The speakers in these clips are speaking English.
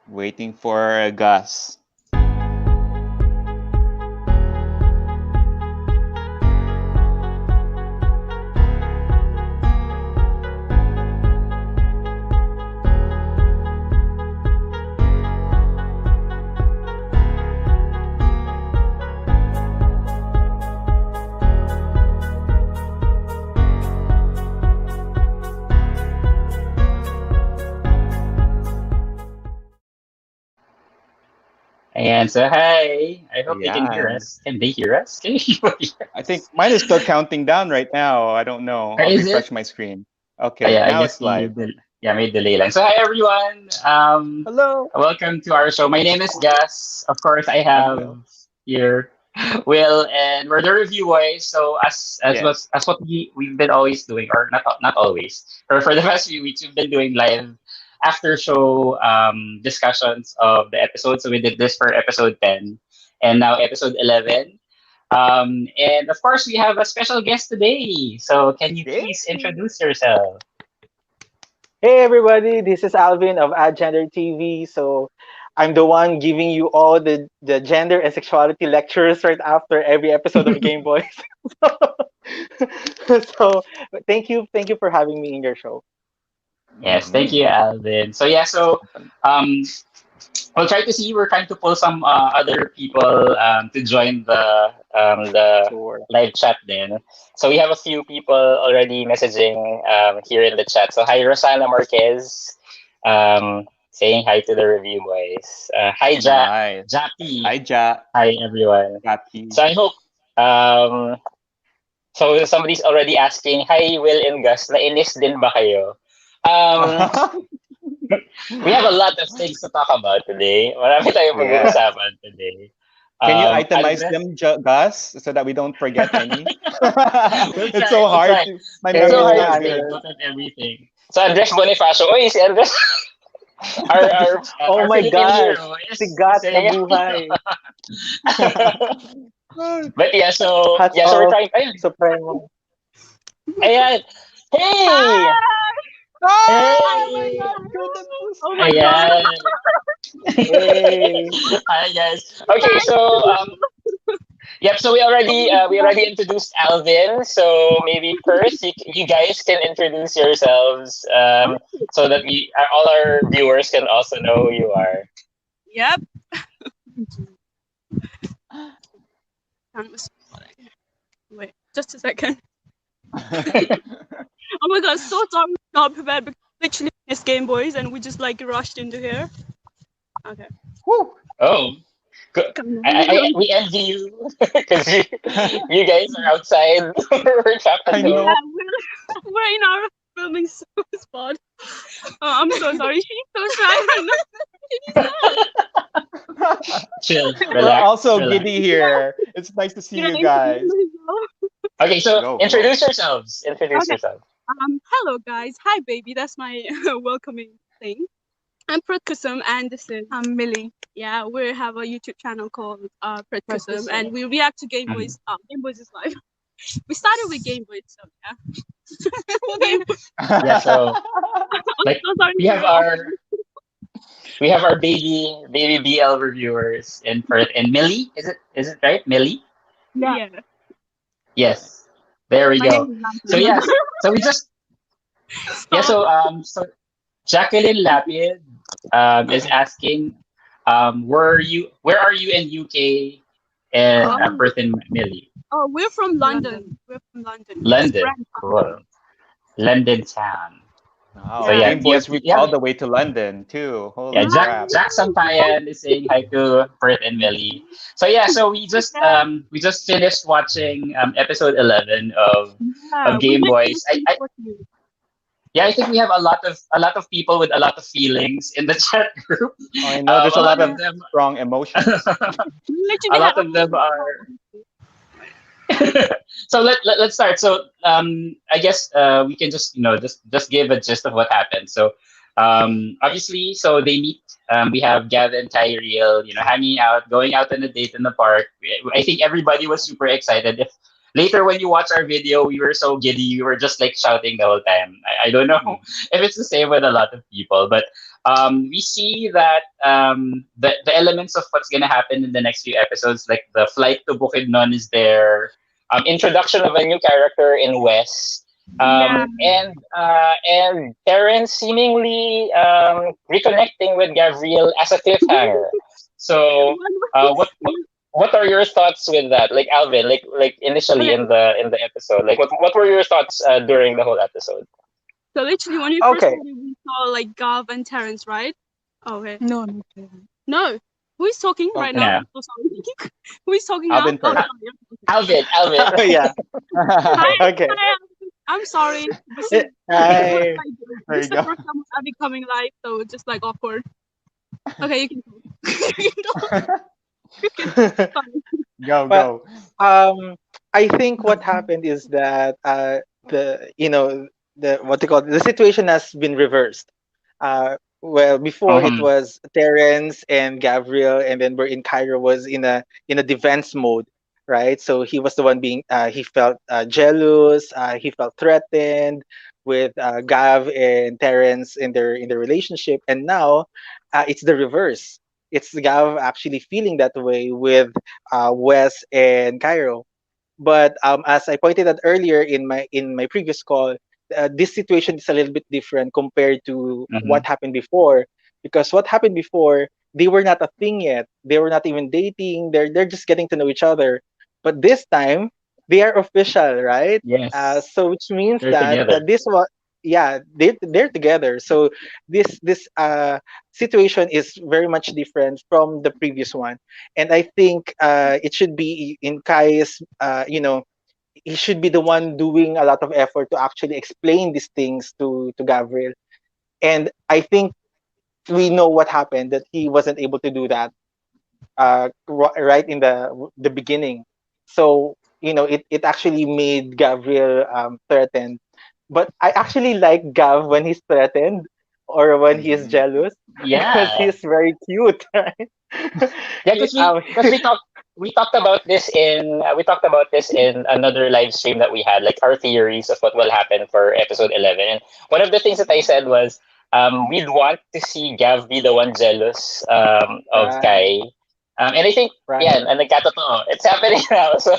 Waiting for Gus. And so, hi. I hope they can hear Yeah. us. Can they hear us? Can you hear us? I think mine is still counting down right now. I don't know. Or I'll is it? refresh my screen. Oh, Okay, yeah, I now guess it's live. may delay line. So, hi, everyone. Hello. Welcome to our show. My name is Gus. Of course, I I'm have Will. here Will, and we're the review boys. So, Yes. as what we've been always doing, or not always, or for the past few weeks, we've been doing live after show discussions of the episode. So we did this for episode 10 and now episode 11. And of course, we have a special guest today. So can you Yay. please introduce yourself? Hey everybody, this is Alvin of Gender TV. So I'm the one giving you all the gender and sexuality lectures right after every episode of Game Boys. So thank you for having me in your show. Yes, thank you, Alvin. So yeah, um, we'll try to see. We're trying to pull some other people to join the Sure. live chat. Then, so we have a few people already messaging here in the chat. So hi, Rosana Marquez, saying hi to the review boys. Hi, Nice. Jappy. Hi, Ja. Hi, everyone. Happy. So I hope. Um, so somebody's already asking, hi, Will and Gus, nainis din ba kayo? Um, we have a lot of things to talk about today. Marami tayong Yeah. pag-uusapan today. Can you I'll itemize bet- them, Gus, so that we don't forget any? We'll It's try, so we'll hard. try. My It's so memory is hard not to good. take note of everything. So Andres Bonifacio, oy, si Andres, Oh our my Philippine gosh, hero is sigat na saying, buhay. but yeah, Hats so we're off, trying, ayun, Supremo. ayan, hey! Hey! Oh my god. Ayan. Hey. Hi guys. Okay, so yep. So we already introduced Alvin. So maybe first you guys can introduce yourselves, so that all our viewers can also know who you are. Yep. Wait, just a second. Oh my god, so sorry, not prepared because literally missed Game Boys and we just like rushed into here. Okay. Whew. Oh, good. We envy you because you guys are outside. We're trapped I at know. home. Yeah, we're in our filming spot. I'm so sorry. She's so shy right now. Chill, We're relax. also relax. giddy here. It's nice to see you guys. Okay, so Go. introduce yourselves. Introduce Okay. yourself. Hello guys. Hi baby. That's my welcoming thing. I'm Prakusum and this is Millie. Yeah, we have a YouTube channel called Prakusum and we react to Game Boys. Game Boys is live. We started with Game Boys, so yeah. Yeah, so like So sorry. we have our baby BL reviewers in Perth and Millie. Is it right, Millie? Yeah. Yes. There we My go. name is So yes. So we just so Jacqueline Lapid is asking where are you in UK and Perth and Millie? Oh, we're from London. We're from London. London. Brand- Cool. London town. Wow. So yeah, Game Boys you reached have- all the way to London too. Holy Yeah, crap. Jack Sampayan is saying hi to Perth and Millie. So yeah, so we just finished watching episode 11 of Game Boys. I think we have a lot of people with a lot of feelings in the chat group. I know there's a lot of them. strong emotions. A lot of them are. So let's start. So I guess we can just just give a gist of what happened. So obviously, so they meet. We have Gav and Caireel, hanging out, going out on a date in the park. I think everybody was super excited. If later when you watch our video, we were so giddy, we were just like shouting the whole time. I don't know if it's the same with a lot of people, but we see that the elements of what's gonna happen in the next few episodes, like the flight to Bukidnon is there, introduction of a new character in West, Yeah. and Terrence seemingly reconnecting with Gavreel as a cliffhanger. So, what are your thoughts with that? Like Alvin, like initially Okay. in the episode, like what were your thoughts during the whole episode? So literally, when we first Okay. started, we saw like Gav and Terrence, right? Okay. No, not really. No. Who is talking right now? No. I'm so sorry. Who is talking Alvin now? Oh, first. sorry. Alvin. Oh yeah. Hi, Okay. hi, I'm sorry. This is Hi. There this you is the go. first time I'll be coming live, so it's just like awkward. Okay, you can talk. You can talk. Sorry. Go, Well, go. I think what happened is that the you know the what they call the situation has been reversed. Well, before it Mhm. was Terrence and Gabriel, and then we're in Cairo was in a defense mode, right? So he was the one being he felt jealous, he felt threatened with Gav and Terrence in their relationship, and now it's the reverse. It's Gav actually feeling that way with Wes and Cairo. But as I pointed out earlier in my previous call, this situation is a little bit different compared to what Mhm. happened before. Because what happened before, they were not a thing yet. They were not even dating. They're just getting to know each other. But this time, they are official, right? Yes, So which means they're that together. this was yeah they're together. So this situation is very much different from the previous one, and I think it should be in Kai's he should be the one doing a lot of effort to actually explain these things to Gabriel. And I think we know what happened, that he wasn't able to do that right in the beginning. So it actually made Gabriel threatened. But I actually like Gav when he's threatened or when he is Mhm. jealous because Yeah, he's very cute, right? yeah, He- because um, we talked about this in another live stream that we had, like our theories of what will happen for episode 11. And one of the things that I said was, we'd want to see Gav be the one jealous of right, Kai. And I think, right. yeah, and nagkatotoo. It's happening now. So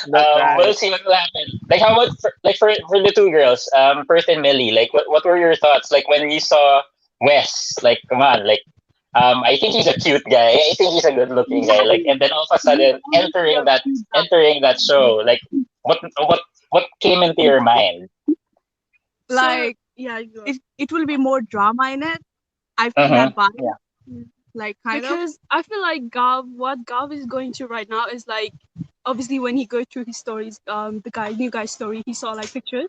That's we'll right. see what will happen. Like, how about for the two girls, Perth and Millie? Like, what were your thoughts? Like, when we saw Wes, like, come on, like, I think he's a cute guy. I think he's a good-looking guy. Like, and then all of a You sudden, always love feedback. entering that show, like, what came into your mind? So Like yeah, you go. it will be more drama in it. I Uh feel huh. that vibe. Yeah. Like kind of. Because I feel like what Gav is going through right now is like, obviously when he goes through his stories, new guy's story, he saw like pictures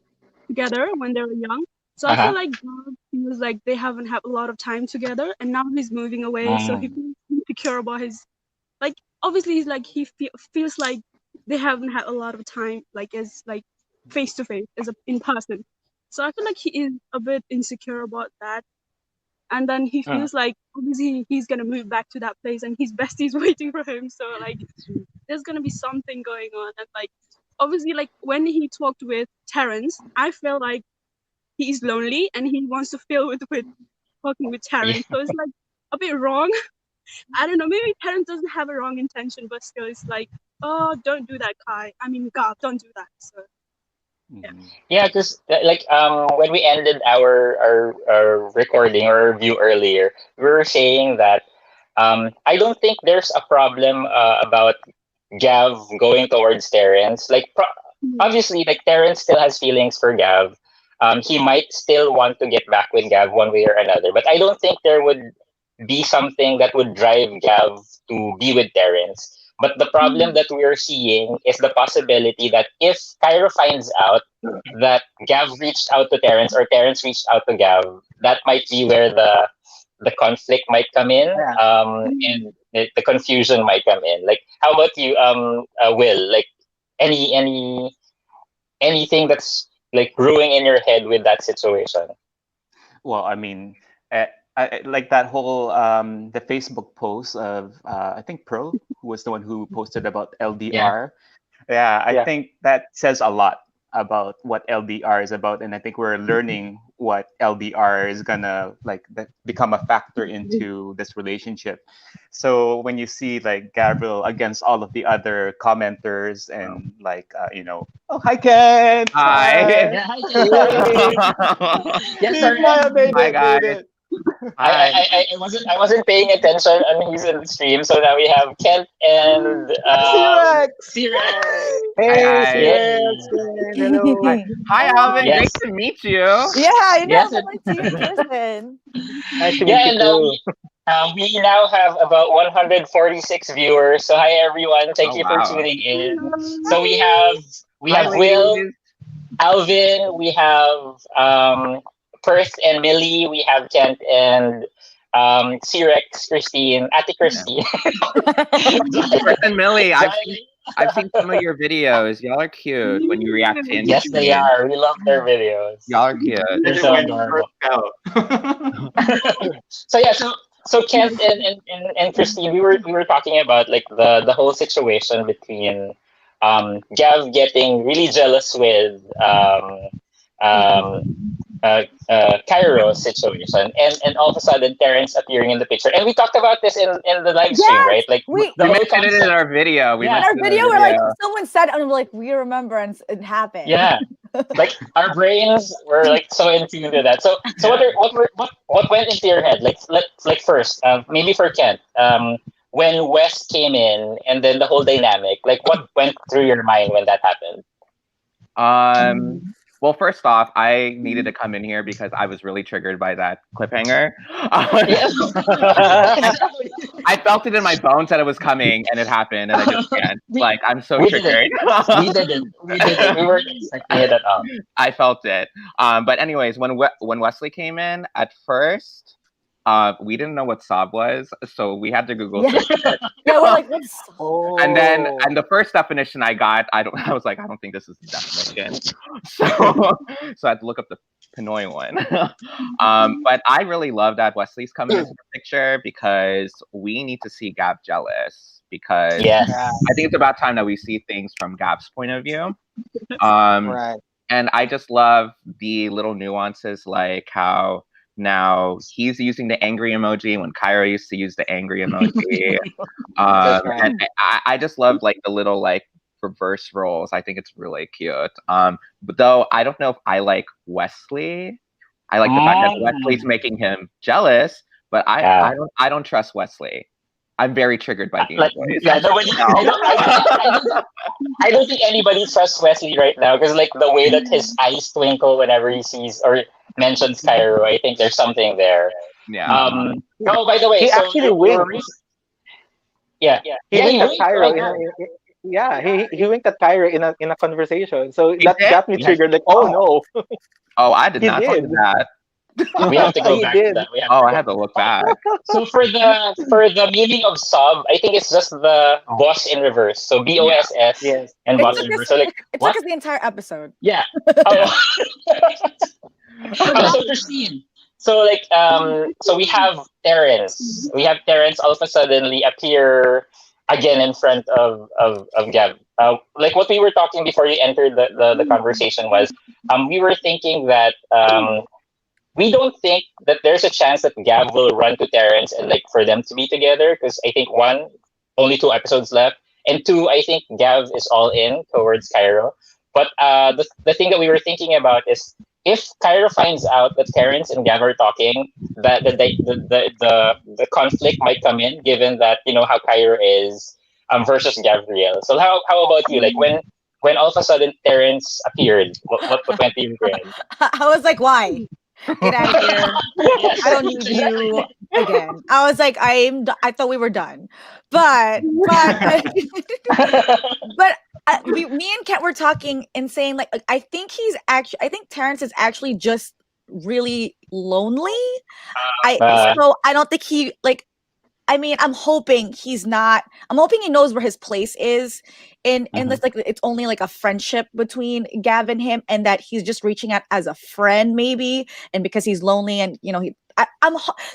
together when they were young. So Uh I feel huh. like Gav feels like they haven't had a lot of time together, and now he's moving away, so he Mm. feels insecure about his, like, obviously he's like feels like they haven't had a lot of time, like as like face to face, as in person. So I feel like he is a bit insecure about that, and then he Mm. feels like obviously he's gonna move back to that place and his bestie's waiting for him, so like there's gonna be something going on. And like obviously, like when he talked with Terrence, I feel like he is lonely and he wants to feel with talking with Yeah. Terrence, so it's like a bit wrong. I don't know, maybe Terrence doesn't have a wrong intention, but still it's like, oh, don't do that, Kai, I mean God, don't do that. So yeah. Mhm. Yeah, because like when we ended our recording or review earlier, we were saying that I don't think there's a problem about Gav going towards Terrence. Like, obviously, like Terrence still has feelings for Gav. He might still want to get back with Gav one way or another, but I don't think there would be something that would drive Gav to be with Terrence. But the problem Mm. that we're seeing is the possibility that if Cairo finds out that Gav reached out to Terrence or Terrence reached out to Gav, that might be where the conflict might come in, Yeah. and the confusion might come in. Like, how about you, Will? Like, any anything that's like brewing in your head with that situation? Well, I mean, like that whole the Facebook post of I think Pro, who was the one who posted about Yeah. LDR. Yeah, I Yeah. think that says a lot. about what LDR is about, and I think we're learning what LDR is gonna like become a factor into this relationship. So when you see like Gavreel against all of the other commenters and like oh hi Ken, Hi. Yeah, hi, Tisoy. Yes, sorry. Hi, guys. I wasn't paying attention and he's in the stream. So now we have Kent and C-Rex! C-Rex. Hey, Hi. C-Rex! Hello. Hi, Alvin. Yes. Great to meet you. Yeah, I know. Yes, I want to see you in person. Nice to meet Yeah, you and too. we now have about 146 viewers. So hi everyone, thank Oh, you wow. for tuning in. So we have Hi, Will, ladies. Alvin, we have Perth and Millie, we have Kent and C-Rex, Christine, Ate Christine. Perth and Millie, I've Johnny. seen some of your videos. Y'all are cute when you react to Yes, they interviews. are. We love their videos. Y'all are cute. They're Is it so when you adorable. first out? So yeah, so Kent and Christine, we were talking about like the whole situation between Gav getting really jealous with Caireel's situation, and all of a sudden Terrence appearing in the picture, and we talked about this in the live stream, Yes, right? Like we the We whole mentioned it in concept. our video. We Yeah. in our mentioned it in video, the we're like, someone said, and we're like, we remember, and it happened. Yeah, like our brains were like so in tune to that. So what went into your head? Like first, maybe for Kent, when West came in, and then the whole dynamic, like what went through your mind when that happened? Well, first off, I needed to come in here because I was really triggered by that cliffhanger. Yes. I felt it in my bones that it was coming, and it happened, and I just can't. Like, I'm so We did it. triggered. We didn't. We weren't expecting it at all. I felt it. But anyways, when Wesley came in, at first, we didn't know what Ssob was, so we had to Google Yeah. search it. Yeah, we're like, what's Oh. And the first definition I got, I was like, I don't think this is the definition. So I had to look up the Pinoy one. But I really love that Wesley's coming into the picture because we need to see Gav jealous, because Yes. I think it's about time that we see things from Gav's point of view. Right. And I just love the little nuances, like how now he's using the angry emoji when Caireel used to use the angry emoji. That's right. And I just love like the little like reverse roles. I think it's really cute. But though I don't know if I like Wesley. I like the fact that Wesley's making him jealous, but I don't trust Wesley. I'm very triggered by these boys. Yeah, I don't think anybody trusts Wesley right now, because like the way that his eyes twinkle whenever he sees or mentions Caireel, I think there's something there. Yeah. Oh, by the way, He so actually winked. Yeah. He winked at winked, Caireel. right? Yeah, he winked at Caireel in a conversation. So He that did? got me Yeah. triggered. Like, oh no. Oh, I did He not did. look at that. We have to go He back to did. that. I had to look back. So for the meaning of Ssob, I think it's just the boss in reverse. So BOSS Yes. and It boss took in us, reverse. So like it what? took us the entire episode. Yeah. Oh. So Christine. So like so we have Terrence. We have Terrence all of a suddenly appear again in front of Gav. Like what we were talking before you entered the conversation was we were thinking that we don't think that there's a chance that Gav will run to Terrence and like for them to be together, because I think one, only 2 episodes left, and 2, I think Gav is all in towards Caireel. But the thing that we were thinking about is if Caireel finds out that Terrence and Gav are talking, that the conflict might come in, given that you know how Caireel is versus Gavreel. So how about you? Like when all of a sudden Terrence appeared, what went through your brain? I was like, why? Get out of here. I don't need you again. I was like, I thought we were done. But me and Kat were talking and saying like I think Terrence is actually just really lonely. So I don't think he like, I mean, I'm hoping he knows where his place is in this, like it's only like a friendship between Gav and him, and that he's just reaching out as a friend maybe, and because he's lonely and you know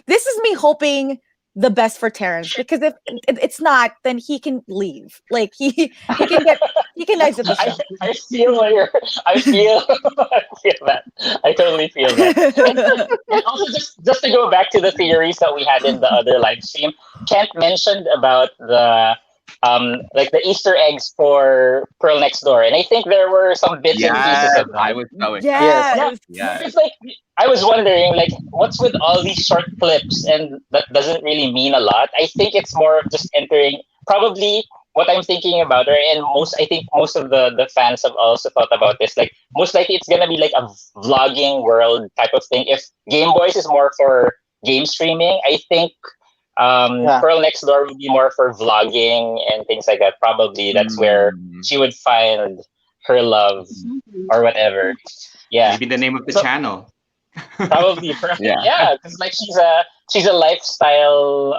this is me hoping the best for Terrence, because if it's not, then he can leave. Like he can exit the show. I feel where you're. I feel. I feel that. I totally feel that. And also, just to go back to the theories that we had in the other live stream, Kent mentioned about the like the Easter eggs for Pearl Next Door, and I think there were some bits and pieces of that. I was so excited. Yes. Yeah. It's like I was wondering, like, what's with all these short clips, and that doesn't really mean a lot. I think it's more of just entering. Probably what I'm thinking about, and I think most of the fans have also thought about this. Like, most likely it's gonna be like a vlogging world type of thing. If Game Boys is more for game streaming, I think Pearl Next Door would be more for vlogging and things like that. Probably that's where she would find her love or whatever. Yeah, Maybe the name of the channel. probably. Yeah, because like she's a lifestyle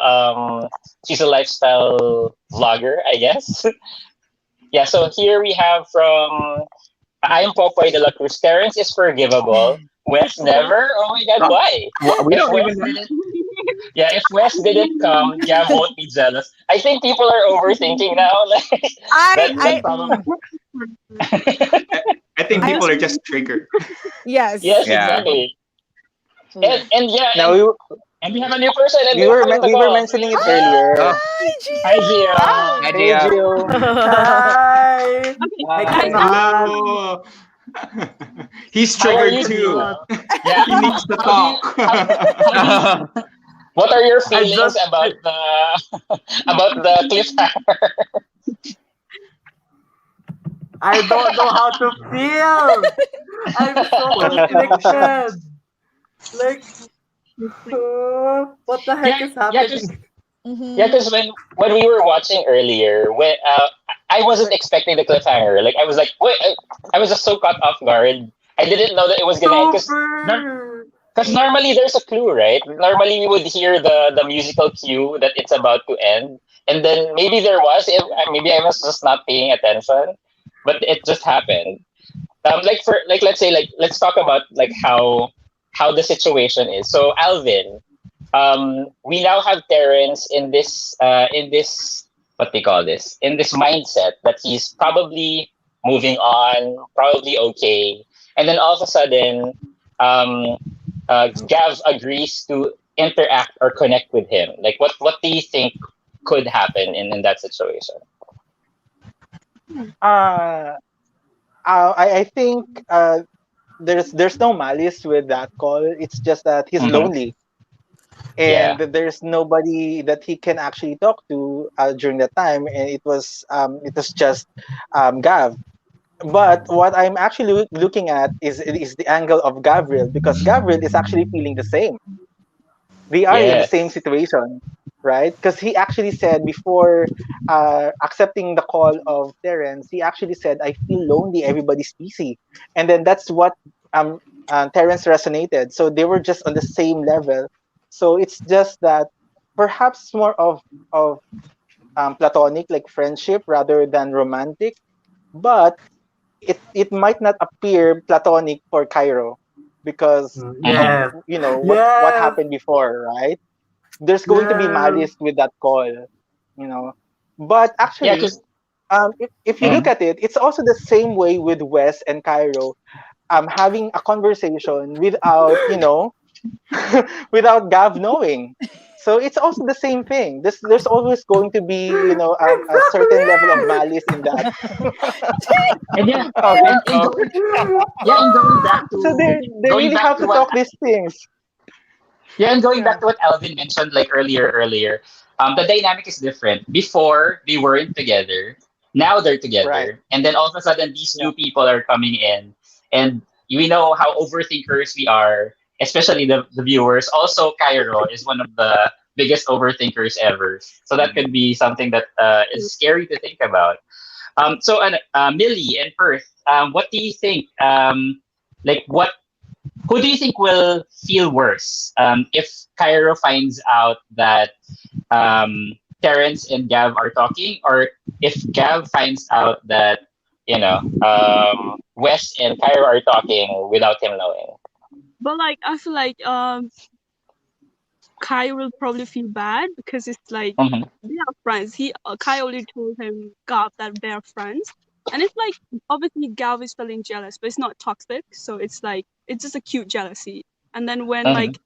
vlogger, I guess. Yeah. So here we have from I'm Popoy de la Cruz. Terrence is forgivable. Wes never. Oh my God, why? We If don't Wes even. didn't, yeah, if Wes didn't come, Gav won't be jealous. I think people are overthinking now. Like I I think people are just triggered. yes. yes, Yeah. exactly. And yeah, Now and we have a new person. And we were mentioning it earlier. Oh, Hi, Jerom. hi, Hey, Gio. Hi. I cannot. Hello. He's How are triggered you, too. Jerom? Yeah. He needs to talk. What are your feelings just- about the cliffhanger? I don't know how to feel. I'm so conflicted. Like, what the heck Yeah, is yeah, happening? Mhm. Yeah, because when we were watching earlier, when I wasn't expecting the cliffhanger. Like I was like, wait, I was just so caught off guard. I didn't know that it was gonna end Super. because normally there's a clue, right? Normally we would hear the musical cue that it's about to end, and then maybe there was. Maybe I was just not paying attention, but it just happened. Let's say let's talk about like how the situation is. So Alvin, we now have Terrence in this what they call this in this mindset that he's probably moving on, probably okay, and then all of a sudden, Gav agrees to interact or connect with him. Like what do you think could happen in that situation? I think there's no malice with that call. It's just that he's lonely, and there's nobody that he can actually talk to during that time, and it was just Gav. But what I'm actually looking at is the angle of Gavreel, because Gavreel is actually feeling the same. They are in the same situation, right? Because he actually said before accepting the call of Terrence, he actually said, "I feel lonely. Everybody's busy," and then that's what Terrence resonated. So they were just on the same level. So it's just that perhaps more of platonic, like friendship, rather than romantic. But it might not appear platonic for Cairo because Yes. what Yes. happened before, right? There's going to be malice with that call, But actually, if you look at it, it's also the same way with Wes and Cairo, having a conversation without without Gav knowing. So it's also the same thing. There's always going to be a certain level of malice in that. And yeah, and going back to So they going really back have to to what talk these things. and going back to what Alvin mentioned like earlier, the dynamic is different. Before they weren't together, now they're together, Right. and then all of a sudden these new people are coming in, and we know how overthinkers we are, especially the viewers. Also, Cairo is one of the biggest overthinkers ever, so that could be something that is scary to think about. So, Millie and Perth, what do you think? What who do you think will feel worse if Cairo finds out that Terrence and Gav are talking, or if Gav finds out that Wes and Cairo are talking without him knowing? But like I feel like Kai will probably feel bad because it's like they are friends. Kai already told him Gav that they are friends, and it's like obviously Gav is feeling jealous, but it's not toxic. So it's like it's just a cute jealousy. And then when like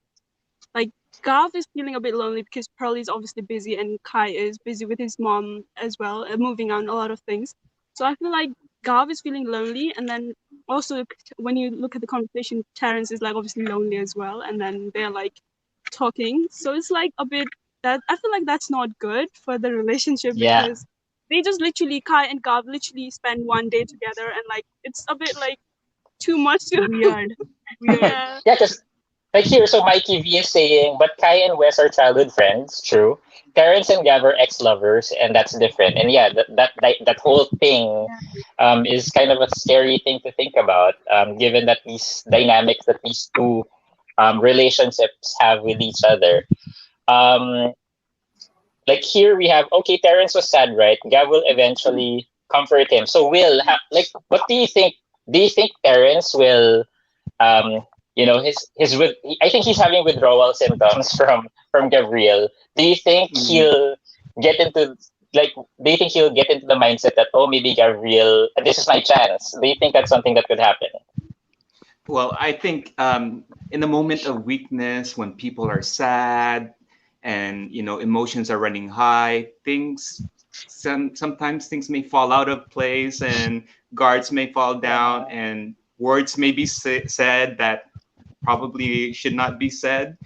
Gav is feeling a bit lonely because Pearl is obviously busy and Kai is busy with his mom as well, moving on a lot of things. So I feel like Gav is feeling lonely, and then also when you look at the conversation, Terrence is like obviously lonely as well, and then they're like talking. So it's like a bit that I feel like that's not good for the relationship because they just literally Kai and Gav literally spend one day together, and like it's a bit like too much to Weird. yeah. Yeah, because like here, so Mikey V is saying, but Kai and Wes are childhood friends. True. Terrence and Gav are ex-lovers, and that's different. And yeah, that whole thing is kind of a scary thing to think about, given that these dynamics that these two relationships have with each other. Like here we have, okay, Terrence was sad, right? Gav will eventually comfort him. So like, what do you think? Do you think Terrence will, you know, I think he's having withdrawal symptoms from Gavreel. Do you think he'll get into like? Do you think he'll get into the mindset that, oh, maybe Gavreel, this is my chance? Do you think that's something that could happen? Well, I think in the moment of weakness, when people are sad and emotions are running high, sometimes things may fall out of place and guards may fall down and words may be said that probably should not be said,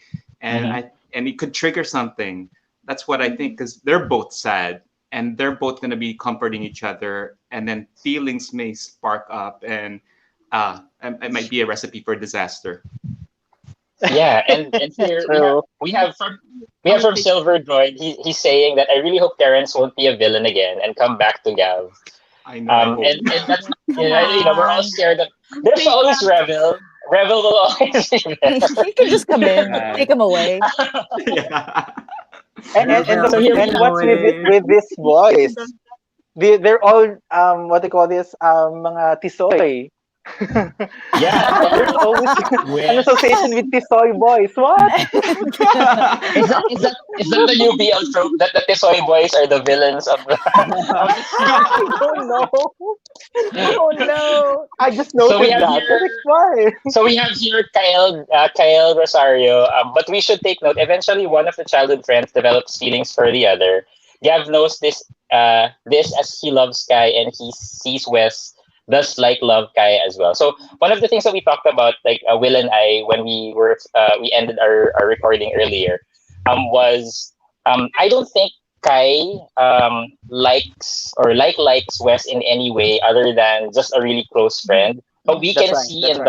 and it could trigger something. That's what I think, because they're both sad and they're both going to be comforting each other, and then feelings may spark up, and it might be a recipe for disaster. Yeah, and here we have from Silver Droid. He's saying that I really hope Terrence won't be a villain again and come back to Gav. I know. And that's we're all scared that there's always Revel. Revel will always be there. He can just come in, take him away. And what's with this boys? They're all what they call this mga Tisoy. Yeah, there's always an association with Tisoy boys. What? is that the new BL trope that the Tisoy boys are the villains of the? I don't know. Oh no! I just noticed that. So we have here Caireel Rosario. But we should take note. Eventually, one of the childhood friends develops feelings for the other. Gav knows this as he loves Cai, and he sees Wes does like Love Cai as well. So one of the things that we talked about, like Will and I, when we ended our recording earlier, was I don't think Cai likes Wes in any way other than just a really close friend. But we can see in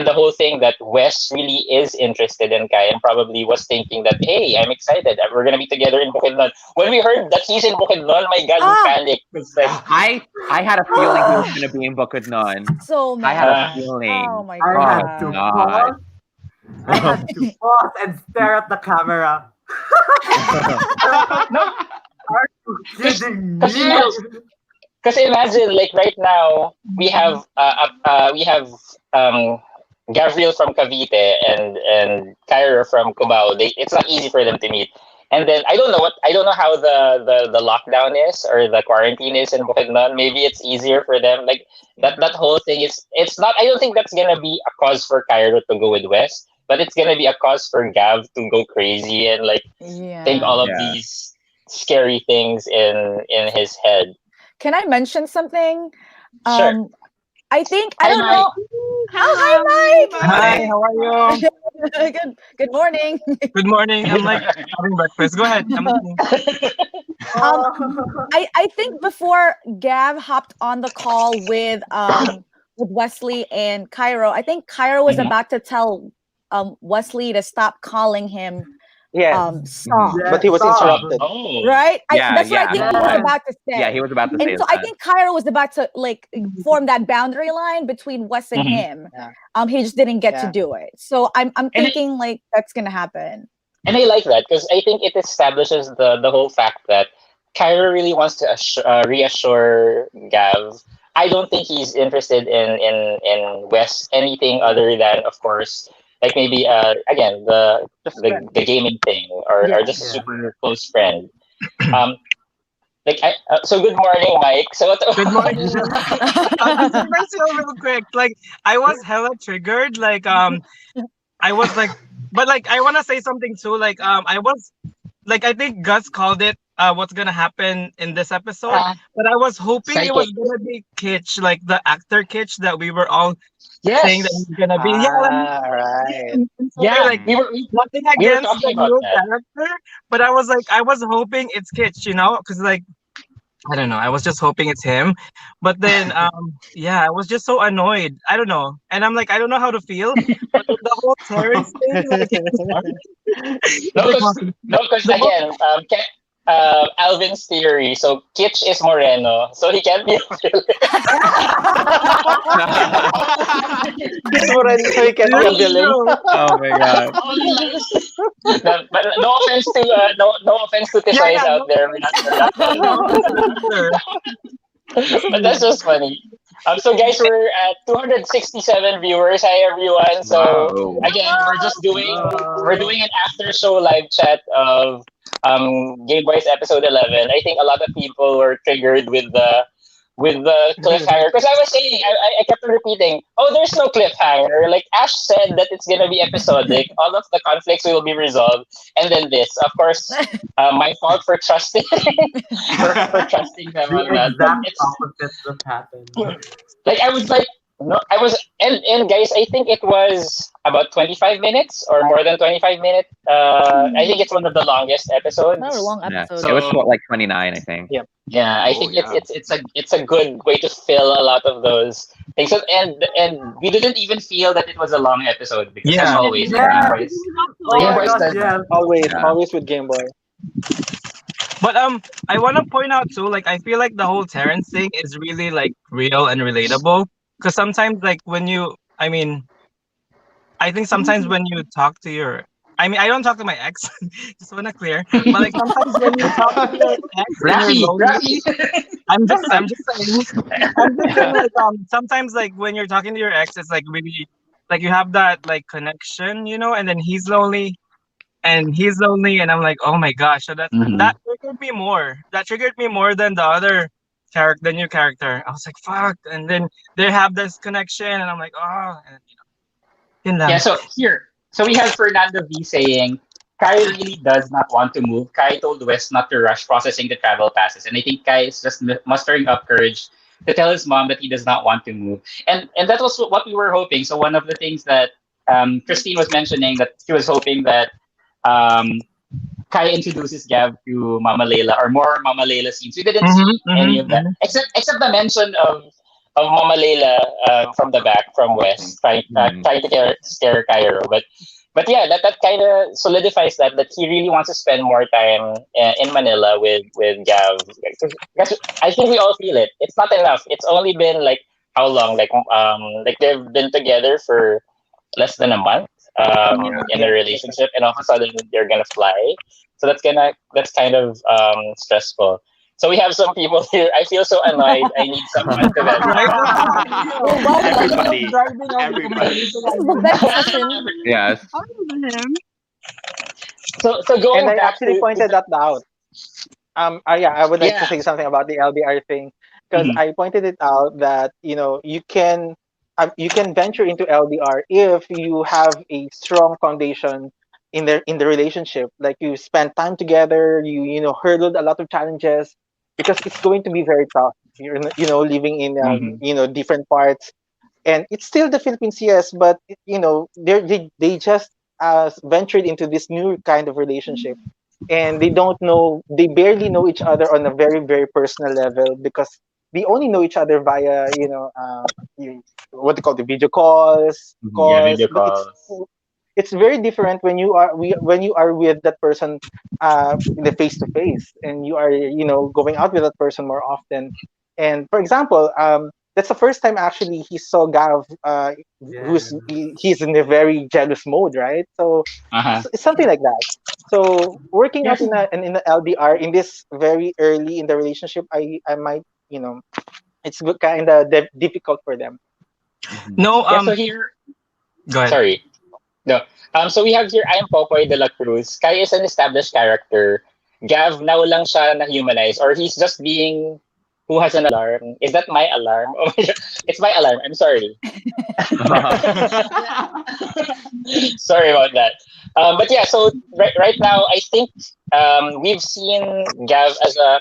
the whole thing that Wes really is interested in Cai and probably was thinking that, hey, I'm excited. We're going to be together in Bukidnon. When we heard that he's in Bukidnon, my God, we panicked. Like, I had a feeling he was going to be in Bukidnon. So mad. I had a feeling. Oh my I God. had to pause and stare at the camera. Are you kidding me? Because imagine, like right now, we have Gavreel from Cavite and Caireel from Cubao. It's not easy for them to meet. And then I don't know how the lockdown is or the quarantine is in Bukidnon. Maybe it's easier for them. Like that whole thing it's not. I don't think that's gonna be a cause for Caireel to go with West, but it's gonna be a cause for Gav to go crazy and like think all of these scary things in his head. Can I mention something? Sure. I think I don't know. Hi, Mike. Hi, how are you? Good morning. Good morning. I'm like having breakfast. Go ahead. I think before Gav hopped on the call with Wesley and Cairo, I think Cairo was about to tell Wesley to stop calling him Ssob. But he was interrupted. Oh. Right? That's what I think he was about to say. Yeah, he was about to say And so I think Cairo was about to like form that boundary line between Wes and him. He just didn't get to do it. So I'm thinking like that's gonna happen. And I like that because I think it establishes the whole fact that Cairo really wants to reassure Gav. I don't think he's interested in Wes anything other than, of course, like maybe again Just friends. the gaming thing, or Yeah. just a super close friend. Um, like so good morning, Mike. So what? Good morning. Controversial real quick. Like I was hella triggered. Like I was like, but like I want to say something too. Like I was like, I think Gus called it what's gonna happen in this episode, but I was hoping it was Psychic. gonna be Kitsch, like the actor Kitsch that we were all saying that Yes. he's gonna be. Yeah, Right. Yeah. like nothing We were against talking the about new that. character, but I was like, I was hoping it's Kitsch, you know, because like I don't know, I was just hoping it's him, but then yeah, I was just so annoyed. I don't know, and I'm like, I don't know how to feel, but the whole Terrence thing, like, No, like, because the whole again, Alvin's theory. So Kitsch is Moreno, so he can't be a villain. He's Moreno, so he can be a villain. Oh my god. But no offense to no offense to Tisoy yeah, out there. We're not but that's just funny. So guys, we're at 267 viewers. Hi everyone. So Wow. again, we're doing an after show live chat of Gameboys episode 11. I think a lot of people were triggered with the cliffhanger, because I was saying, I kept repeating, oh, there's no cliffhanger. Like Ash said that it's gonna be episodic. All of the conflicts will be resolved, and then this, of course, my fault for trusting for trusting them on The that. But exact it's opposite just happened. like I was like, no, I was, and guys, I think it was about 25 minutes or more than 25 minutes. I think it's one of the longest episodes. That was a long Yeah. episode. It was like 29, I think. Yeah. Yeah, I Oh, think yeah. it's a good way to fill a lot of those things. So, and we didn't even feel that it was a long episode, because as Yeah. always, Yeah. Game Boys, Oh Game my Boys gosh, does yeah. Always with Game Boy. But I want to point out too, like I feel like the whole Terrence thing is really like real and relatable. Because sometimes, like when you, I mean, I think sometimes when you talk to your, I mean, I don't talk to my ex, just want to clear. But like sometimes when you talk to your ex and you're lonely, I'm just saying, like sometimes like when you're talking to your ex, it's like really like you have that like connection, you know, and then he's lonely and he's lonely, and I'm like, oh my gosh, so that triggered me more. That triggered me more than the other character, the new character. I was like, fuck, and then they have this connection, and I'm like, oh, and, yun lang. Yeah, so we have Fernando V saying, Kai really does not want to move. Kai told West not to rush processing the travel passes. And I think Kai is just mustering up courage to tell his mom that he does not want to move. And that was what we were hoping. So one of the things that Christine was mentioning, that she was hoping that Kai introduces Gav to Mama Layla, or more Mama Layla scenes. We didn't see any of that, except the mention of Mama Layla from the back, from West, trying to scare Cairo. But yeah, that kind of solidifies that he really wants to spend more time in Manila with Gav. Because I think we all feel it. It's not enough. It's only been like how long? Like they've been together for less than a month in a relationship, and all of a sudden they're gonna fly. So that's kind of stressful. So we have some people here. I feel so annoyed. I need someone to vent. Everybody. This is the best session. Yes. So going And I back actually to pointed that out. Yeah, I would like to Yeah. say something about the LDR thing, because I pointed it out that you can venture into LDR if you have a strong foundation in the relationship. Like you spend time together, hurdled a lot of challenges, because it's going to be very tough. You're living in different parts, and it's still the Philippines, yes, but they just ventured into this new kind of relationship, and they barely know each other on a very, very personal level, because they only know each other via what they call the video calls Yeah, video but it's calls. it's very different when you are with that person in the face to face, and you are going out with that person more often. And for example, that's the first time actually he saw Gav, he's in a very jealous mode, right? So it's something like that. So working out in the LDR in this very early in the relationship, I might, it's kind of difficult for them. No, Yeah, so here, go ahead. sorry. No. So we have here, I am Popoy de la Cruz. Cai is an established character. Gav, now lang siya na-humanize. Or he's just being... Who has an alarm? Is that my alarm? Oh my God. It's my alarm. I'm sorry. Sorry about that. But yeah, so right now, I think we've seen Gav as a,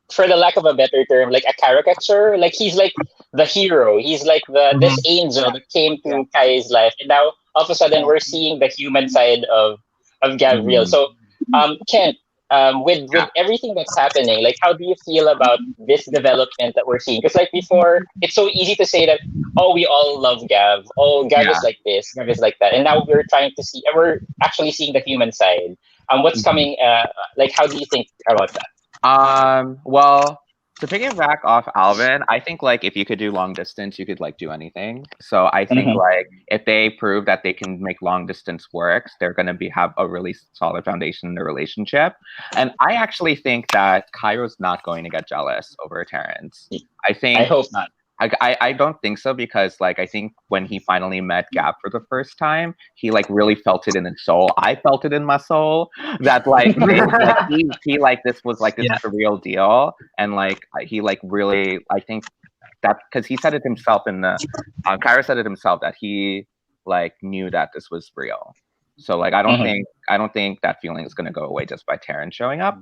for the lack of a better term, like a caricature. Like he's like the hero. He's like this angel that came to Kai's life, and now all of a sudden we're seeing the human side of Gavreel. So, Kent, with everything that's happening, like how do you feel about this development that we're seeing? Because like before, it's so easy to say that, oh, we all love Gav. Oh, Gav is like this, Gav is like that, and now we're trying to see, and we're actually seeing the human side. What's coming? Like, how do you think about that? Well, to piggyback off Alvin, I think like if you could do long distance, you could like do anything. So I think like if they prove that they can make long distance work, they're gonna have a really solid foundation in the relationship. And I actually think that Cairo's not going to get jealous over Terrence. I hope not. I don't think so, because like I think when he finally met Gav for the first time, he like really felt it in his soul. I felt it in my soul that like, he like this was like this is the real deal, and like he like really, I think that because he said it himself in the Cairo said it himself that he like knew that this was real. So like I don't think that feeling is gonna go away just by Terrence showing up.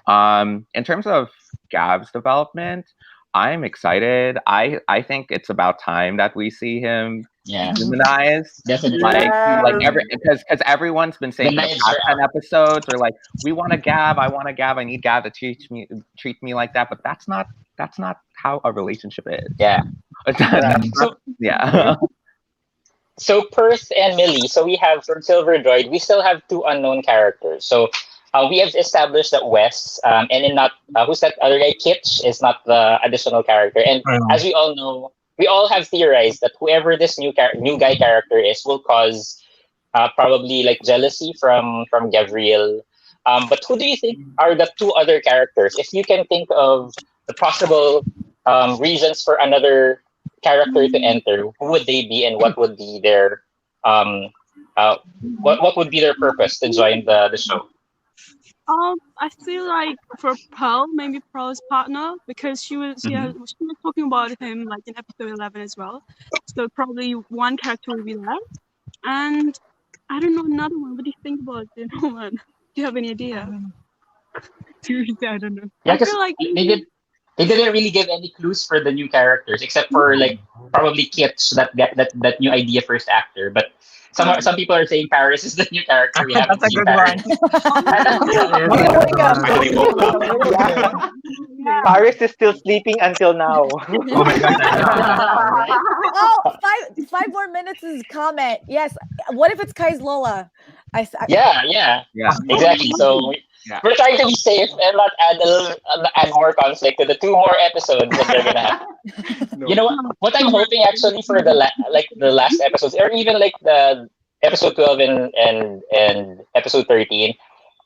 In terms of Gav's development, I'm excited. I think it's about time that we see him humanized. Definitely. Because everyone's been saying for the past 10 episodes, they're like, we want a Gav, I want a Gav, I need Gav to treat me like that. But that's not how a relationship is. Yeah. So Perth and Millie. So we have from Silver Droid, we still have two unknown characters. So we have established that Wes, and in not who's that other guy? Kitch is not the additional character. And as we all know, we all have theorized that whoever this new guy character is will cause probably like jealousy from Gavreel. But who do you think are the two other characters? If you can think of the possible reasons for another character to enter, who would they be, and what would be their what would be their purpose to join the show? I feel like for Pearl, maybe Pearl's partner, because she was talking about him like in episode 11 as well. So probably one character will be that, and I don't know another one. What do you think about it, man? Do you have any idea? Seriously, I don't know. Yeah, I feel like they didn't really give any clues for the new characters except for like probably Kitch, that new idea first actor, but. Some people are saying Paris is the new character. We haven't That's a seen good Paris. one. Paris is still sleeping until now. Oh my God. Oh, five more minutes is comment. Yes. What if it's Kai's Lola? Yeah. Exactly. So we're trying to be safe and not add more conflict to the 2 more episodes that they're gonna have. You know what I'm hoping actually for the last episodes, or even like the episode 12 and episode 13.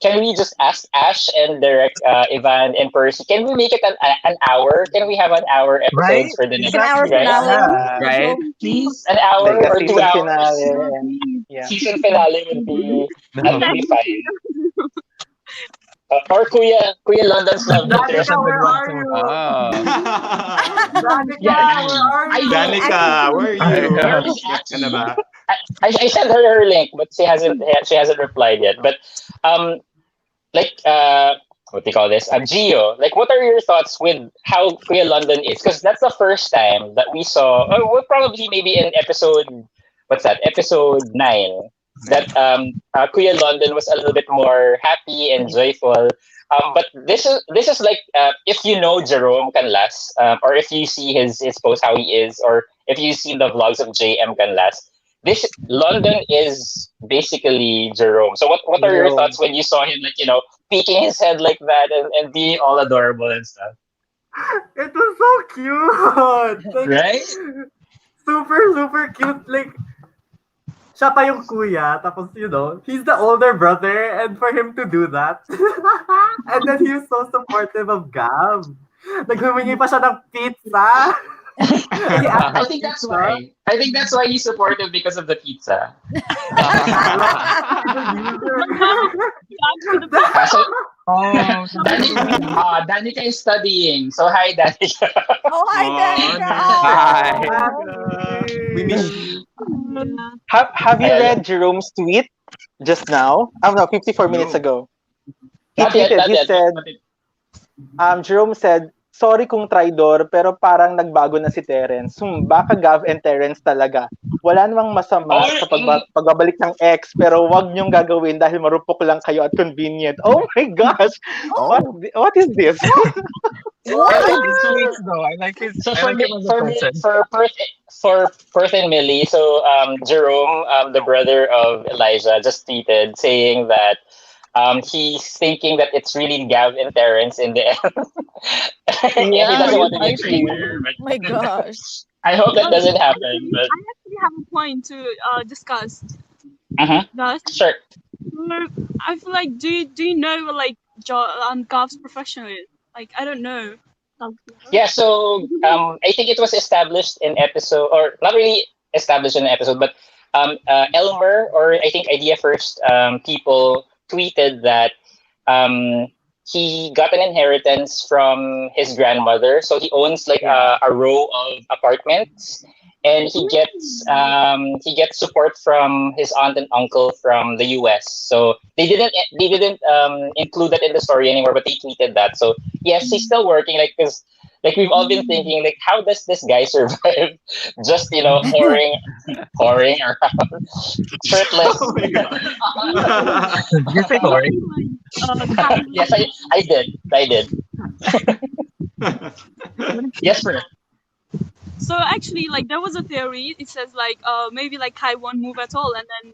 Can we just ask Ash and Derek, Ivan and Percy? Can we make it an hour? Can we have an hour episodes for the next? An hour finale, right? Please, an hour Like or 2 hours. finale. Season finale would be fine. Or Kuya London's Love Enters. Danica, where are you? Danica, where are you? I sent her link, but she hasn't replied yet. But what do you call this? Gio, like, what are your thoughts with how Kuya London is? Because that's the first time that we saw, or well, probably maybe in episode 9, that Kuya London was a little bit more happy and joyful. But this is like if you know Jerom Canlas, or if you see his post how he is, or if you see the vlogs of JM Canlas, this London is basically Jerom. So what are your thoughts when you saw him, like, peeking his head like that and being all adorable and stuff? It was so cute. Like, right? Super cute. Like, siya pa yung kuya, tapos, he's the older brother, and for him to do that. And then he was so supportive of Gav. Naghumingi pa siya ng pizza. I think that's why. I think that's why he's supportive because of the pizza. So, Oh, Danica is studying. So hi, Danica. Oh, hi, Danica. Hi. We miss you. Have you Yeah, yeah. read Jerome's tweet just now? Oh no, 54 minutes No. ago. He Not yet, tweeted. not He yet. said, Jerome said, sorry kung traidor, pero parang nagbago na si Terrence. Baka Gav and Terrence talaga. Wala namang masama sa pagbabalik ng ex, pero wag niyong gagawin dahil marupok lang kayo at convenient. Oh my gosh! What is this? I like his tweets though. I like his. So I for like me, him as a person. for Perth and Millie, so Jerome, the brother of Elijah, just tweeted saying that he's thinking that it's really Gav and Terrence in the end. And he doesn't want to be a traitor. Oh my gosh. I hope that doesn't happen. But I actually have a point to discuss. Guys, sure. I feel like do you know what like Gav's profession is? Like I don't know. Yeah, so I think it was established in episode, or not really established in an episode, but Elmer, or I think Idea First people tweeted that he got an inheritance from his grandmother, so he owns like a row of apartments, and he gets support from his aunt and uncle from the US. So they didn't include that in the story anymore, but they tweeted that. So yes, he's still working, like, because like we've all been thinking, like, how does this guy survive? Just whoring around, shirtless. Oh my God. You say Lori? Yes, I did. Yes, sir. So actually, like there was a theory. It says like maybe like Kai won't move at all, and then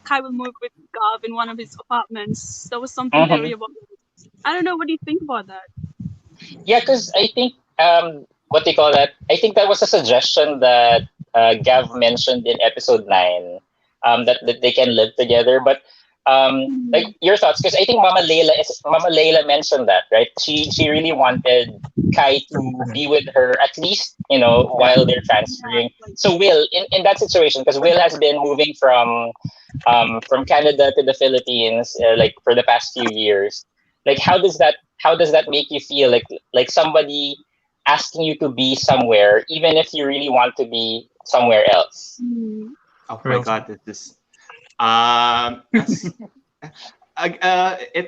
Kai will move with Gav in one of his apartments. There was something theory about that. I don't know. What do you think about that? Yeah, because I think what they call that. I think that was a suggestion that Gav mentioned in episode 9, that they can live together. But like your thoughts, because I think Mama Layla mentioned that, right? She really wanted Kai to be with her at least, while they're transferring. So Will, in that situation, because Will has been moving from Canada to the Philippines, like for the past few years. Like how does that make you feel? Like somebody asking you to be somewhere, even if you really want to be somewhere else. Oh my God, this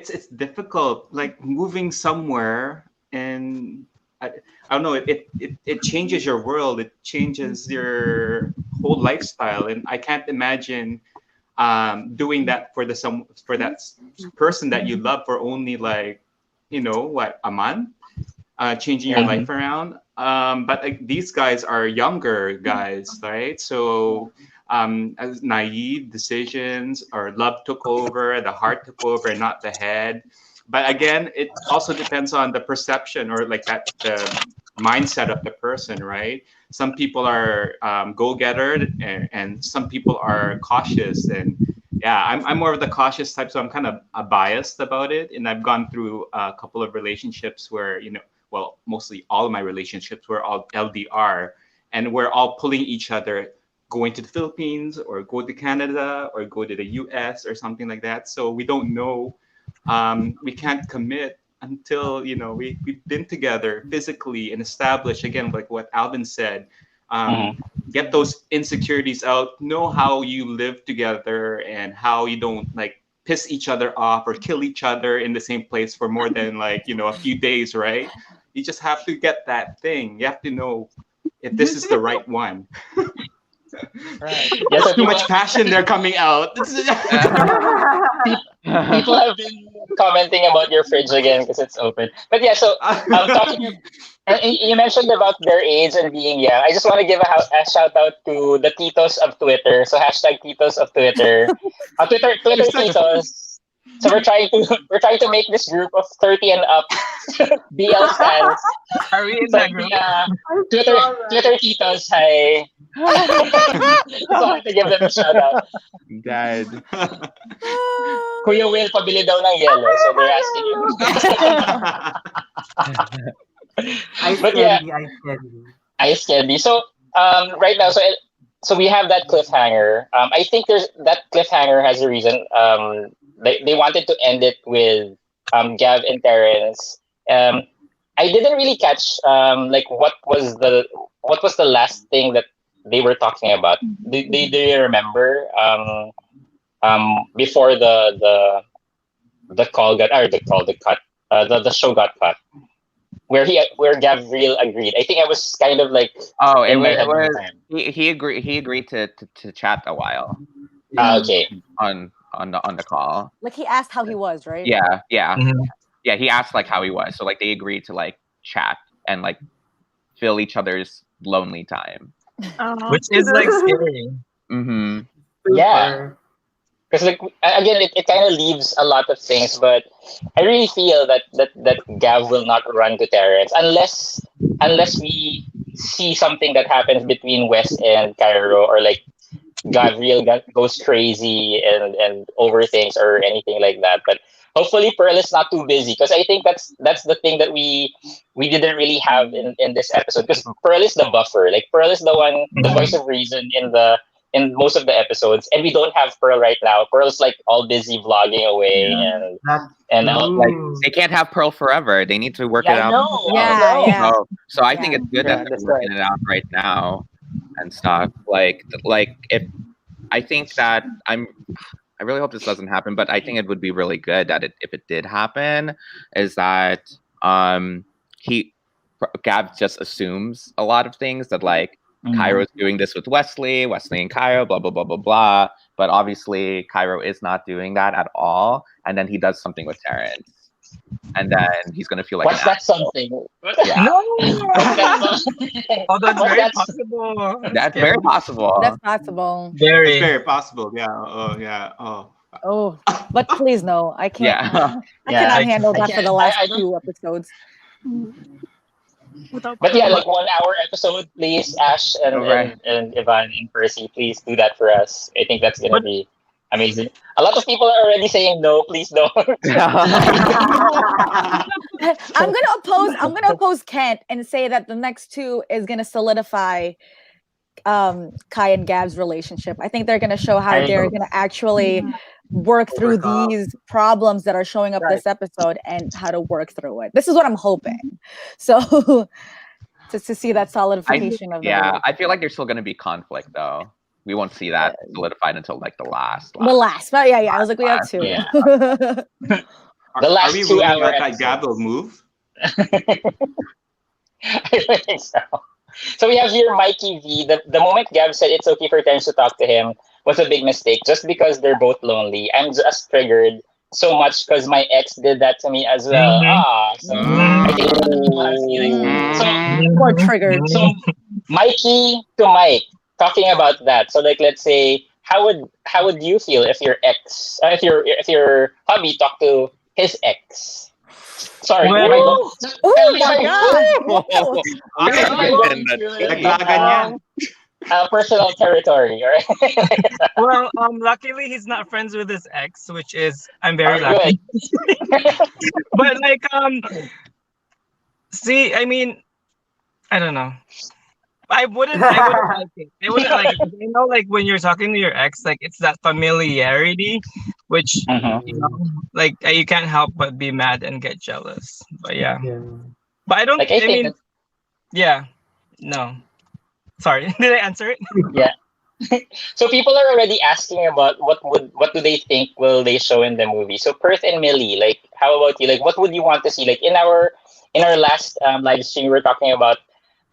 it's difficult. Like moving somewhere, and I don't know. It changes your world. It changes your whole lifestyle, and I can't imagine doing that for that person that you love for only like a month. Changing your life around. But like, these guys are younger guys, right? So as naive decisions, or love took over, the heart took over, and not the head. But again, it also depends on the perception, or like the mindset of the person, right? Some people are go-getter, and some people are cautious. And yeah, I'm more of the cautious type, so I'm kind of biased about it. And I've gone through a couple of relationships where well, mostly all of my relationships were all LDR, and we're all pulling each other, going to the Philippines or go to Canada or go to the US or something like that. So we don't know. We can't commit until we've been together physically and established, again, like what Alvin said. Get those insecurities out. Know how you live together and how you don't like piss each other off or kill each other in the same place for more than like a few days, right? You just have to get that thing. You have to know if this is the right one. Right. There's too much passion there coming out. People have been commenting about your fridge again because it's open. But yeah, so you mentioned about their age and being young. I just want to give a shout out to the Titos of Twitter. So hashtag Titos of Twitter. Twitter Titos. So we're trying to make this group of 30 and up BL fans. Are we in that group? Yeah, Twitter Titos, hi. So I want to give them a shout out. Dad. Kuya Will, pabili daw ng yellow. So they're asking you. Ice candy. Ice Candy. So right now, so we have that cliffhanger. I think there's that cliffhanger has a reason. They wanted to end it with Gav and Terrence. I didn't really catch like what was the last thing that they were talking about. Do you remember before the call got or the cut the show got cut where Gavreel agreed. I think I was kind of like he agreed to chat a while. Okay. On the call. Like he asked how he was, right? Yeah. Mhm. Yeah, he asked like how he was. So like they agreed to like chat and like fill each other's lonely time. Which is like scary. Mm-hmm. Yeah. Because like again, it kind of leaves a lot of things, but I really feel that Gav will not run to Terrence unless we see something that happens between Wes and Cairo, or like Gavreel goes crazy and overthinks or anything like that. But hopefully Pearl is not too busy, because I think that's the thing that we didn't really have in this episode, because Pearl is the buffer. Like Pearl is the one, the voice of reason in most of the episodes, and we don't have Pearl right now. Pearl's like all busy vlogging away, and like they can't have Pearl forever. They need to work it out. Yeah. So I think it's good that they're working it out right now and stuff. Like if I think that I really hope this doesn't happen, but I think it would be really good that if it did happen, is that Gav just assumes a lot of things, that like Cairo's doing this with Wesley and Cairo, blah blah blah blah blah. But obviously Cairo is not doing that at all, and then he does something with Terrence, and then he's gonna feel like what's that something? Yeah. No. Oh, that's very possible. That's very possible. That's possible. Very. It's very possible. Yeah. Oh, yeah. Oh. Oh, but please no, I can't. Yeah. I cannot handle I that for can't. the last I don't- 2 episodes. But yeah, like 1 hour episode, please, Ash and Ivan and Percy, please do that for us. I think that's gonna be amazing. A lot of people are already saying no, please don't. I'm gonna oppose Kent and say that the next 2 is gonna solidify Kai and Gav's relationship. I think they're gonna show how they're gonna actually work through these problems that are showing up this episode and how to work through it. This is what I'm hoping. So to see that solidification of the relationship. I feel like there's still gonna be conflict though. We won't see that solidified until like the last. But yeah, I was like, we have 2. Yeah. The last are we 2 ruling hour out that Gav will move? I think so. So we have here Mikey V. The moment Gav said it's okay for Terrence to talk to him was a big mistake, just because they're both lonely. I'm just triggered so much because my ex did that to me as well. So I think a lot of people have feelings. More triggered. So Mikey to Mike, talking about that. So like, let's say, how would you feel if your ex, if your hubby talked to his ex? Sorry. Oh my God. Personal territory, right? Well, luckily he's not friends with his ex, which is I'm very lucky. But like, see, I mean, I don't know. I wouldn't like it. I wouldn't like it. You know, like when you're talking to your ex, like it's that familiarity, which you know, like you can't help but be mad and get jealous. But yeah. But I don't. Like, I mean, yeah, no. Sorry, did I answer it? Yeah. So people are already asking about what do they think will they show in the movie. So Perth and Millie, like, how about you? Like, what would you want to see? Like in our last live stream, we were talking about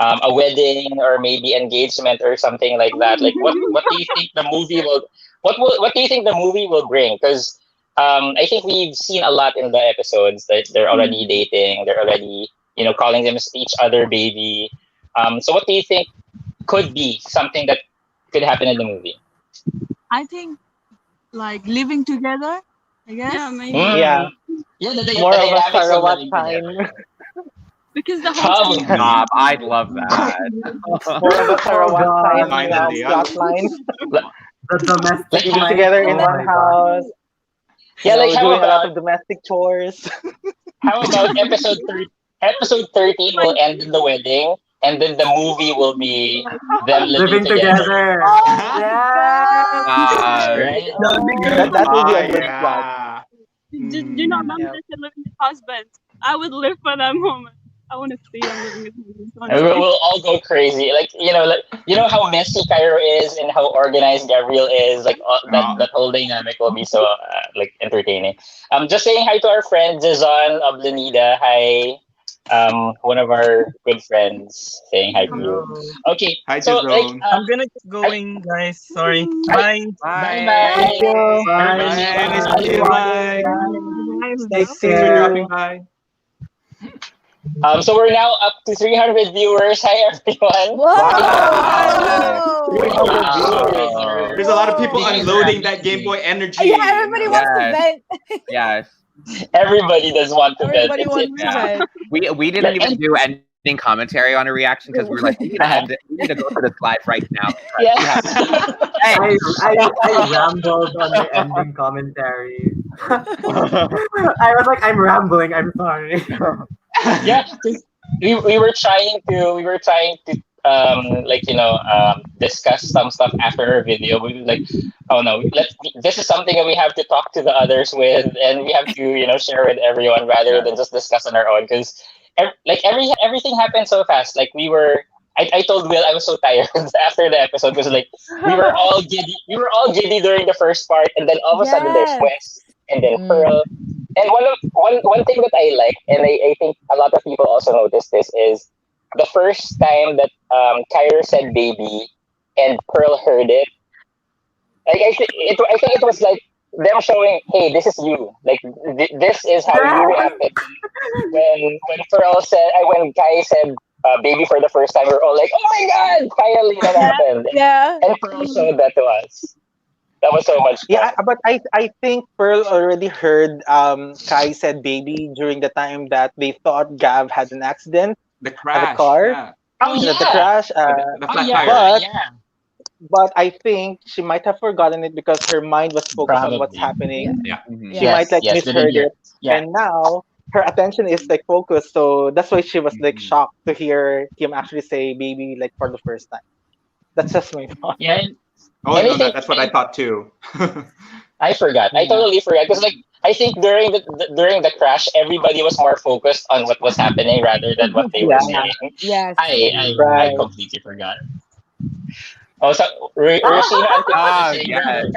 a wedding or maybe engagement or something like that. Like what do you think the movie will what do you think the movie will bring? Because I think we've seen a lot in the episodes that they're already dating, they're already, you know, calling them each other baby. So what do you think could be something that could happen in the movie? I think like living together, I guess. Yeah, maybe. Yeah. More of a Sarawat time. Because the whole team. I'd love that. More of a Sarawat time plotline. The domestic Living together in one house. Yeah, like how doing a lot about of domestic chores. how about episode 13 will end in the wedding, and then the movie will be them Living together. Oh Yeah. Right? That would be good. That will be a Ah, good plot. yeah. Do not remember Yeah. they're living with husbands. I would live for that moment. I want to see them living with husbands. And Honestly. we'll all go crazy. Like you know how messy Cairo is and how organized Gavreel is. Like that whole dynamic will be so like entertaining. Just saying hi to our friend Jazon of Lanida. Hi. One of our good friends saying hi to you. Okay, Hi, so like Jerom. I'm gonna get going, guys. Sorry. Bye. bye. Thank you. Bye. Nice to meet you. Bye. Take Thanks for care. dropping by. So we're now up to 300 viewers. Hi everyone. Whoa! Wow. There's a lot of people These are unloading that amazing. Game Boy energy. Yeah, everybody wants to Yes. vent. Yes. Everybody does want to bet. Everybody wants to Yeah. vent. We didn't even do ending commentary on a reaction because we were like, we need to go for this live right now. Yes. Hey. I rambled on the ending commentary. I was like, I'm rambling. I'm sorry. Yeah, 'cause we were trying to like discuss some stuff after her video. We were like, oh no, this is something that we have to talk to the others with, and we have to share with everyone rather than just discuss on our own, because everything happened so fast. Like I told Will I was so tired after the episode because like we were all giddy during the first part, and then all of a sudden there's Yes. West and then Pearl. And one thing that I like, and I think a lot of people also noticed this, is the first time that Kyra said baby and Pearl heard it. Like I think it was like them showing, hey, this is you. Like this is how you reacted when Pearl said, when Kai said baby for the first time. We're all like, oh my god, finally that happened. Yeah. And Pearl showed that to us. That was so much fun. Yeah, but I think Pearl already heard Kai said baby during the time that they thought Gav had an accident The at crash. the car. Yeah. Oh yeah. The crash. The flat tire. But yeah. but I think she might have forgotten it because her mind was focused on what's Probably. happening. Yeah. Mhm. She might like didn't misheard hear. it. Yeah. And now her attention is like focused, so that's why she was like shocked to hear him actually say baby like for the first time. That's just my thought. Yeah. And Oh, no, anything- that's what I thought too. I forgot. I totally forgot because like I think during the crash, everybody was more focused on what was happening rather than what they were Yeah. saying. Yes. I Right. completely forgot. Oh, so Rashina Antipode yes.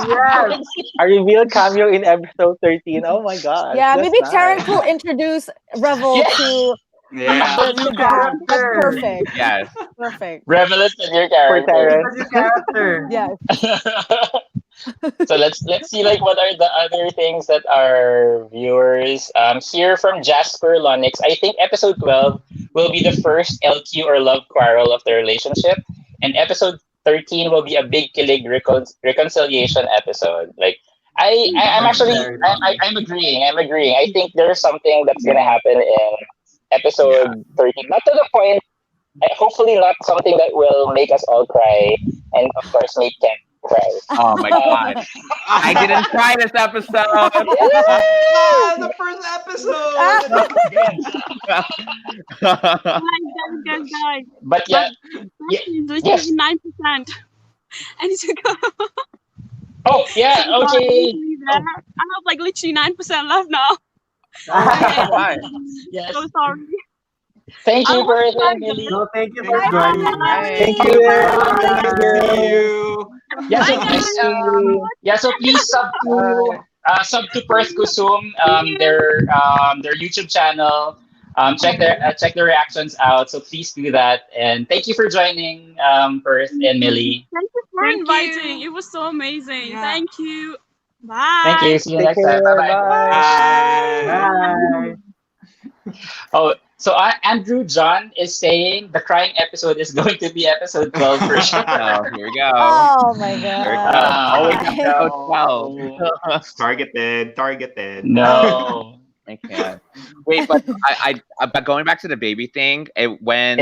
Yes. A reveal cameo in episode 13. Oh my god. Yeah, that's maybe nice. Terrence will introduce Revel Yes. to Yeah. the Gav. That's perfect. Yes. Perfect. Revel is your For character. Terrence. That's your character. Yes. So let's see like what are the other things that our viewers hear from Jasper Lonix. I think episode 12 will be the first LQ or love quarrel of the relationship, and episode 13 will be a big kilig reconciliation episode. Like I'm agreeing. I'm agreeing. I think there's something that's gonna happen in episode 13. Not to the point. Hopefully not something that will make us all cry, and of course make Ken cry. Oh my god. I didn't try this episode. Ah, the first episode. Guys. But yeah, yeah, He's yes. 9%. I need to go. Oh yeah, okay. I have like literally 9% left now. Why? Yes. So sorry. Thank you, I want to Bertha and try Billy. No, thank you for Bye. joining. Thank you. Thank you. See you. Yeah, so Bye, please, guys. please sub to Perth Kusum, their YouTube channel. Check their reactions out. So please do that. And thank you for joining, Perth and Millie. Thank you for Thank inviting. you. It was so amazing. Yeah. Thank you. Bye. Thank you. See you Take next time. care. Bye bye. Bye. Bye. Oh, so Andrew John is saying the crying episode is going to be episode 12 for sure. Oh, here we go. Oh my Here we go. god. Always episode 12. Targeted. No. I can't. Wait, but but going back to the baby thing, when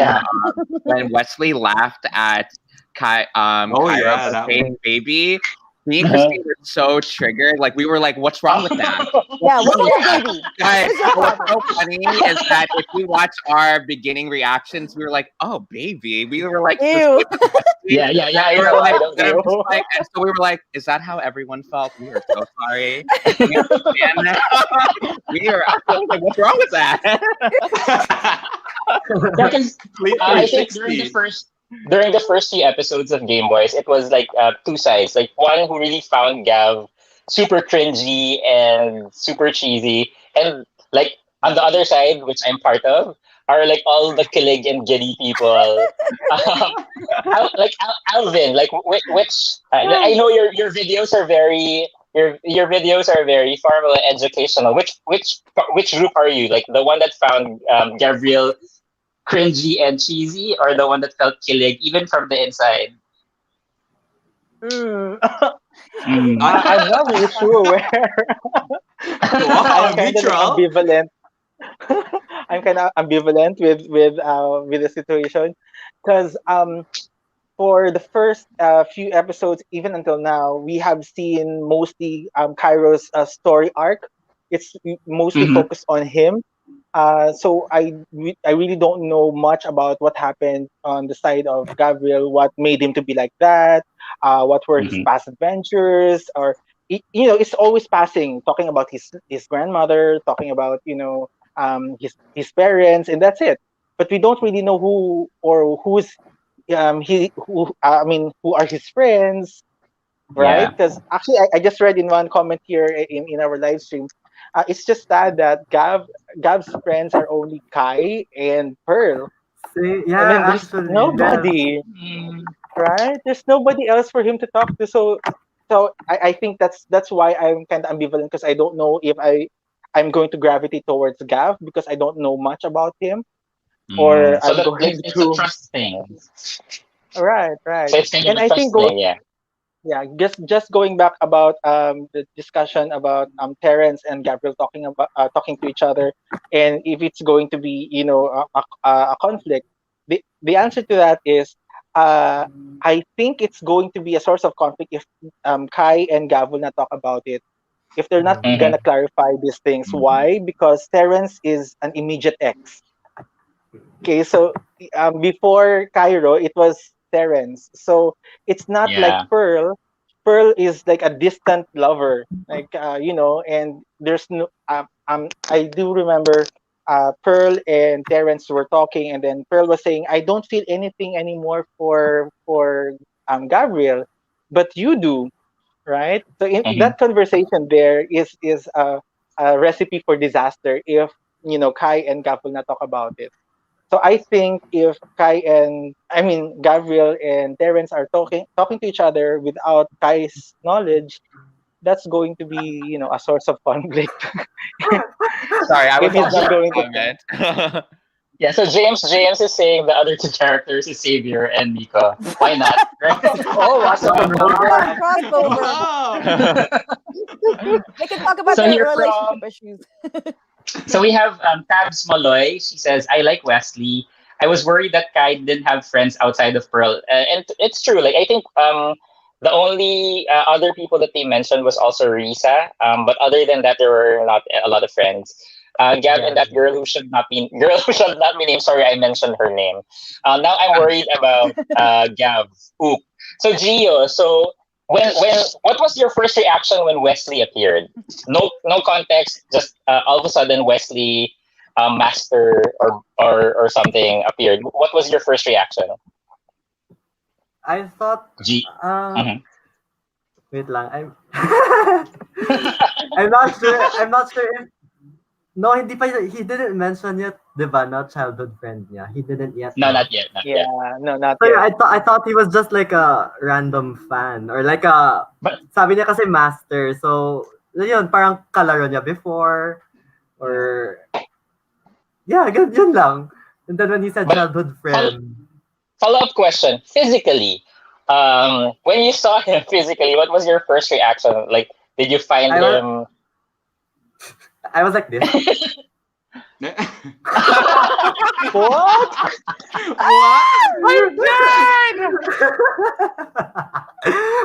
Wesley laughed at Kyra Oh, yeah, for that saying one. baby, me and Christine were so triggered. Like, we were like, what's wrong with that? Yeah, what's wrong with baby? Guys, what's so funny is that if you watch our beginning reactions, we were like, oh, baby. We were like, Ew. Yeah. we were like, I and I'm know. just like, and so we were like, is that how everyone felt? We were so sorry. We understand now. We were like, what's wrong with that? Because I think during the first few episodes of Game Boys, it was like two sides. Like one who really found Gav super cringy and super cheesy, and like on the other side, which I'm part of, are like all the kilig and giddy people. Alvin, like which I know your videos are very your videos are very formal and educational. Which group are you? Like the one that found Gavreel cringy and cheesy, or the one that felt kilig even from the inside? I'm not really sure where. Wow, I'm kind of neutral. ambivalent. I'm kind of ambivalent with the situation, because for the first few episodes, even until now, we have seen mostly Cairo's story arc. It's mostly focused on him. So I really don't know much about what happened on the side of Gavreel, what made him to be like that, what were his past adventures, or it's always passing, talking about his grandmother, talking about his parents, and that's it. But we don't really know who or who's who are his friends, right? Yeah. Because actually, I just read in one comment here in our live stream. It's just sad that Gav's friends are only Kai and Pearl, See, and yeah, then there's actually, yes. nobody, right? There's nobody else for him to talk to. So I think that's why I'm kind of ambivalent, because I don't know if I'm going to gravitate towards Gav because I don't know much about him, or So I'm going it's a to trust thing. right. So it's kind of And a I trust think thing, yeah. yeah, just going back about the discussion about Terrence and Gabriel talking to each other, and if it's going to be a conflict, the answer to that is I think it's going to be a source of conflict if Kai and Gav will not talk about it, if they're not gonna clarify these things. Why? Because Terrence is an immediate ex. Okay, so before Cairo, it was Terrence. So it's not like Yeah. Pearl. Pearl is like a distant lover, like and there's no. I do remember, Pearl and Terrence were talking, and then Pearl was saying, "I don't feel anything anymore for Gabriel, but you do, right?" So in that conversation, there is a recipe for disaster if Kai and Gav will not talk about it. So I think if Gabriel and Terrence are talking to each other without Kai's knowledge, that's going to be a source of conflict. Sorry, I If was he's also not going to comment. Yeah, so James is saying the other two characters is Xavier and Mika. Why not? Right? oh Crossover. Wow. They can talk about So their here relationship issues. So we have Tabs Malloy. She says, I like Wesley. I was worried that Kai didn't have friends outside of Pearl. And it's true. Like, I think the only other people that they mentioned was also Risa. But other than that, there were not a lot of friends. Gav and that girl who should not be named. Sorry, I mentioned her name. Now I'm worried about Gav. Oop. So Gio, when what was your first reaction when Wesley appeared? No context, just all of a sudden Wesley, master or something appeared. What was your first reaction? I thought. G. Wait lang. I'm not sure. I'm not sure if. No, he didn't mention yet, diba, no childhood friend niya. He didn't yet. No, not yet. Not yet. no, not So yet. I thought he was just like a random fan or like a sabi niya kasi master. So yun parang kalaro niya before or yeah, yun lang. And then when he said childhood friend. Follow-up question. Physically, when you saw him physically, what was your first reaction? Like, did you find him? I was like this. What? I'm dead!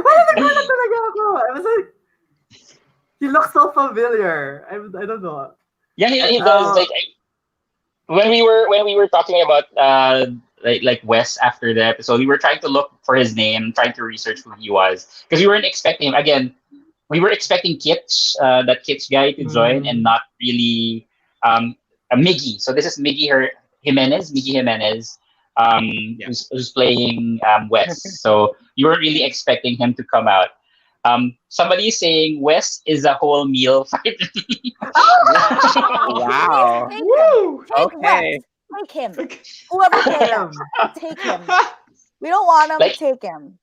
Wala naghanap talaga ako. He looks so familiar. I don't know. Yeah, he does. Like when we were talking about like Wes after the episode, we were trying to look for his name, trying to research who he was because we weren't expecting him. Again, we were expecting that Kitsch guy to join, and not really a Miggy. So this is Miggy Jimenez, who's playing Wes. So you weren't really expecting him to come out. Somebody is saying Wes is a whole meal fighter. Wow. Woo! Okay. Take him. Whoever take him. Take him. We don't want him. Like, take him.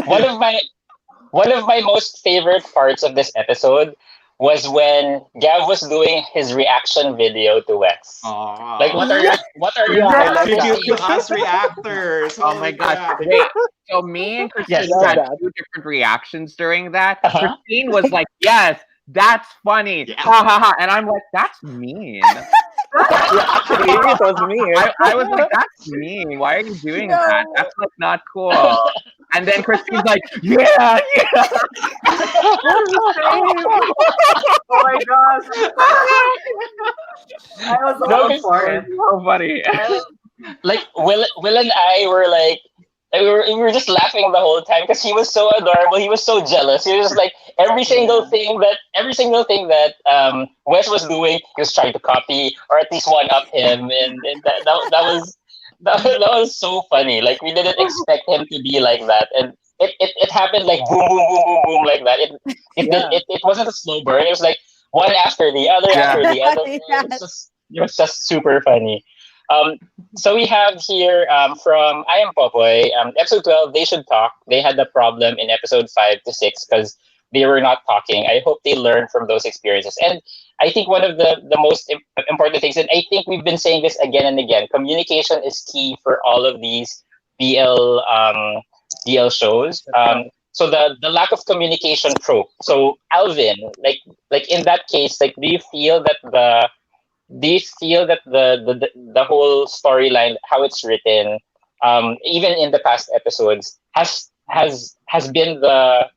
one of my most favorite parts of this episode was when Gav was doing his reaction video to Wes. Aww. Like, what are your tribute to us reactors? Oh my gosh! Wait, so me and Christine had two different reactions during that. Christine was like, "Yes, that's funny," ha ha ha, and I'm like, "That's mean." Actually, it was me. I was like, "That's mean. Why are you doing that? That's like not cool." And then Christine's like, "Yeah." Oh my gosh! I was so for it. So funny. Like Will and I were like, we were just laughing the whole time because he was so adorable. He was so jealous. He was just like every single thing that Wes was doing, he was trying to copy or at least one up him, and that was so funny. Like we didn't expect him to be like that, and it happened like boom boom boom boom boom like that. It wasn't a slow burn. It was like one after the other after the other. It was just super funny. So we have here from I Am Popoy, episode 12, They Should Talk. They had the problem in episode 5 to 6 because they were not talking. I hope they learned from those experiences. And I think one of the most important things, and I think we've been saying this again and again, communication is key for all of these BL shows. So the lack of communication trope. So Alvin, like in that case, like do you feel that the whole storyline, how it's written, even in the past episodes, has been the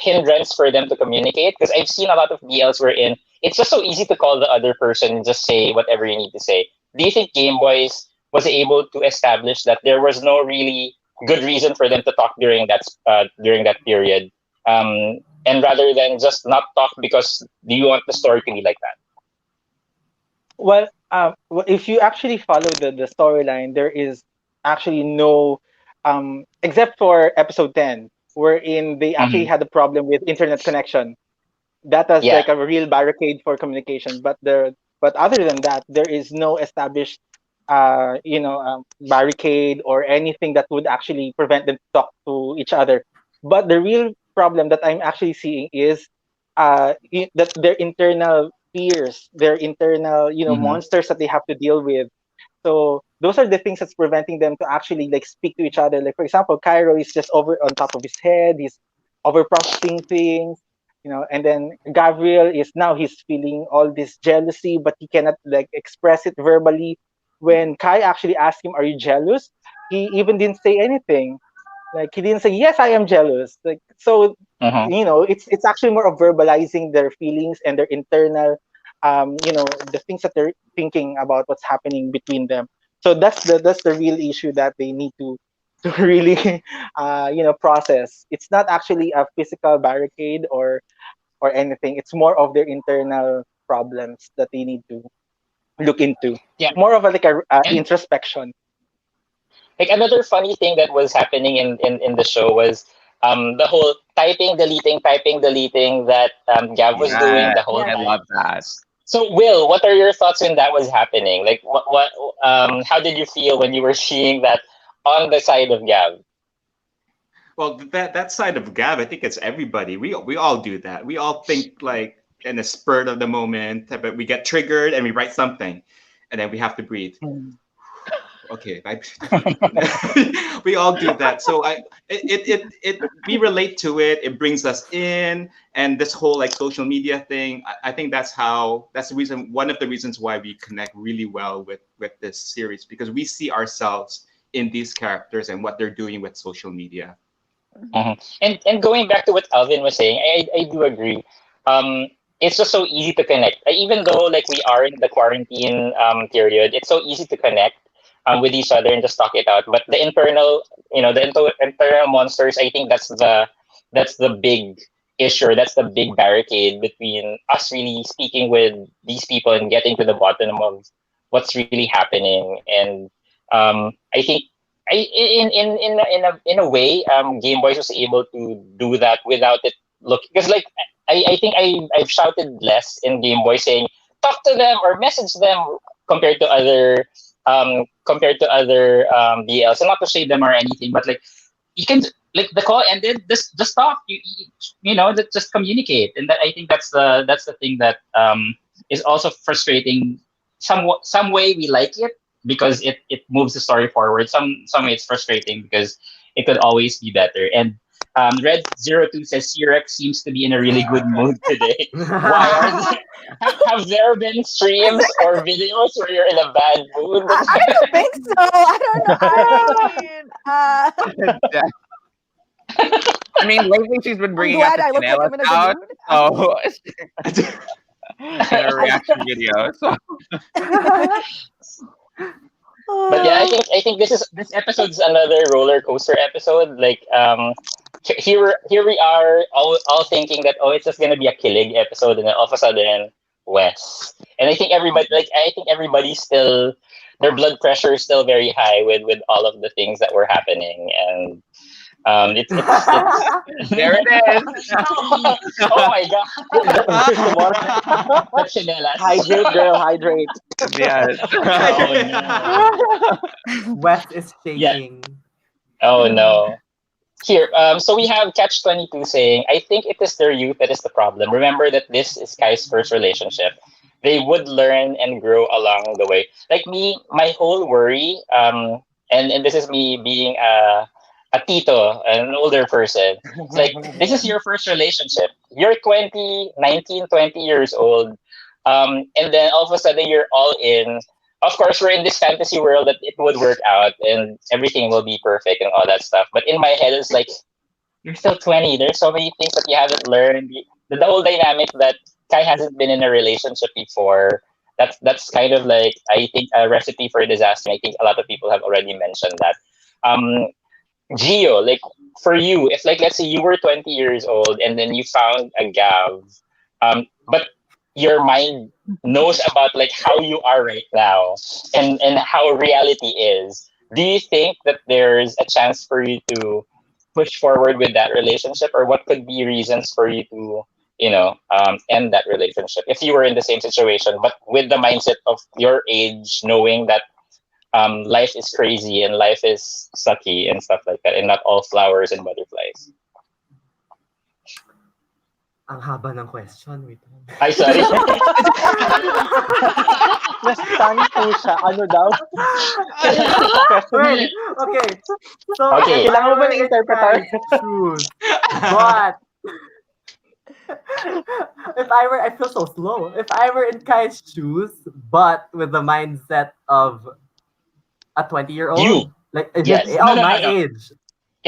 hindrance for them to communicate? Because I've seen a lot of BLs wherein it's just so easy to call the other person and just say whatever you need to say. Do you think Gameboys was able to establish that there was no really good reason for them to talk during that period, and rather than just not talk because do you want the story to be like that? Well, if you actually follow the storyline, there is actually no, except for episode 10, wherein they actually had a problem with internet connection. That was like a real barricade for communication. But other than that, there is no established, barricade or anything that would actually prevent them to talk to each other. But the real problem that I'm actually seeing is that their internal fears, their internal, monsters that they have to deal with. So those are the things that's preventing them to actually like speak to each other. Like for example, Cairo is just over on top of his head. He's over processing things, and then Gavreel he's feeling all this jealousy, but he cannot like express it verbally. When Kai actually asked him, "Are you jealous?" He even didn't say anything. Like he didn't say, "Yes, I am jealous." Like so, it's actually more of verbalizing their feelings and their internal, the things that they're thinking about what's happening between them. So that's the real issue that they need to really, process. It's not actually a physical barricade or anything. It's more of their internal problems that they need to look into. Yeah, more of a introspection. Like another funny thing that was happening in the show was the whole typing deleting that Gav was doing the whole I time. love that. So Will, what are your thoughts when that was happening? Like what how did you feel when you were seeing that on the side of Gav? Well, that side of Gav, I think it's everybody. We all do that. We all think like in a spurt of the moment, but we get triggered and we write something, and then we have to breathe. Okay, we all do that. So we relate to it. It brings us in, and this whole like social media thing. I think that's the reason. One of the reasons why we connect really well with this series, because we see ourselves in these characters and what they're doing with social media. And going back to what Alvin was saying, I do agree. it's just so easy to connect. Even though like we are in the quarantine period, it's so easy to connect with each other and just talk it out. But the internal, internal monsters, I think that's the big issue. Or that's the big barricade between us really speaking with these people and getting to the bottom of what's really happening. And I think in a way, Game Boys was able to do that without it look, because like I think I've shouted less in Game Boy saying talk to them or message them compared to other BLs. And not to shade them or anything, but like you can, like the call ended, just talk. Just communicate. And that, I think that's the thing that is also frustrating. Some way we like it because it moves the story forward. Some way it's frustrating because it could always be better. And Red02 says CREX seems to be in a really good mood today. Why are there, have there been streams or videos where you're in a bad mood? I don't think so. I don't know. I mean, lately she's been bringing glad up I look like I'm in a good out, mood. so in a reaction video. So. But yeah, I think this episode is another roller coaster episode. Like here we are all thinking that it's just gonna be a killing episode, and then all of a sudden Wes. And I think everybody's still, their blood pressure is still very high with all of the things that were happening. And it's there it is. Oh my god. The chinelas. Hydrate, girl, hydrate. Yes. Oh no. West is shaking. Oh no. Here, so we have Catch-22 saying, I think it is their youth that is the problem. Remember that this is Kai's first relationship. They would learn and grow along the way. Like me, my whole worry, and this is me being a tito, an older person. It's like, this is your first relationship. You're 20 years old. And then all of a sudden you're all in. Of course, we're in this fantasy world that it would work out and everything will be perfect and all that stuff. But in my head, it's like, you're still 20. There's so many things that you haven't learned. The whole dynamic that Kai hasn't been in a relationship before. That's kind of like, I think, a recipe for disaster. I think a lot of people have already mentioned that. Gio, like for you, if like let's say you were 20 years old and then you found a Gav, but your mind knows about like how you are right now and how reality is. Do you think that there's a chance for you to push forward with that relationship, or what could be reasons for you to end that relationship if you were in the same situation, but with the mindset of your age, knowing that life is crazy and life is sucky and stuff like that, and not all flowers and butterflies? Ang haba ng question. Wait. Ay, sorry. Na-stun po siya. Ano daw? Wait, okay. So, Okay. Kailangan mo ba ng interpreter? Shoes. But, I feel so slow. If I were in Kai's shoes, but with the mindset of a 20-year-old, You. like Yes. my No. age.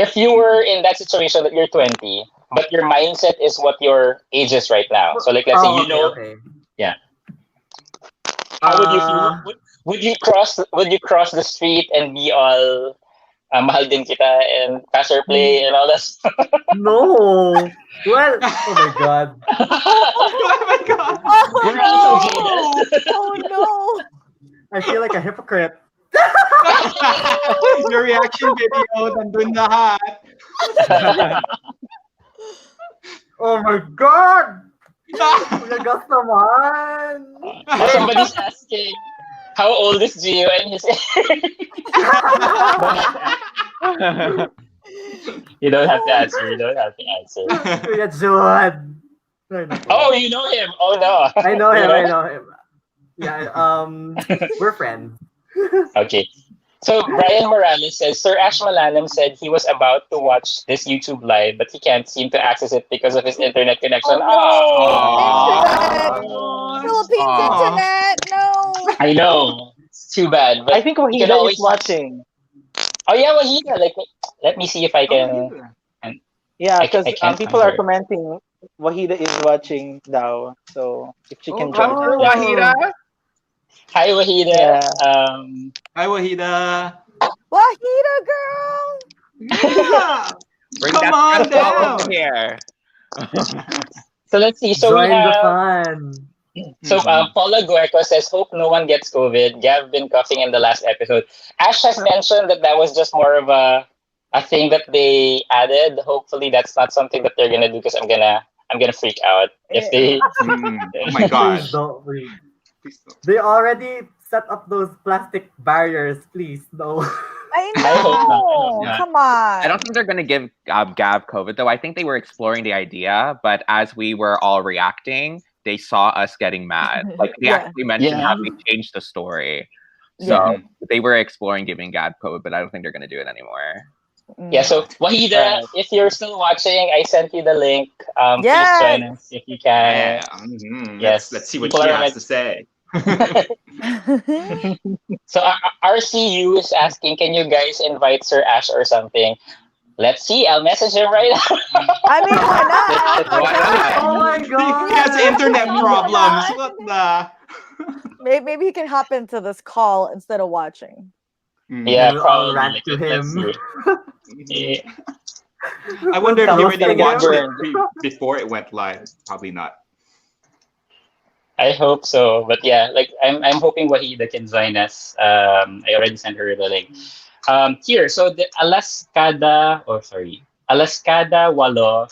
If you were in that situation that you're 20, but your mindset is what your age is right now. So like let's say okay. Yeah. How would you feel? Would you cross the street and be all mahal din kita and passer play and all that stuff? No. Well, oh my god. Oh my god. We're also jaded. Oh no. I feel like a hypocrite. Your reaction video, nandun lahat. Oh my god! Nagas naman! Somebody's asking, how old is Gio and his You don't have to answer. Kuya Jude. Oh, you know him. Oh no. I know him. Yeah, we're friends. Okay. So Brian Morales says, Sir Ash Malanum said he was about to watch this YouTube live, but he can't seem to access it because of his internet connection. Philippines internet, no. I know. It's too bad. But I think Wahida is watching. Oh yeah, Wahida. Let me see if I can. Yeah, because I can't people find are her. commenting Wahida is watching now, so if she can join us. Hello, Wahida. Hi, Wahida. Yeah. Hi, Wahida. Wahida girl. Yeah. Bring Come that on stress ball down. over here. So let's see. So we Join the have. fun. So Paula Gueco says, "Hope no one gets COVID." Gav been coughing in the last episode. Ash has mentioned that was just more of a thing that they added. Hopefully, that's not something that they're gonna do because I'm gonna freak out if they. Oh my Please gosh. don't. Please. Please don't. They already set up those plastic barriers. Please, no. I I hope not. I hope know. not. Come on. I don't think they're going to give Gav COVID, though. I think they were exploring the idea, but as we were all reacting, they saw us getting mad. Like, they Yeah. actually mentioned Yeah. how they changed the story. So they were exploring giving Gav COVID, but I don't think they're going to do it anymore. Yeah. So Wahida, if you're still watching, I sent you the link. Please Yes. join us if you can. Yeah. Yes. Let's see what People she are has like- to say. So RCU is asking, can you guys invite Sir Ash or something? Let's see. I'll message him right now. I mean, why not? Why not? Oh my god. He has internet problems. What the? Maybe he can hop into this call instead of watching. Yeah, We'll all probably. rant Like, to let's him. see. Yeah. I wonder if he We'll already get watched it burned. before it went live. Probably not. I hope so, but yeah, like I'm hoping Wahida can join us. I already sent her the link. Here, so the Alaskada Walo,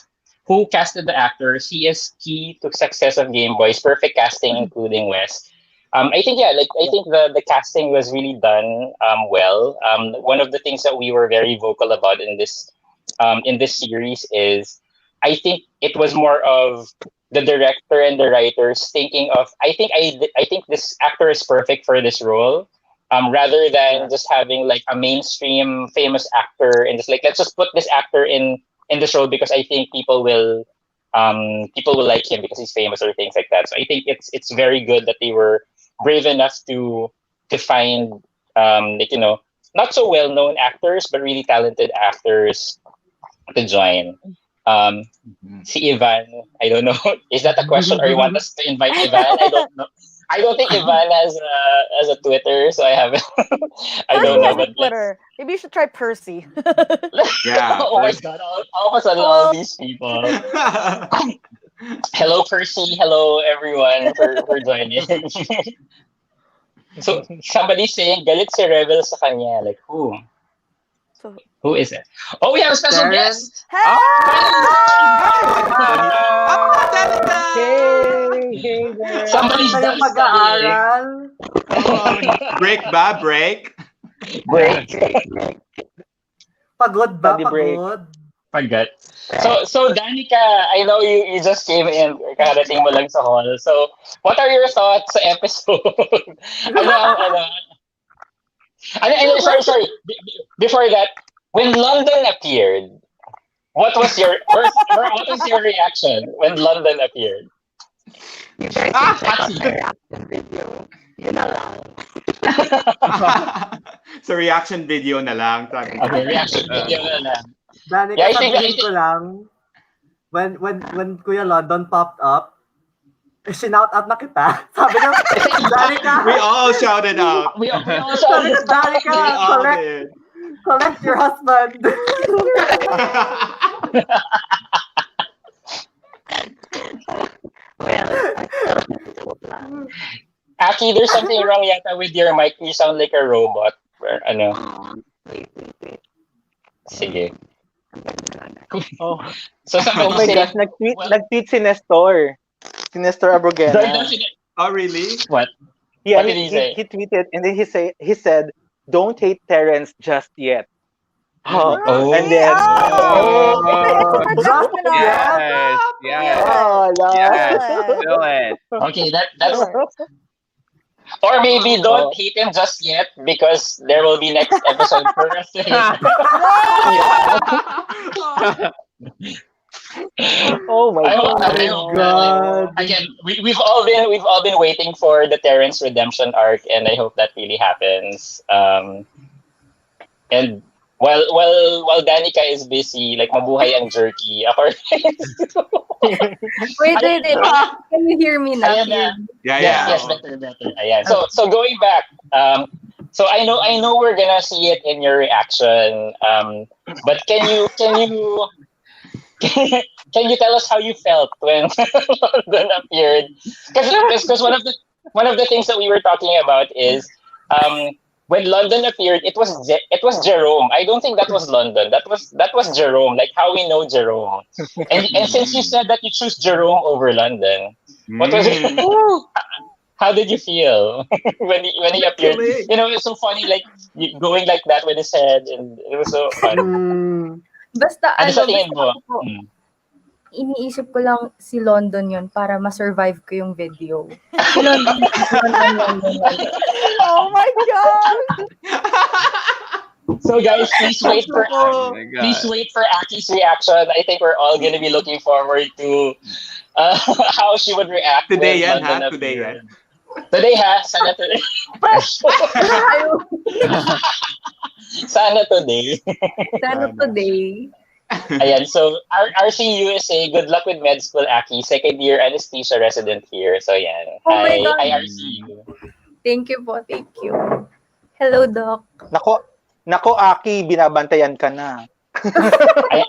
who casted the actors, he is key to success of Game Boys. Perfect casting, including West. I think the casting was really done well. One of the things that we were very vocal about in this series is, I think it was more of the director and the writers thinking of, I think this actor is perfect for this role, rather than just having like a mainstream famous actor and just like, let's just put this actor in this role because I think people will like him because he's famous or things like that. So I think it's very good that they were brave enough to find not so well known actors but really talented actors to join. Si Ivan, I don't know. Is that a question, or you want us to invite Ivan? I don't know. I don't think Ivan has a Twitter, so I haven't. I Percy don't know, has a but Twitter. Maybe you should try Percy. Yeah. oh my god! All of a sudden, all these people. Hello, Percy. Hello, everyone, for joining. So somebody's saying galit si Rebel sa kanya. Like who? So, Who is it? Oh, we have a special Terrence? guest. hey! Somebody's Tapos na done yung pag-aaral. Break ba? Break? Break. Pagod ba? Study break. Pagod? Forgot. So Danica, I know you just came in, karating mo lang sa hall. So, what are your thoughts sa episode? Sorry. Before that, when London appeared, what was your reaction when London appeared? So reaction video na lang. Sabi ko. Okay, reaction video na lang. Danica, Yeah, I think- sabihin ko lang, when Kuya London popped up, shinout out na kita. Sabi niya, Danica, We all shouted out. We all sabi niya, saw Danica, We all collect, did. collect your husband. Aki, there's something wrong yata with your mic. You sound like a robot. Or, ano? Sige. Oh, So oh somebody my say, gosh, nag-tweet si Nestor. Si Nestor Abrogena. Oh, really? What? Yeah, What did he say? he tweeted and then he said, "Don't hate Terrence just yet." Oh, Oh. and then It's a suggestion of- Yes, yes, oh, no. yes. Feel it. Okay, that's... Or maybe don't hate him just yet because there will be next episode for us to hate. Oh my I hope, god. I hope that, again, we've all been waiting for the Terrence redemption arc, and I hope that really happens. And while Danica is busy, like mabuhay ang jerky, according Wait. Can you hear me now? Ayan na. Yeah, Yes, better. Ayan. So going back, so I know we're gonna see it in your reaction. But can you can you tell us how you felt when London appeared? Because one of the things that we were talking about is when London appeared, it was Jerom. I don't think that was London. That was Jerom. Like how we know Jerom. And since you said that you choose Jerom over London, what was it? How did you feel when he appeared? You know, it's so funny, like going like that with his head, and it was so fun. Basta Ano sa ano, tingin mo? iniisip ko lang si London yon para ma-survive ko yung video. Si London. Oh my God! So guys, please wait for Aki's reaction. I think we're all gonna be looking forward to how she would react. Today when yan, London ha? Today yan. Today, ha? Sana today. Sana today. Sana today. Ayan, so RCUSA, good luck with med school, Aki. Second year anesthesia resident here. So yan. Oh my God. Hi RCU. Thank you po, thank you. Hello, Doc. Nako, Aki, binabantayan ka na. Ay,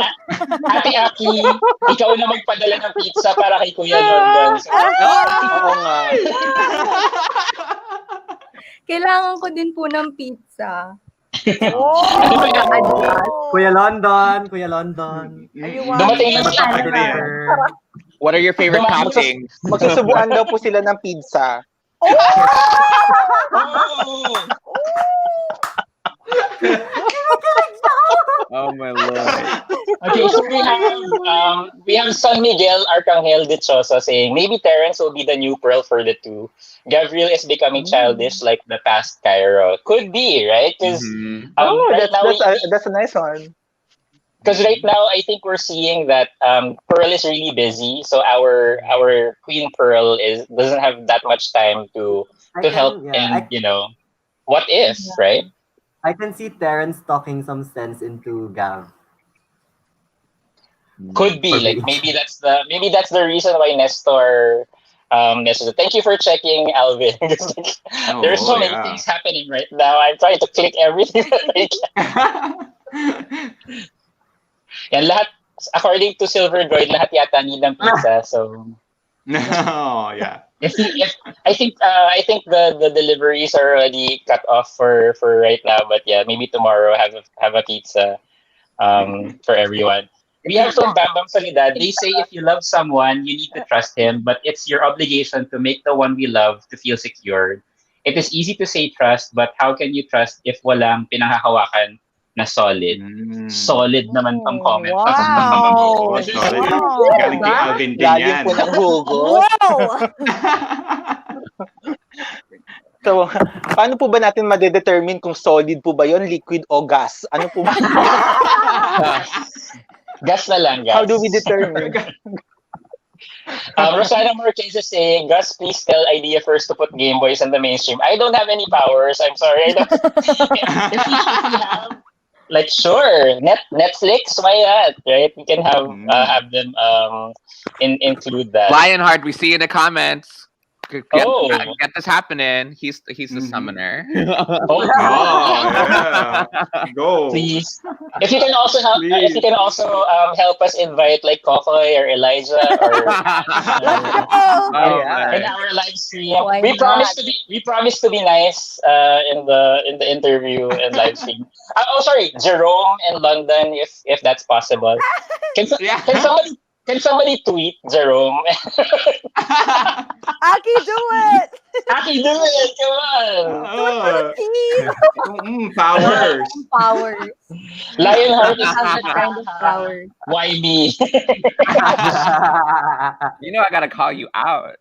Ate Aki, ikaw na magpadala ng pizza para kay Kuya London. So, Oo nga. Kailangan ko din po ng pizza. ano ba yan? Kuya London. Dumating yung What are your favorite Dumating- toppings? Magsusubuan daw po sila ng pizza. Oh my lord. Okay, so we have San Miguel Arcangel Dichosa saying maybe Terrence will be the new Pearl for the two. Gavreel is becoming childish like the past Caireel. Could be, right? Because That's a nice one. Because right now, I think we're seeing that Pearl is really busy, so our Queen Pearl doesn't have that much time to help what if, right? I can see Terrence talking some sense into Gav. Could be maybe that's the reason why Nestor messages. Thank you for checking, Alvin. There's so many things happening right now. I'm trying to click everything that I can. Yan lahat, according to Silver Droid, lahat yata nilang pizza. So No, yeah. I think the deliveries are already cut off for right now. But yeah, maybe tomorrow have a pizza for everyone. We have from Bam Bam Salidad. They say if you love someone, you need to trust him, but it's your obligation to make the one we love to feel secure. It is easy to say trust, but how can you trust if walang pinanghahawakan na solid? Solid naman tong comment. Wow. Solid. Wow. Galing kay Alvin din Lalim yan. po ng hugot. Wow. So, paano po ba natin madedetermine kung solid po ba yon, liquid o gas? Ano po ba? Gas na lang, gas. How do we determine? Rosana Marquez is saying, Gus, please tell idea first to put Game Boys in the mainstream. I don't have any powers. I'm sorry. I don't. if we have, like, sure, Netflix, why not? Right? We can have them include that. Lionheart, we see in the comments. Get this happening. He's the summoner. Oh, yeah. Go. Please. If you can also help us invite like Kokoy or Elijah or in our live stream. We promise to be nice in the interview and live stream. Sorry, Jerom in London if that's possible. Can somebody tweet Jerom? Aki, do it! Aki, do it! Come on! Powers. Powers. Lionheart is Have that kind of powers. Why me? You know I gotta call you out.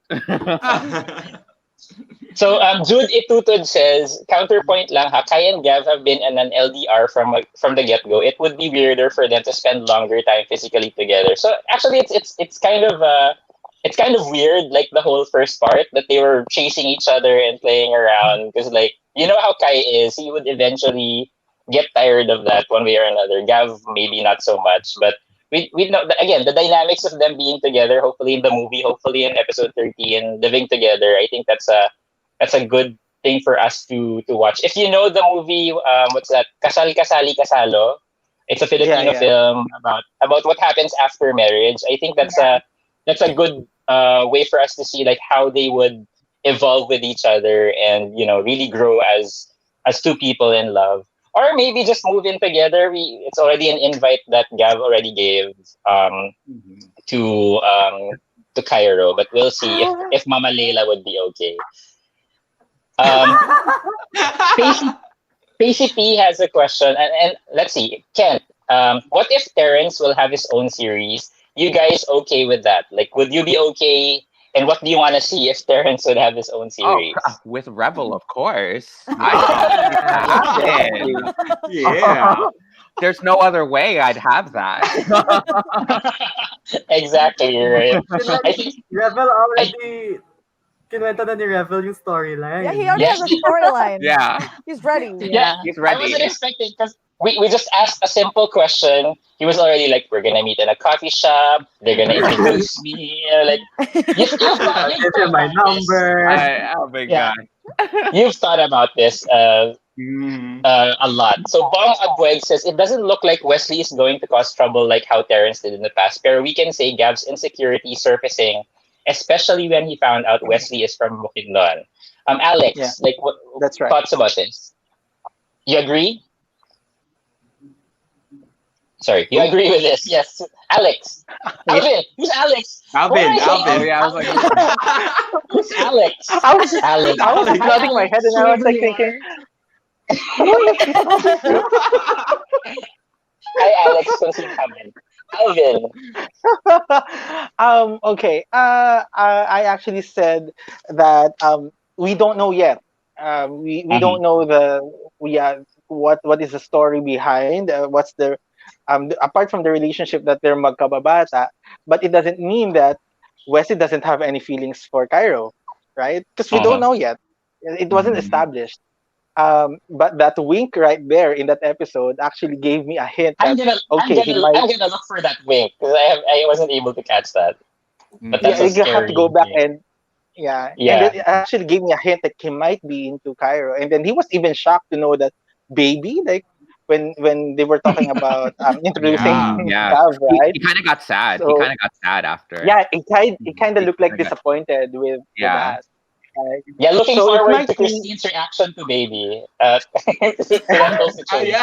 So Jude Itutod says, counterpoint lang ha, Cai and Gav have been in an LDR from the get-go. It would be weirder for them to spend longer time physically together. So actually it's kind of weird, like the whole first part that they were chasing each other and playing around, because like you know how Cai is, he would eventually get tired of that one way or another. Gav maybe not so much, but we know that, again, the dynamics of them being together, hopefully in the movie, hopefully in episode 30, and living together. I think that's a good thing for us to watch. If you know the movie, what's that? Kasal Kasali Kasalo. It's a Filipino film about what happens after marriage. I think that's a good way for us to see like how they would evolve with each other and really grow as two people in love. Or maybe just move in together. It's already an invite that Gav already gave to Cairo, but we'll see if Mama Leila would be okay. Pacey P has a question, and let's see, Kent. What if Terrence will have his own series? You guys okay with that? Like, would you be okay? And what do you want to see if Terrence would have his own series? With Rebel, of course. Yeah. There's no other way I'd have that. Exactly, right. I think Rebel already kinuwento na ni Rebel yung storyline. Yeah, he already has a storyline. Yeah. He's ready. Yeah, He's ready. I wasn't expecting because we just asked a simple question. He was already like, "We're gonna meet in a coffee shop. They're gonna introduce me." Like, you've Give my number. Oh my God. You've thought about this a lot. So Bong Abueg says it doesn't look like Wesley is going to cause trouble like how Terrence did in the past. Pero we can say Gav's insecurity surfacing, especially when he found out Wesley is from Bukidnon. Alex, like what That's right. thoughts about this? You agree? Sorry, you agree with this? Yes. Alex. Alvin. Who's Alex? Alvin. Oh, yeah, I was like, Who's Alex? Alex. Alex. I was nodding my head and I was like thinking, Hi, Alex. Kung sino ka man. Alvin. okay. I actually said that we don't know yet. We don't know what is the story behind what's the apart from the relationship that they're magkababata, but it doesn't mean that Wesley doesn't have any feelings for Cairo, right? Because we don't know yet. It wasn't established. But that wink right there in that episode actually gave me a hint that I'm gonna look for that wink because I wasn't able to catch that. But that's you have to go back thing. and and it actually gave me a hint that he might be into Cairo, and then he was even shocked to know that baby, like when they were talking about introducing Gav, right? He kind of got sad. So, he kind of got sad after. Yeah, it kind of looked like disappointed with us. Looking So it forward might to be- Christine's reaction to baby. Yeah,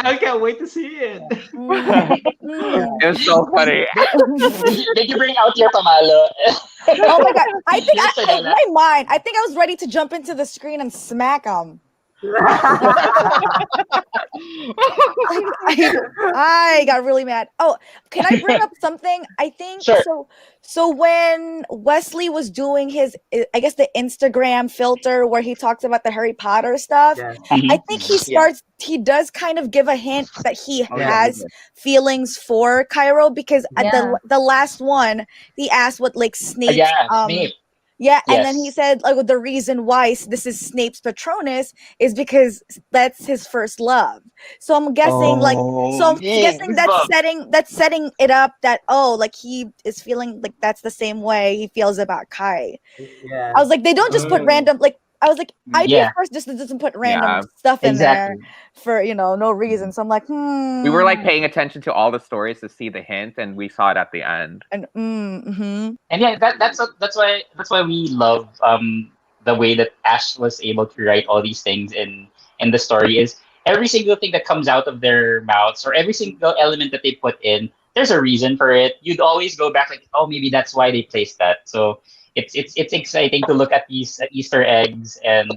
I can't wait to see it. It was so funny. Did you bring out your pamalo? Oh my God. I think Yes, in my mind, I think I was ready to jump into the screen and smack him. I got really mad. Oh, can I bring up something? I think Sure. so when Wesley was doing his, I guess, the Instagram filter where he talks about the Harry Potter stuff, I think he does kind of give a hint that he has feelings for Cairo because at the last one, he asked what like Snape's Snape. Yeah, and then he said like the reason why this is Snape's Patronus is because that's his first love. So I'm guessing that's setting it up that like he is feeling like that's the same way he feels about Cai. Yeah. I was like, they don't just put random I was like, idea first just doesn't put random stuff in there for no reason. So I'm like, We were like paying attention to all the stories to see the hint, and we saw it at the end. And And yeah, that's why we love the way that Ash was able to write all these things in the story is every single thing that comes out of their mouths or every single element that they put in, there's a reason for it. You'd always go back like, oh, maybe that's why they placed that. So it's exciting to look at these Easter eggs and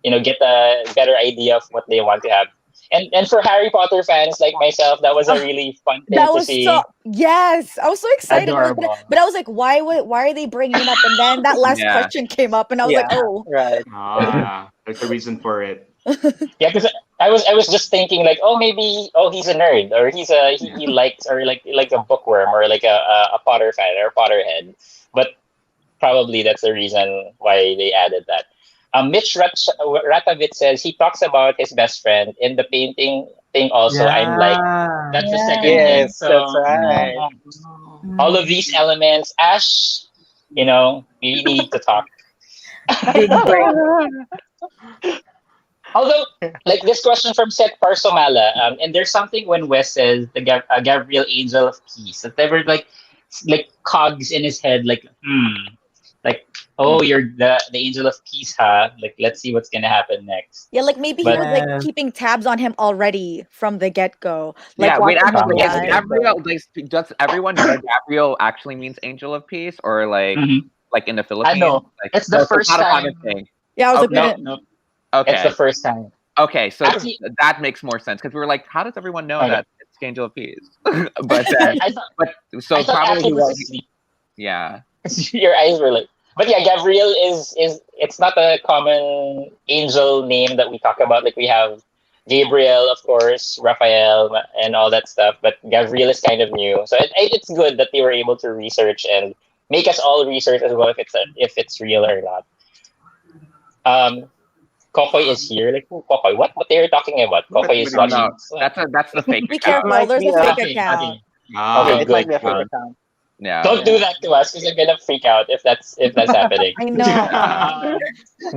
get a better idea of what they want to have. And for Harry Potter fans like myself, that was a really fun thing to see. Yes, I was so excited. Adorable. But I was like, why are they bringing it up? And then that last question came up, and I was like, oh, right. There's a reason for it. Yeah, because I was just thinking like, oh, maybe he's a nerd or he likes or like a bookworm or like a Potter fan or a Potterhead, but probably that's the reason why they added that. Mitch Ratavit says he talks about his best friend in the painting thing also. I'm like, that's the second hint. Yes, So that's right. all of these elements, Ash, we need to talk. Big brain. Although, like this question from Seth Parsomala, and there's something when Wes says the Gavreel Angel of Peace, that they were like cogs in his head, like, oh, you're the Angel of Peace, huh? Like, let's see what's gonna happen next. Yeah, like maybe he was like keeping tabs on him already from the get-go. Like, yeah, wait, actually, watching is Gavreel, does everyone know Gavreel actually means Angel of Peace, or like in the Philippines? I know. Like, it's the first not time. a common thing. Yeah, I was looking at No. Okay. It's the first time. Okay, so Actually, that makes more sense because we were like, how does everyone know Okay. that it's Angel of Peace? but I thought probably Aki was asleep. Yeah. Your eyes were like, but yeah, Gavreel is it's not a common angel name that we talk about. Like we have Gabriel, of course, Raphael, and all that stuff. But Gavreel is kind of new, so it's good that they were able to research and make us all research as well if it's real or not. Kokoy is here. Like, who Kokoy? What they are talking about? Kokoy is watching. No, that's the fake. Be careful, there's a fake account. Okay, It good. might be a fake account. Yeah. Don't do that to us because I'm gonna freak out if that's happening. I know.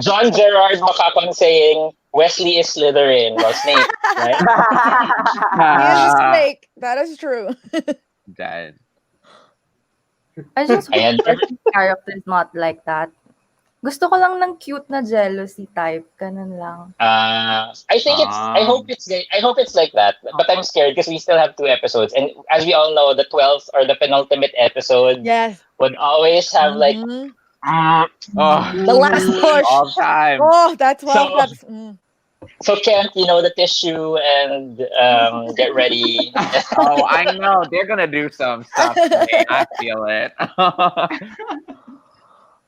John Gerard Makakon saying Wesley is Slytherin. Well, Snape, right? He is a snake. That is true. Dead. I just wish Ayan. every character is not like that. Gusto ko lang ng cute na jealousy type. Ganun lang. I think I hope it's like that. But I'm scared because we still have 2 episodes, and as we all know, the 12th or the penultimate episode would always have like. The The last push. All time. Oh, that's 12. So Kent, the tissue and get ready. Oh, I know. They're gonna do some stuff today. I feel it.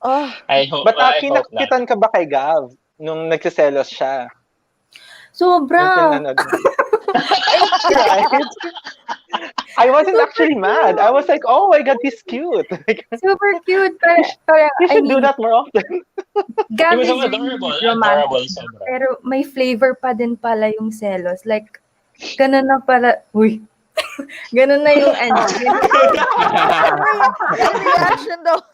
I hope. But I Aki, hope not. nakikitan ka ba kay Gav nung nagsiselos siya? Sobra. Right? I wasn't actually mad. I was like, oh my God, he's cute. Super cute. Parang, You should do that more often. Gav It was is so adorable. romantic. Adorable, sobra. Pero may flavor pa din pala yung selos. Like, ganun na pala. Uy. Ganun na yung reaction though.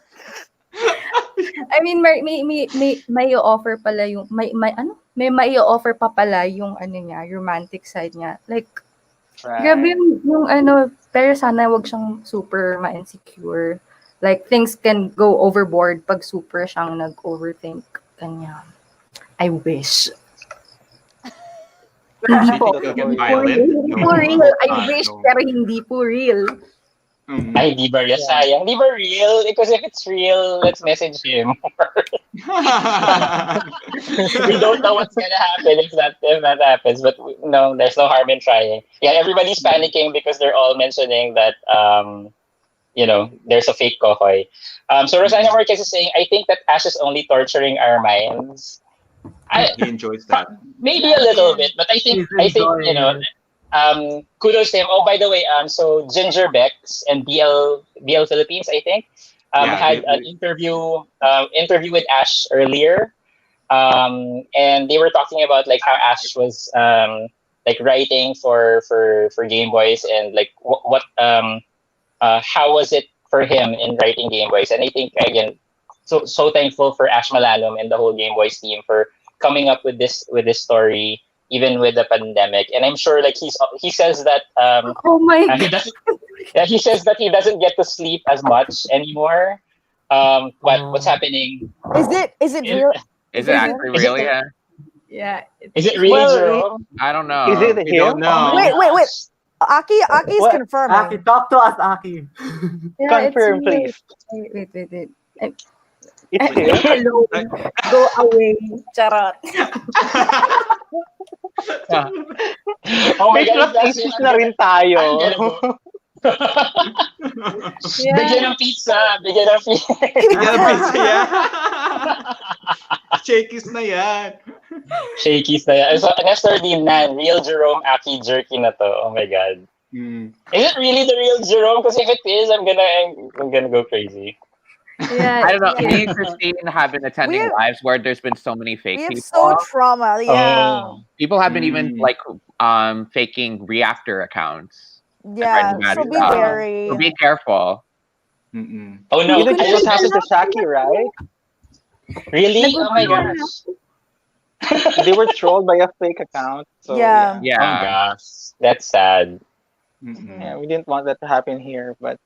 I mean, may offer pala yung may offer pa pala yung niya, romantic side niya. Like, grabe yung pero sana wag siyang super ma-insecure. Like, things can go overboard pag super siyang nag-overthink kanya. I wish. Hindi po. Hindi po real. I wish, pero hindi po real. Ay, di ba real? Sayang. Di ba real? Because if it's real, let's message him. We don't know what's gonna happen if that happens, but no, there's no harm in trying. Yeah, everybody's panicking because they're all mentioning that there's a fake Kokoy. So Rosanna Marquez is saying, I think that Ash is only torturing our minds. He enjoys that. Maybe a little bit, but I think kudos to him. Oh, by the way, so Ginger Bex and BL Philippines, I think, had an interview with Ash earlier, and they were talking about like how Ash was like writing for Gameboys and like what how was it for him in writing Gameboys, and I think again so thankful for Ash Malanum and the whole Gameboys team for coming up with this story. Even with the pandemic, and I'm sure, like he says that oh my God. He says that he doesn't get to sleep as much anymore. What's happening? Is it real? Is it actually real? Yeah. Yeah. Is it really Jerom? I don't know. Is it him? Don't know. Wait. Aki is What? confirming. Aki, talk to us, Aki. Yeah, Confirm, please. Wait. It's him. Hello. Go away. Charot. Oh my May God! plot issues na rin tayo. Yeah. Bigyan ng pizza. Bigyan ng pizza yan. Shakies na yan. Shakies na yan. So, Nestor Dinan, real Jerom Aki jerky na to. Oh my God. Is it really the real Jerom? Because if it is, I'm gonna go crazy. Yeah. I don't know. Yeah. Me and Christine have been attending have- lives where there's been so many fake We have people. so trauma. Yeah. Oh. People have been even Mm. like faking reactor accounts. Yeah. and bad So be stuff. wary. So be careful. Mm-mm. Oh no! Even I this just happened to Shaki, right? really. Oh my gosh. They were trolled by a fake account. So Yeah. yeah. Oh Yeah. gosh, that's sad. Mm-mm. Yeah, we didn't want that to happen here, but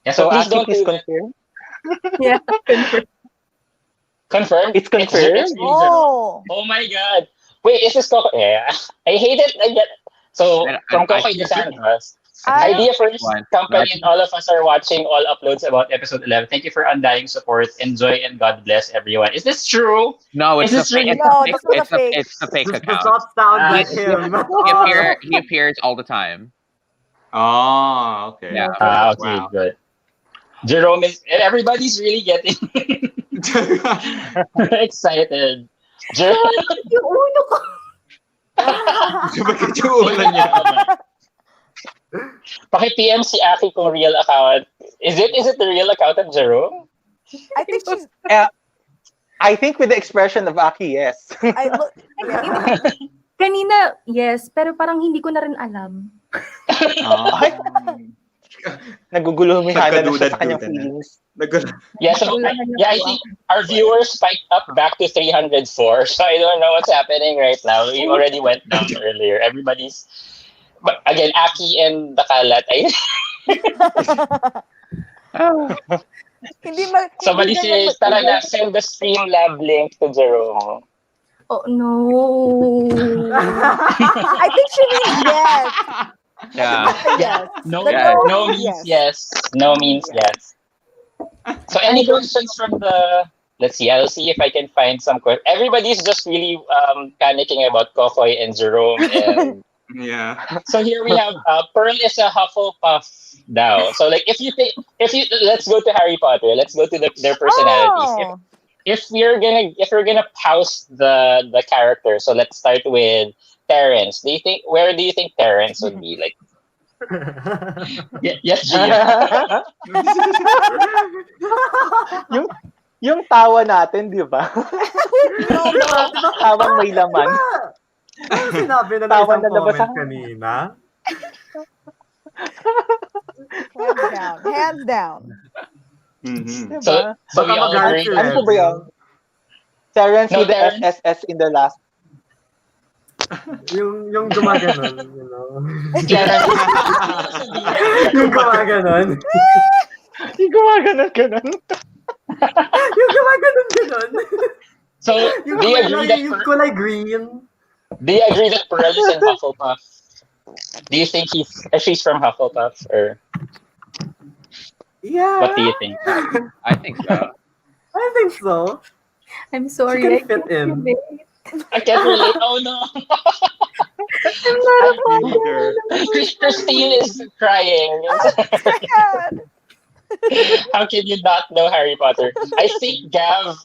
Yeah, so please Aki, don't please do that. confirm. Yeah. Confirmed. It's confirmed? It's really Jerom. Oh. Oh my god. Wait, is this Coco? Yeah. I hate it. I get so And from I Coco think DeSantos. I Idea first one. company and all of us are watching all uploads about episode 11. Thank you for undying support. Enjoy and God bless everyone. Is this true? No, it's Is the this really- it's No, the this was a it's the fake. it's the fake This does account. not sound like He- him. He appears all the time. Oh, okay. Yeah. Okay, Wow. good. Jerom is everybody's really getting excited. Jerom, Yung ulo ko. Bakit yung ulan niya? paki-PM si Aki kung real account. Is it the real account of Jerom? I think she's. I think with the expression of Aki, yes. I look. Yeah. Kanina, yes, pero parang hindi ko na rin alam. Nagugulo mi Hana na siya sa Nagkaduda-duda kanyang na. feelings. Yeah, so I think our viewers spiked up back to 304. So I don't know what's happening right now. We already went down earlier. Everybody's, but again, Aki and the Kalat. Somebody hindi says, "Tara na, send the Streamlab link to Jerom." Oh, no. I think she means yes. Yeah. Yes. No, The Yeah. no means yes. No means yes. So any questions from the? Let's see. I'll see if I can find some questions. Everybody's just really panicking about Kokoy and Jerom. And Yeah. so here we have Pearl is a Hufflepuff now. So like if you let's go to Harry Potter. Let's go to their personalities. Oh. If we're gonna house the character, so let's start with Terrence. Where do you think Terrence would be? Like yes, Gia. yung tawa natin, di ba? Tawang may laman. Ano sinabi na Tawa isang na labas comment ang- kanina? Hands down. Hands down. Mm-hmm. So we Baka all magalit agree. sila. Ano po ba yan? Terrence No, with the Terrence. SSS in the last. Yung gumaganon, you know. Yung Yung gumaganon. Yung gumaganon-ganon. Yung gumaganon-ganon. So Yung do you agree that yung kulay green. Pearl is in Hufflepuff? Do you think she's from Hufflepuff or Yeah. what do you think? I think so. I think so. I'm sorry. She I can fit can't in. relate. I can't relate. Oh no. I'm not a Potter. Christine is crying. God. How can you not know Harry Potter? I think Gav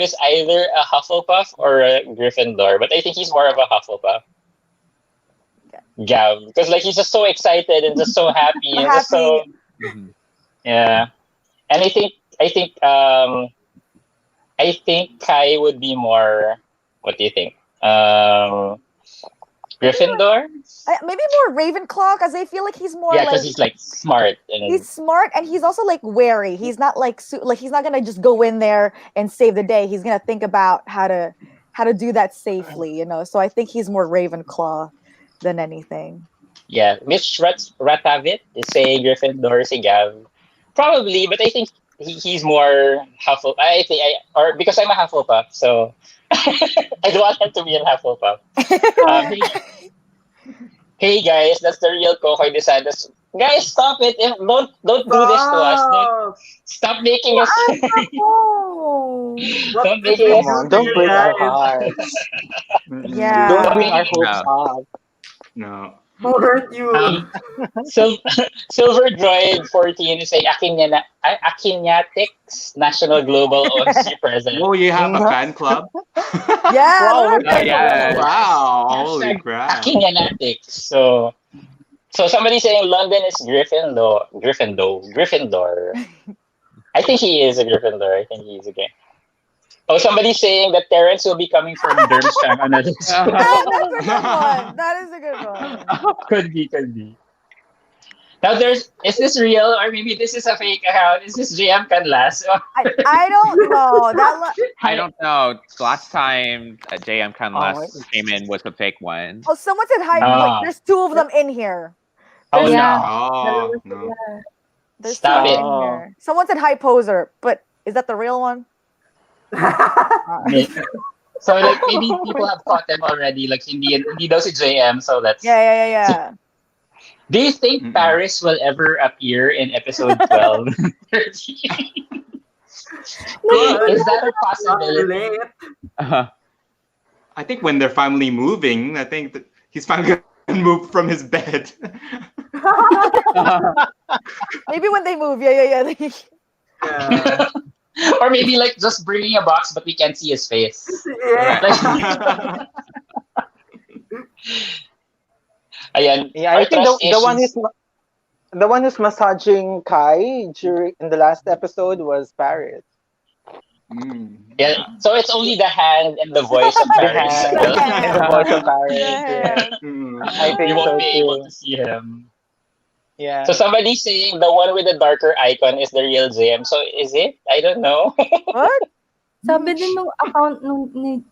is either a Hufflepuff or a Gryffindor, but I think he's more of a Hufflepuff. Gav, because like he's just so excited and just so happy and just so yeah. And I think Kai would be more. What do you think? Gryffindor? Maybe more Ravenclaw, because I feel like he's more Yeah, like because he's like smart and he's smart and he's also like wary. He's not like he's not gonna just go in there and save the day. He's gonna think about how to do that safely, you know. So I think he's more Ravenclaw than anything. yeah. Miss Ratavit is saying Gryffindor, si Gav. Probably, but I think he's more Hufflepuff. Or because I'm a Hufflepuff, so I don't want him to be in Hufflepuff. Hey guys, that's the real Kokoy DeSantis. Guys, stop it! Don't do this to us. Stop making us. Don't make Come us. on, don't break our hearts. Yeah. Don't bring our hopes No. up. No. Who hurt you? Silver Droid 14 is a Akinyatics National Global OSC President. Oh, you have a fan club? Yeah. Wow, look at yeah. Wow. Holy Hashtag crap. Akinyatics. So somebody saying London is Gryffindor. I think he is a Gryffindor. I think he is a game. Oh, somebody's saying that Terrence will be coming from Durmstrang on another show. That's a good one. That is a good one. Could be. Now is this real or maybe this is a fake account? Is this Jerom Canlas? I don't know. I don't know. Last time Jerom Canlas came in was a fake one. Oh, someone said hi. Like, there's two of them in here. Oh Yeah. Oh, no. There's Stop two it. in here. Someone said hi poser, but is that the real one? So like maybe people have caught them already. Like hindi daw si JM. So that's Yeah. Do you think Paris will ever appear in episode 12? Is that a possibility? I think when they're finally moving, I think that he's finally gonna move from his bed. Maybe when they move, yeah. Or maybe like just bringing a box, but we can't see his face. Yeah. Ayan. Yeah, I think the one who's massaging Kai in the last episode was Paris. Yeah, so it's only the hand and the voice of Paris. The voice of Paris. Yeah. I think you won't so be too. able to see him. Yeah. So somebody's saying the one with the darker icon is the real JM. So is it? I don't know. What? Sabi din nung account ni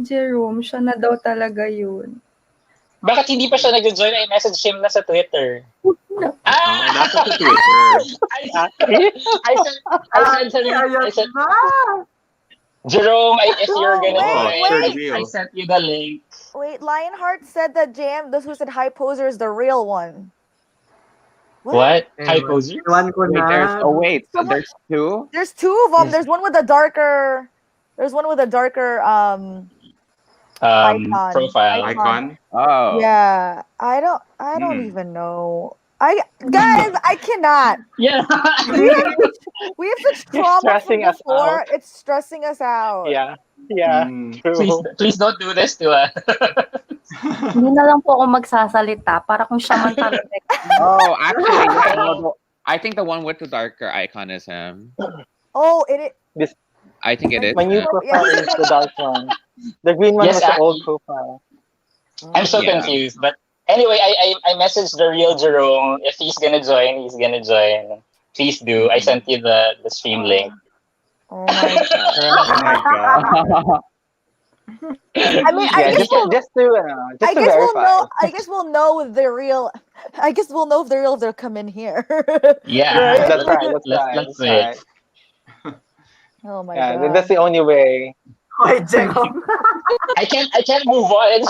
Jerom, siya na daw talaga yun. Bakit hindi pa siya nag-join? I message him na sa Twitter. That's sa Twitter. I said, Jerom, if you're gonna join, I sent you the link. Wait, Lionheart said that JM, those who said hi poser is the real one. What? Hi poser? Wait, there's two? There's two of them. There's one with a darker icon. Profile. Icon? Oh. Yeah. I don't even know. Guys, I cannot. Yeah. We have such trauma from before. It's stressing us out. Yeah. True. Please don't do this to us. Hindi na lang po ako magsasalita para kung siya man talaga. Oh, actually, I think the one with the darker icon is him. Oh, it is. I think it is. My new profile is the dark one. The green one was the old profile. I'm so confused. But anyway, I messaged the real Jerom. If he's gonna join, he's gonna join. Please do. I sent you the stream link. Oh my god. I mean, I guess we'll know if they're real. I guess we'll know if they're real if they'll come in here. Yeah, right? That's right. Let's wait. Oh my god. That's the only way. Wait, Jerom. I can't move on.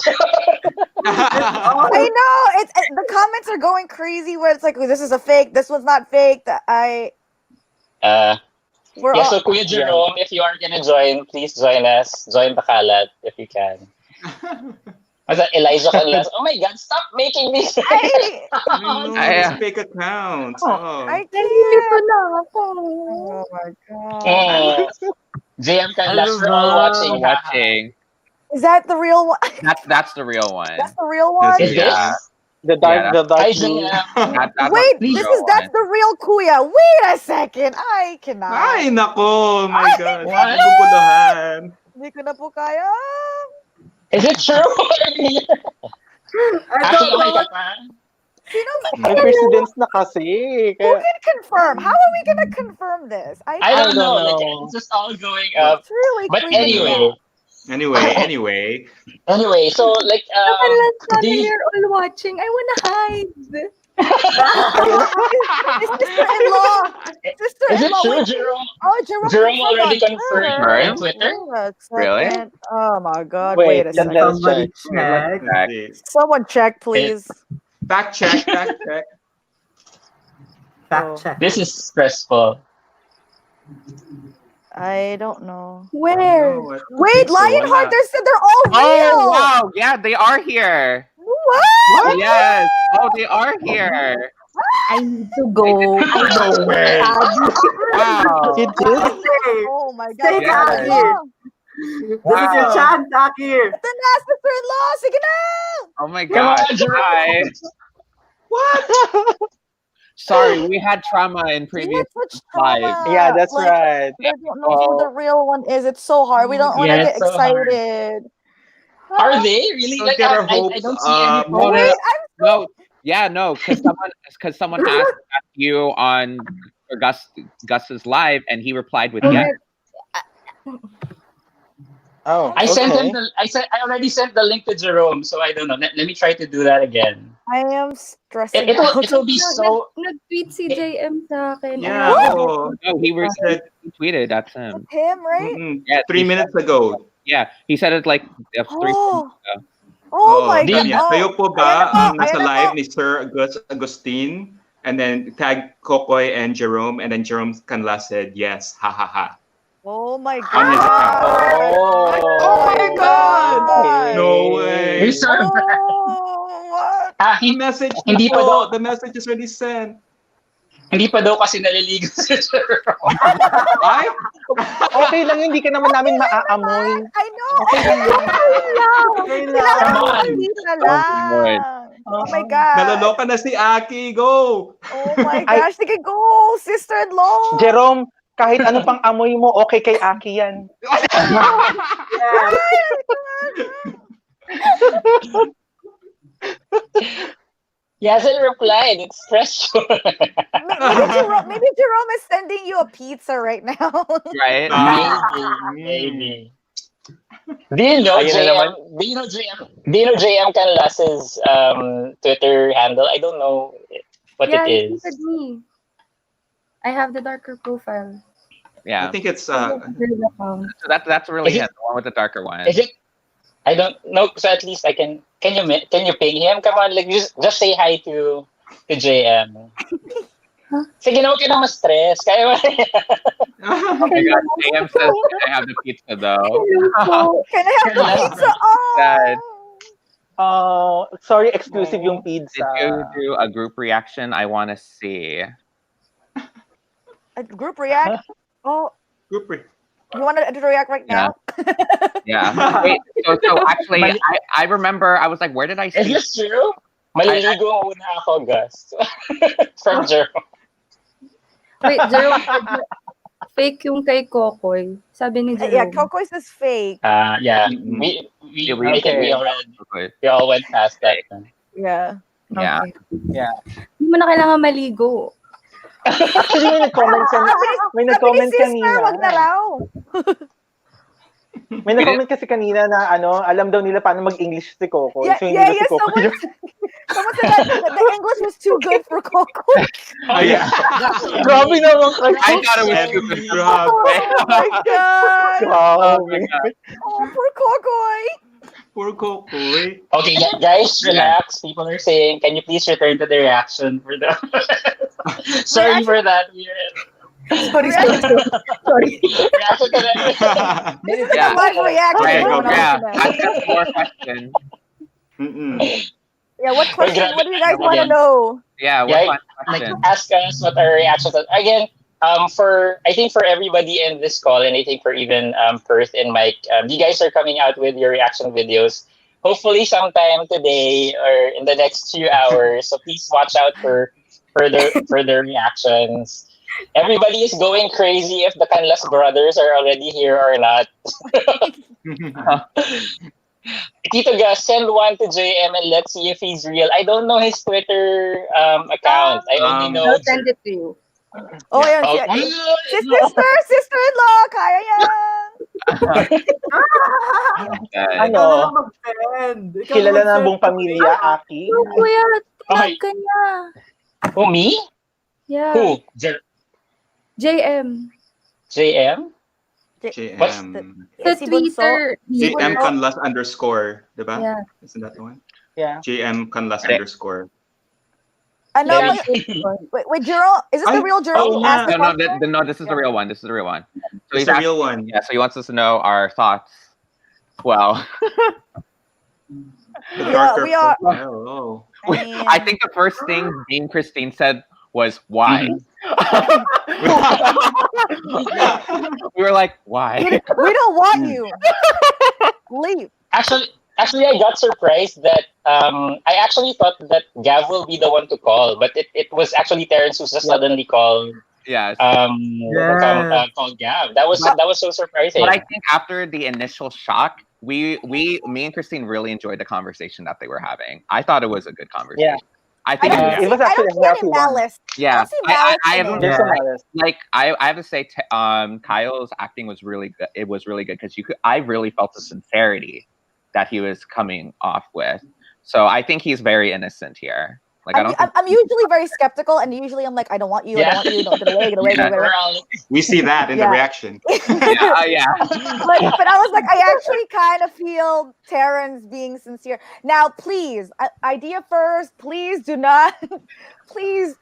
I know it's the comments are going crazy where it's like, oh, this is a fake. This one's not fake. So Kuya Jerom, if you are gonna join, please join us. Join the kalat if you can. Was that Elijah Canlas? Oh my God! Stop making me. Fake account. I can't. Oh my god. Jerom Canlas, we're all watching. Is that the real one? That's the real one. That's the real one. Yeah. The dark Wait, that's the real kuya. Wait a second. I cannot. Ay, nako. Oh my God. What? Naguguluhan. Hindi ko na po kaya. Is it true? May precedence na kasi. Who can confirm? How are we gonna confirm this? I don't know. Like, it's just all going up. It's really but Anyway, so like You're all watching. I wanna hide. Sister-in-law. Is it true, Jerom? Oh, Jerom already confirmed on Twitter. Really? Oh my God! Wait a second. Someone check, please. Fact check. Fact check. This is stressful. I don't know. Where? Wait, Lionheart, they're all real. Oh wow! Yeah, they are here. What? Yes. Oh, they are here. I need to go. No way. Wow. Oh my God. Stay back here. This is your chance, back here. Ito na, sister-in-law. Sige na. Oh my God. Jerom. What? sorry, we had trauma in We previous had such lives. trauma. Yeah, that's Like, right. they don't know who the real one is. It's so hard. We don't want to Yeah, get it's so hard. excited. Are they really? Don't Like, get our I hopes don't see any up. No, posts. no, no, because someone asked you on Gus's live, and he replied with yes. Oh, I sent him okay. I already sent the link to Jerom, so I don't know. Let me try to do that again. I am stressing It out. will be so. Nag-tweet si JM sa akin. Yeah. Oh. No, he tweeted. That's him. It's him, right? Yes, 3 minutes ago. Yeah, he said it like 3 Oh. minutes ago. Oh my God. Yeah. Oh. Kayo po ba Ayan na po, nasa ayan na live po. ni Sir Agustin? And then tag Kokoy and Jerom, and then Jerom Canlas said yes, ha ha ha. Oh my On his account. God. Oh my God! Okay. No way. You're so Oh, what? The message Hindi pa daw. the message is already sent. Hindi pa daw kasi naliligo si Jerom. Ay? Okay lang, hindi ka naman namin maaamoy. I know. Okay lang yun. Okay lang. Kailangan lang. Oh my God. Naloloka na si Aki. Go! Oh my gosh. Sige, go. Sister-in-law. Jerome, kahit ano pang amoy mo, okay kay Aki yan. He hasn't replied. It's stressful. Maybe Jerome is sending you a pizza right now. Right? Maybe. Do you know JM? Do you know JM Canlas's Twitter handle? I don't know what it he is. tweeted me. I have the darker profile. Yeah. I think it's So that's really Is it- him, the one with the darker one. Is it? I don't know. So at least I can. Can you ping him? Come on, like just say hi to JM. Sige na, huwag ka na ma-stress. Kaya mo. Oh my God, AM says, can I have the pizza though? Can I have the pizza? Dad, Sorry, exclusive yung pizza. did you do a group reaction? I want to see. A group react? Oh, Group re- you want to react right now? Yeah. Wait, so actually, I remember, I was like, where did I Is see? this true? Maliligo muna ako, Gus. From Jerom. Wait, Jerome, fake yung kay Kokoy. Sabi ni Jerome. Yeah, Coco's is fake. Yeah. Mm-hmm. I think we all went past that. Yeah. Yeah. Okay. Yeah. Hindi mo na kailangan maligo. Actually, may nag-comment kanina. Wag na raw. May nag-comment kasi kanina na alam daw nila paano mag-English si Coco. Yeah, So, hindi daw si Coco someone said that the English was too good for Coco. Oh, yeah. Grabe naman I thought it was super Grabe. Oh my God. Oh my God. Oh, poor Cocoy. Poor Kokoy. Okay, yeah, guys, relax. People are saying, can you please return to the reaction for the... Sorry for that. Sorry. Reaction to the... This is a live reaction. Okay, We're go, not yeah. gonna- Ask us more questions. Yeah, what question? grab What do it you guys want to again. know? Yeah, what Yeah, fun like, question? ask us what our reactions are. Again, I think for everybody in this call, and I think for even Perth and Mike, you guys are coming out with your reaction videos. Hopefully sometime today or in the next few hours. So please watch out for further reactions. Everybody is going crazy if the Canlas brothers are already here or not. Tito Gus, send one to JM and let's see if he's real. I don't know his Twitter account. I only know. I'll send it to you. Oh, yeah. Oh, Sister-in-law, kaya yan. Ano? Kilala na buong pamilya, Aki. No, kuya, Okay. tag ka niya. Oh, me? Yeah. Who? JM. JM? JM. Sa Si Bunso. Twitter. JM Canlas _ diba? Yeah. Isn't that the one? Yeah. JM Canlas _ Ano? Yeah. Wait, Jerom, is this the real Jerom? yeah. Ask the question? No, this is the real one. This is the real one. So It's he's the asking, real one. yeah, so he wants us to know our thoughts. Well, The Yeah, darker we are- profile. Oh. I think the first thing Dean Christine said was why. We were like, why? We don't want you. Leave. Actually, I got surprised that I actually thought that Gav will be the one to call, but it was actually Terrence who just suddenly called Yes. called Gav. That was so surprising. But I think after the initial shock, me and Christine really enjoyed the conversation that they were having. I thought it was a good conversation. Yeah. I think it was actually a healthy one. Yeah, I don't see malice I in have it. I have to say, Kyle's acting was really good. It was really good because I really felt the sincerity that he was coming off with. So I think he's very innocent here. Like I'm usually very skeptical, and usually I'm like, I don't want you, I don't want you, don't get away, get away, get away. We see that in the reaction. But I was like, I actually kind of feel Terrence being sincere. Now, please, idea first. Please do not. Please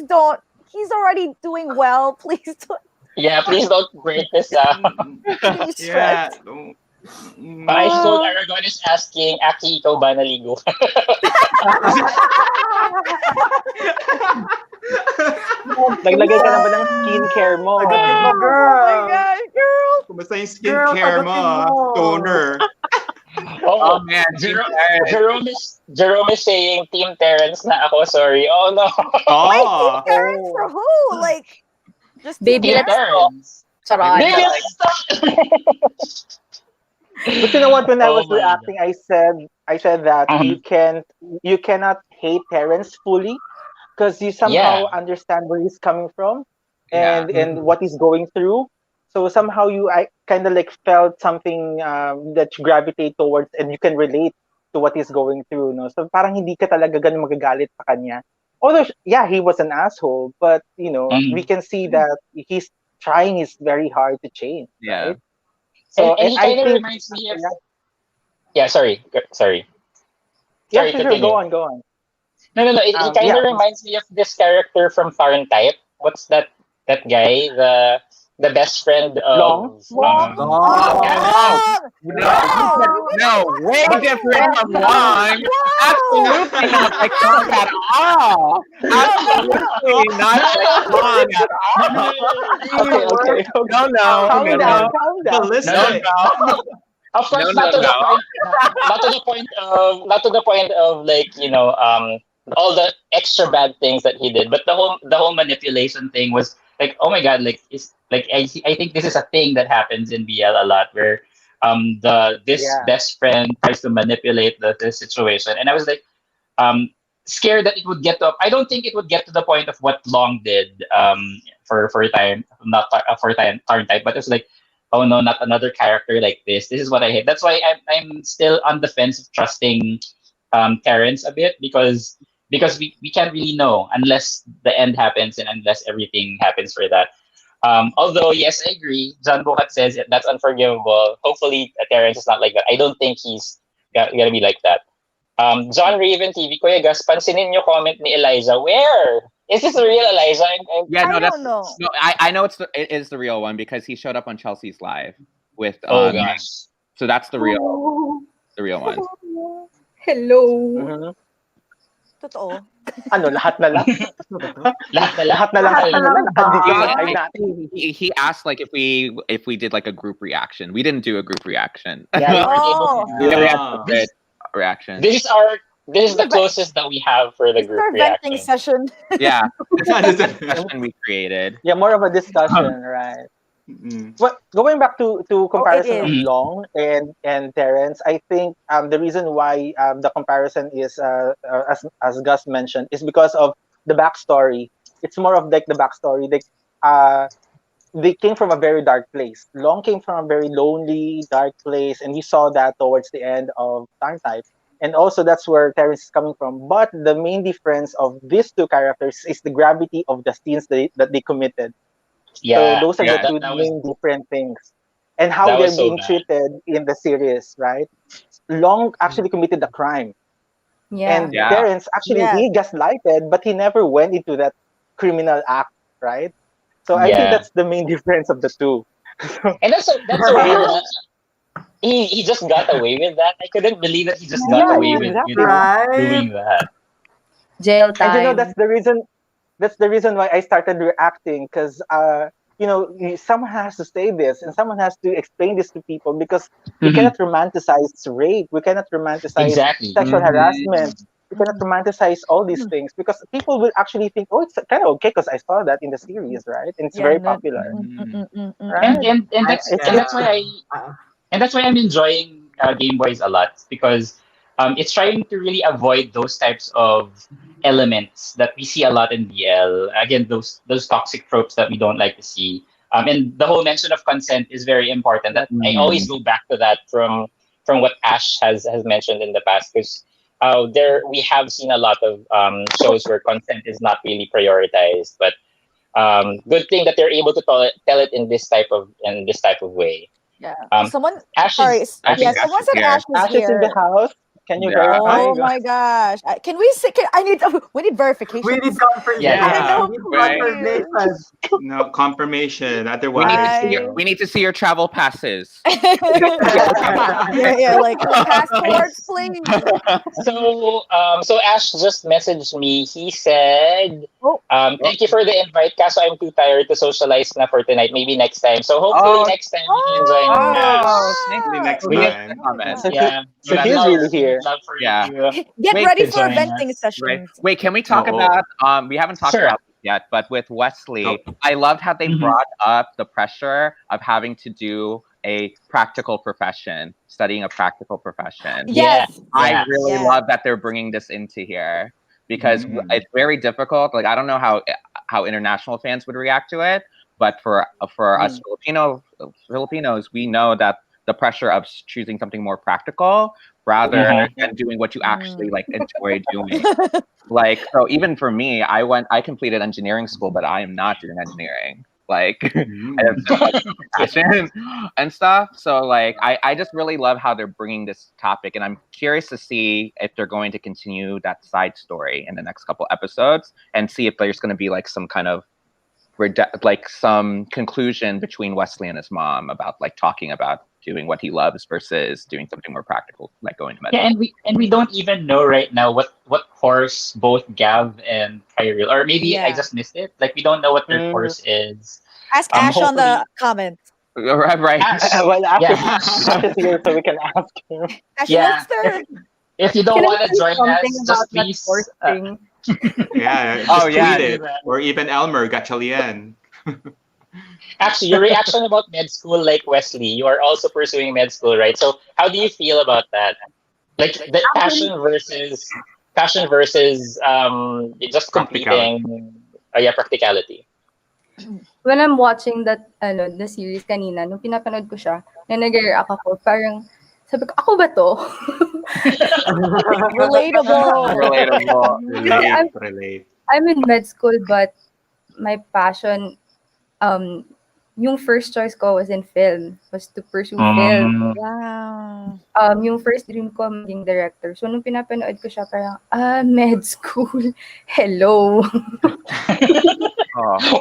don't. He's already doing well. Please don't. Yeah, please don't break this up. Yeah. I told Aragon is asking, Aki, ikaw ba naligo? Naglagay ka na ba ng skincare mo? Girl. Oh my God, girl. Kumusta yung skincare mo? Toner. Oh man, Jerom is saying Team Terrence na ako, sorry. Oh no. Wait, Team Terrence for who? Like, just Baby, Team Terrence. Baby, But you know what? When I was reacting, I said that you cannot hate Terrence fully because you somehow understand where he's coming from and what he's going through. So somehow I kind of like felt something that you gravitate towards and you can relate to what he's going through. No, so parang hindi ka talaga ganun magagalit sa kanya. Although he was an asshole, but we can see that he's trying his very hard to change. Yeah. Right? So and he kind of reminds me of. Yeah, sorry. Yeah, sure. Go on. No. He kind of reminds me of this character from TharnType. What's that guy? The best friend of Long. No, way different from Long. Absolutely not like Long at all. Absolutely not like Long at all. Okay. No. Calm down. No. Of course, not to the point of like all the extra bad things that he did, but the whole manipulation thing was like, oh my God, like it's like I think this is a thing that happens in BL a lot where this best friend tries to manipulate the situation, and I was like scared that it would get to. I don't think it would get to the point of what Long did for time, not for TharnType, but it was like, oh no, not another character like this. This is what I hate. That's why I'm still on the fence of trusting Terrence a bit because we can't really know unless the end happens and unless everything happens for that. Although yes, I agree. John Bukat says that's unforgivable. Hopefully Terrence is not like that. I don't think he's gonna be like that. John Raven TV, Kuya Gus, pansinin niyo comment ni Eliza. Where? Is this the real Eliza? I don't know. No, I know it is the real one because he showed up on Chelsea's live with. Oh gosh. So that's the real one. Hello. Mm-hmm. Totoo. Lahat na lang. He asked like if we did like a group reaction. We didn't do a group reaction. Reaction. This is the closest that we have for the group reaction. Venting session. Yeah, it's a discussion we created. Yeah, more of a discussion, right? But going back to comparison of Long and Terrence, I think the reason why the comparison is as Gus mentioned is because of the backstory. It's more of like the backstory. They came from a very dark place. Long came from a very lonely, dark place, and we saw that towards the end of TharnType. And also that's where Terrence is coming from. But the main difference of these two characters is the gravity of the scenes that they committed. Yeah, so those are the two main different things. And how they're being treated in the series, right? Long actually committed a crime. Yeah. And Terrence actually he gaslighted, but he never went into that criminal act, right? So I think that's the main difference of the two. And that's a weird. He just got away with that. I couldn't believe that he just got away with doing that. Jail time. And that's the reason. That's the reason why I started reacting because someone has to say this and someone has to explain this to people because we cannot romanticize rape. We cannot romanticize sexual harassment. romanticize all these things because people will actually think, oh, it's kind of okay because I saw that in the series, right? And it's very popular, right? And that's why I'm enjoying Game Boys a lot because it's trying to really avoid those types of elements that we see a lot in BL. Again, those toxic tropes that we don't like to see. And the whole mention of consent is very important. That I always go back to that from what Ash has mentioned in the past because there we have seen a lot of shows where consent is not really prioritized, but good thing that they're able to tell it in this type of way. Yeah. Someone Ash sorry, someone said Ash was Ash is in the here. house. Can you Yeah. verify? Oh my gosh! Can we see? We need verification. We need confirmation. Yeah. We need confirmation. No confirmation. We Otherwise, need to see your travel passes. yeah, like passports, please. So Ash just messaged me. He said, thank you for the invite, kaso I'm too tired to socialize na for tonight. Maybe next time. So hopefully next time you can join us. hopefully next We get- time. Yeah. So he's really here. Love for Yeah. you. Get Wait, ready to for join venting us. sessions. Right. Wait, can we talk about we haven't talked Sure. about this yet, but with Wesley, I loved how they brought up the pressure of having to do a practical profession, studying a practical profession. Yes. I really love that they're bringing this into here because it's very difficult. Like I don't know how international fans would react to it, but for us Filipinos, we know that the pressure of choosing something more practical rather than doing what you actually like enjoy doing. Like, so even for me, I completed engineering school, but I am not doing engineering. Like, I have so much passion and stuff. So like, I just really love how they're bringing this topic, and I'm curious to see if they're going to continue that side story in the next couple episodes and see if there's going to be like some kind of like some conclusion between Wesley and his mom about like talking about doing what he loves versus doing something more practical, like going to med school. And we don't even know right now what course both Gav and Caireel, or maybe I just missed it. Like we don't know what their course is. Ask Ash on the comments. Right. Ash, Well, Ash is here, so we can ask him. Ash, what's their... If you don't want to join us, just please. Yeah. Oh, just yeah. tweet it. Or even Elmer Gatchalian. Actually, your reaction about med school, like Wesley, you are also pursuing med school, right? So how do you feel about that? Like the passion versus just completing practicality. When I'm watching that the series kanina, nung pinapanood ko siya, na nag-react ako, parang sabi ko, ako ba to? Relatable. Relate. I'm in med school, but my passion, yung first choice ko was in film, was to pursue film. Wow. Yung first dream ko maging director. So nung pinapanood ko siya, parang, med school, hello.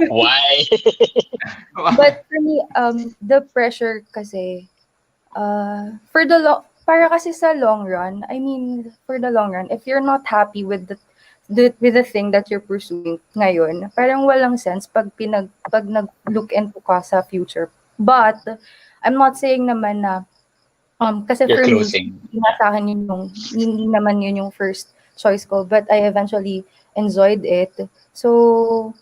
Why? But for me, the pressure kasi, para kasi sa long run, I mean, for the long run, if you're not happy with the thing that you're pursuing ngayon, parang walang sense pag nag-look into ka sa future. But, I'm not saying naman na, kasi you're for closing. me, sa akin hindi naman yun yung first choice ko, but I eventually enjoyed it. So,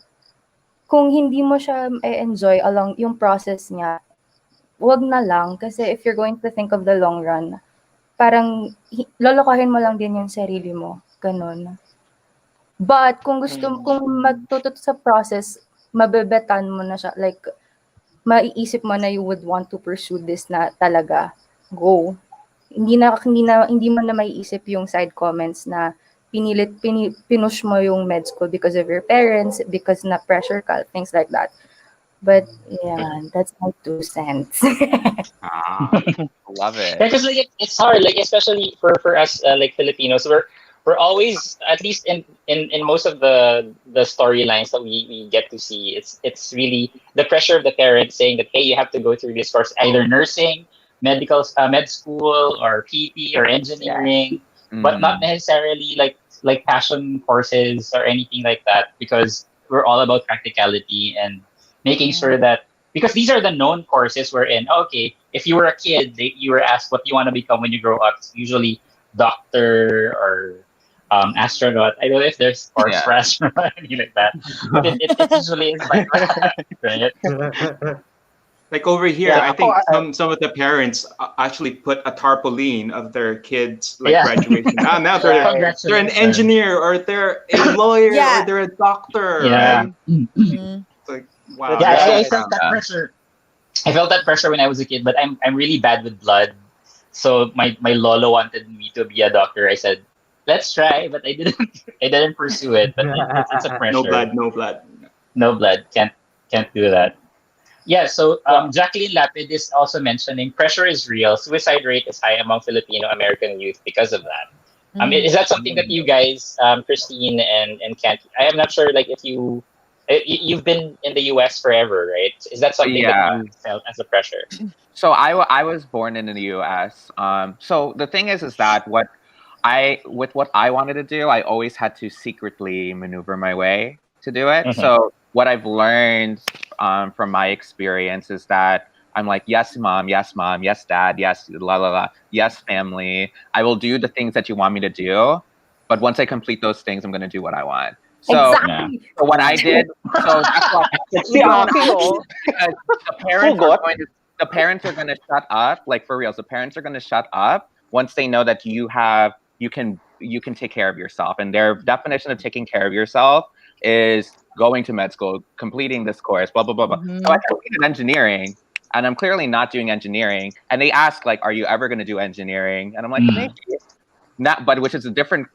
kung hindi mo siya enjoy along yung process niya, wag na lang. Kasi if you're going to think of the long run, parang lolokohin mo lang din yung sarili mo. Ganon. But kung magtuto sa process, mabebetan mo na siya. Like, maiisip mo na you would want to pursue this na talaga. Go. Hindi mo na maiisip yung side comments na pinush mo yung med school because of your parents, because na pressure ka, things like that. But yeah, that's my 2 cents. Love it. Because like it's hard, like especially for us like Filipinos, we're always, at least in most of the storylines that we get to see, it's really the pressure of the parents saying that, hey, you have to go through this course, either nursing, med school, or PT or engineering, but not necessarily like passion courses or anything like that, because we're all about practicality and making sure that, because these are the known courses we're in. Okay, if you were a kid, you were asked what you want to become when you grow up. It's usually doctor or astronaut. I don't know if there's course Yeah. for astronaut or anything like that, but it usually is like that, right? Like over here, Yeah, I ako, think some of the parents actually put a tarpaulin of their kids like Yeah. graduation. Now they're an Congratulations. engineer or they're a lawyer Yeah. or they're a doctor. Yeah. Right? Mhm. It's like wow. Yeah, I that's- felt that Yeah. pressure. I felt that pressure when I was a kid, but I'm really bad with blood. So my lolo wanted me to be a doctor. I said, let's try, but I didn't pursue it. But it's a pressure. no blood, no blood. No blood. Can't do that. Yeah, so Jacqueline Lapid is also mentioning pressure is real. Suicide rate is high among Filipino American youth because of that. Is that something that you guys, Christine and Kent, I am not sure, like if you've been in the US forever, right? Is that something that you felt as a pressure? So I was born in the US. So the thing is that what I wanted to do, I always had to secretly maneuver my way to do it. Mhm. So what I've learned from my experience is that I'm like, yes, mom, yes, dad, yes, la la la, yes, family. I will do the things that you want me to do, but once I complete those things, I'm gonna do what I want. So, Exactly. so what I did, so that's why because the parents are going to shut up, like for real. The parents are going to shut up once they know that you can take care of yourself, and their definition of taking care of yourself is going to med school, completing this course, blah blah blah blah. So I completed engineering, and I'm clearly not doing engineering. And they ask like, "Are you ever going to do engineering?" And I'm like, "Maybe not," but which is a different.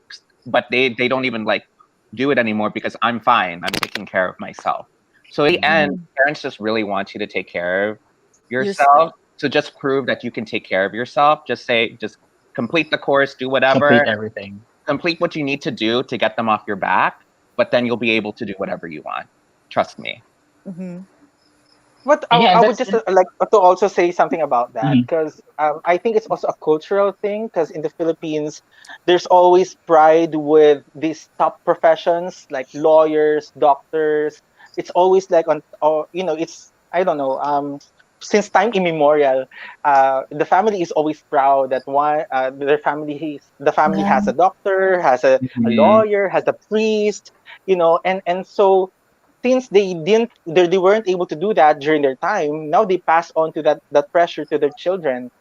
But they don't even like do it anymore because I'm fine. I'm taking care of myself. So in the end, parents just really want you to take care of yourself. So just prove that you can take care of yourself. Just complete the course, do whatever. Complete everything. Complete what you need to do to get them off your back, but then you'll be able to do whatever you want. Trust me. But Yeah, I would just like to also say something about that because I think it's also a cultural thing because in the Philippines, there's always pride with these top professions like lawyers, doctors. It's always like it's I don't know. Since time immemorial, the family is always proud that the family has a doctor, has a lawyer, has a priest, and so since they weren't able to do that during their time, now they pass on to that pressure to their children,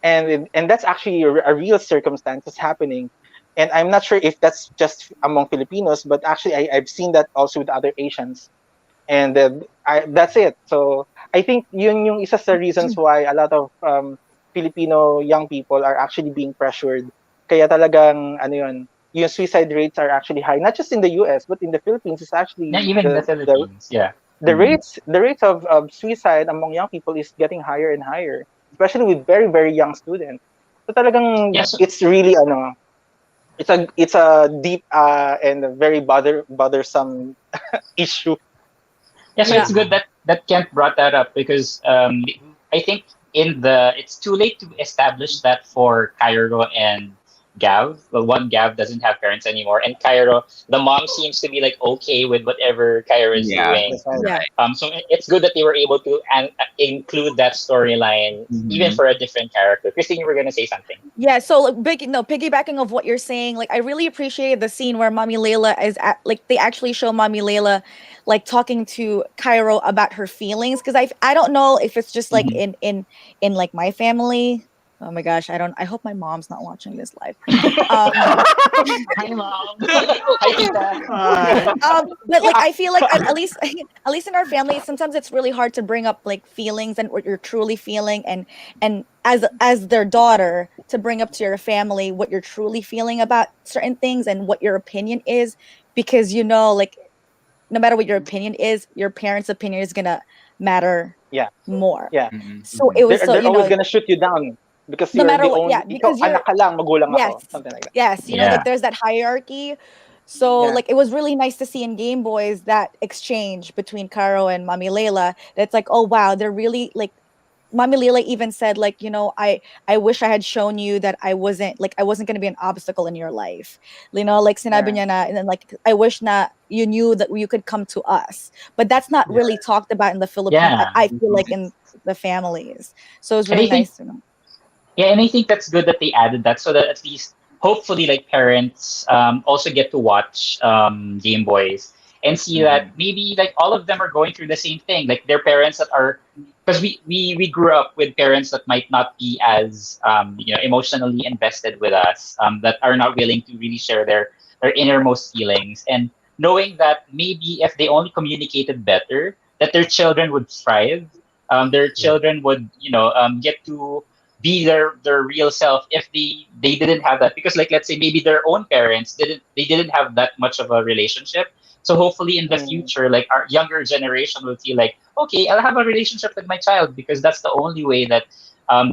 and that's actually a real circumstance that's happening. And I'm not sure if that's just among Filipinos, but actually I've seen that also with other Asians, and that's it. So I think yun yung isa sa reasons why a lot of Filipino young people are actually being pressured. Kaya talagang yung suicide rates are actually high, not just in the US, but in the Philippines. It's actually even in the Philippines. The rates of suicide among young people is getting higher and higher, especially with very very young students. So talagang it's really it's a deep and a very bothersome issue. Yeah, so it's good that Kent brought that up because I think it's too late to establish that for Cairo and Gav. Well, one Gav doesn't have parents anymore, and Cairo, the mom seems to be like okay with whatever Cairo is doing. So it's good that they were able to include that storyline even for a different character. Christine, you were gonna say something. Yeah, so piggybacking of what you're saying, like I really appreciated the scene where Mommy Layla they actually show Mommy Layla like talking to Cairo about her feelings, because I don't know if it's just like in like my family. Oh my gosh, I hope my mom's not watching this live. Hi, Mom. Hi, Tita. But like I feel like at least in our family, sometimes it's really hard to bring up like feelings and what you're truly feeling, and as their daughter to bring up to your family what you're truly feeling about certain things and what your opinion is, because like no matter what your opinion is, your parents' opinion is gonna matter more. So it was they're always gonna shoot you down. Because no you're matter the what, only, because you're anak ka lang, magulang ako, something like that. Yes, like there's that hierarchy. So like it was really nice to see in Game Boys that exchange between Caro and Mommy Layla. That's like, oh wow, they're really like, Mommy Layla even said like, I wish I had shown you that I wasn't gonna be an obstacle in your life. Like sinabi niya na, and then like I wish na you knew that you could come to us. But that's not really talked about in the Philippines. I feel like in the families. So it's really nice to know. Yeah, and I think that's good that they added that so that at least hopefully like parents also get to watch Game Boys and see that maybe like all of them are going through the same thing. Like their parents that are, because we grew up with parents that might not be as emotionally invested with us, that are not willing to really share their innermost feelings, and knowing that maybe if they only communicated better, that their children would thrive, their children would get to be their real self if they didn't have that, because like let's say maybe their own parents didn't have that much of a relationship. So hopefully in the future, like our younger generation will feel like, okay, I'll have a relationship with my child, because that's the only way that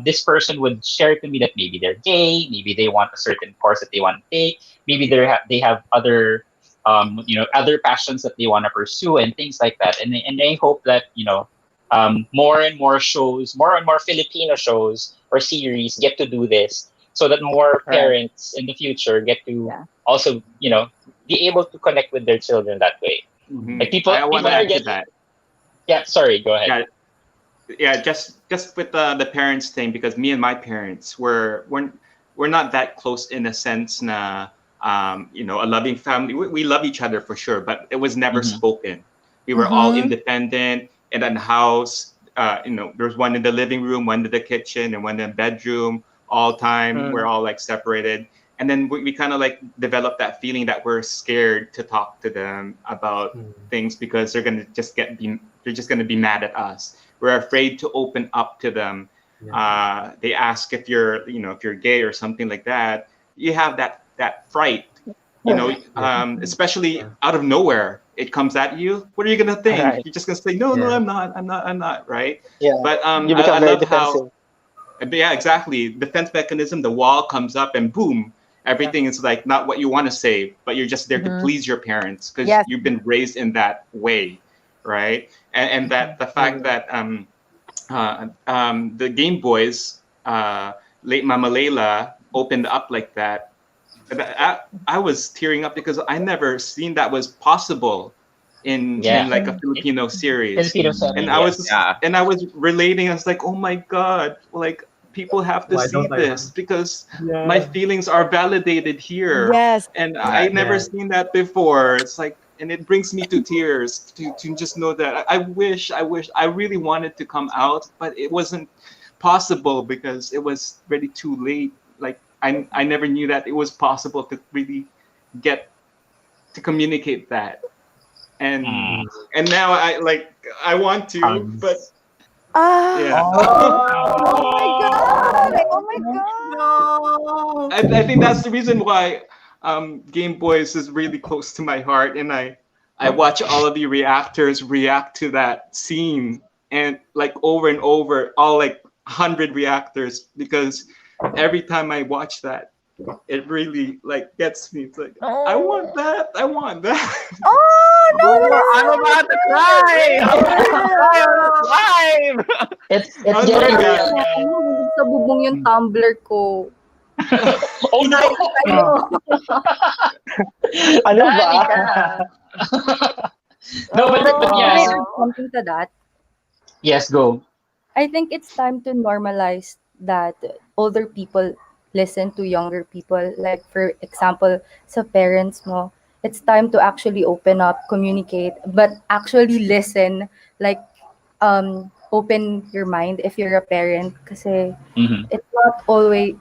this person would share to me that maybe they're gay, maybe they want a certain course that they want to take, maybe they have other other passions that they want to pursue and things like that. And I hope that more and more shows, more and more Filipino shows or series get to do this, so that more parents in the future get to also be able to connect with their children that way. Like people want to are add to getting. that. Yeah, sorry, go ahead. Yeah, just with the parents thing, because me and my parents we're not that close in a sense na a loving family. We love each other for sure, but it was never spoken. We were all independent in a house. There's one in the living room, one in the kitchen, and one in the bedroom. All time we're all like separated, and then we kind of like developed that feeling that we're scared to talk to them about things, because they're just gonna be mad at us. We're afraid to open up to them. They ask if you're gay or something like that. You have that fright, especially out of nowhere. It comes at you. What are you gonna think? Right. You're just gonna say, no, I'm not, right? Yeah. But You become I very love defensive. yeah, exactly. Defense mechanism. The wall comes up, and boom, everything is like not what you want to say, but you're just there to please your parents, because you've been raised in that way, right? And that the fact that the Game Boys, late Mama Layla opened up like that. I was tearing up, because I never seen that was possible in like a Filipino series. And I was relating. I was like, oh my God, like people have to see this, because my feelings are validated here. Yes. And I never seen that before. It's like, and it brings me to tears to just know that I really wanted to come out, but it wasn't possible because it was already too late. Like I never knew that it was possible to really get to communicate that. And now I want to, but yeah. Oh my God! Oh my God! I think that's the reason why Game Boys is really close to my heart, and I watch all of the reactors react to that scene, and like over and over, all like 100 reactors, because every time I watch that, it really like gets me. It's like I want that. Oh no! I'm about to cry. I'm about to cry on live. It's getting Sa bubong yung tumbler ko. Oh no! Ano ba? No, but Can I yes. add something to that? Yes, go. I think it's time to normalize that older people listen to younger people. Like, for example, sa parents mo, it's time to actually open up, communicate, but actually listen. Like, open your mind if you're a parent. Kasi it's not always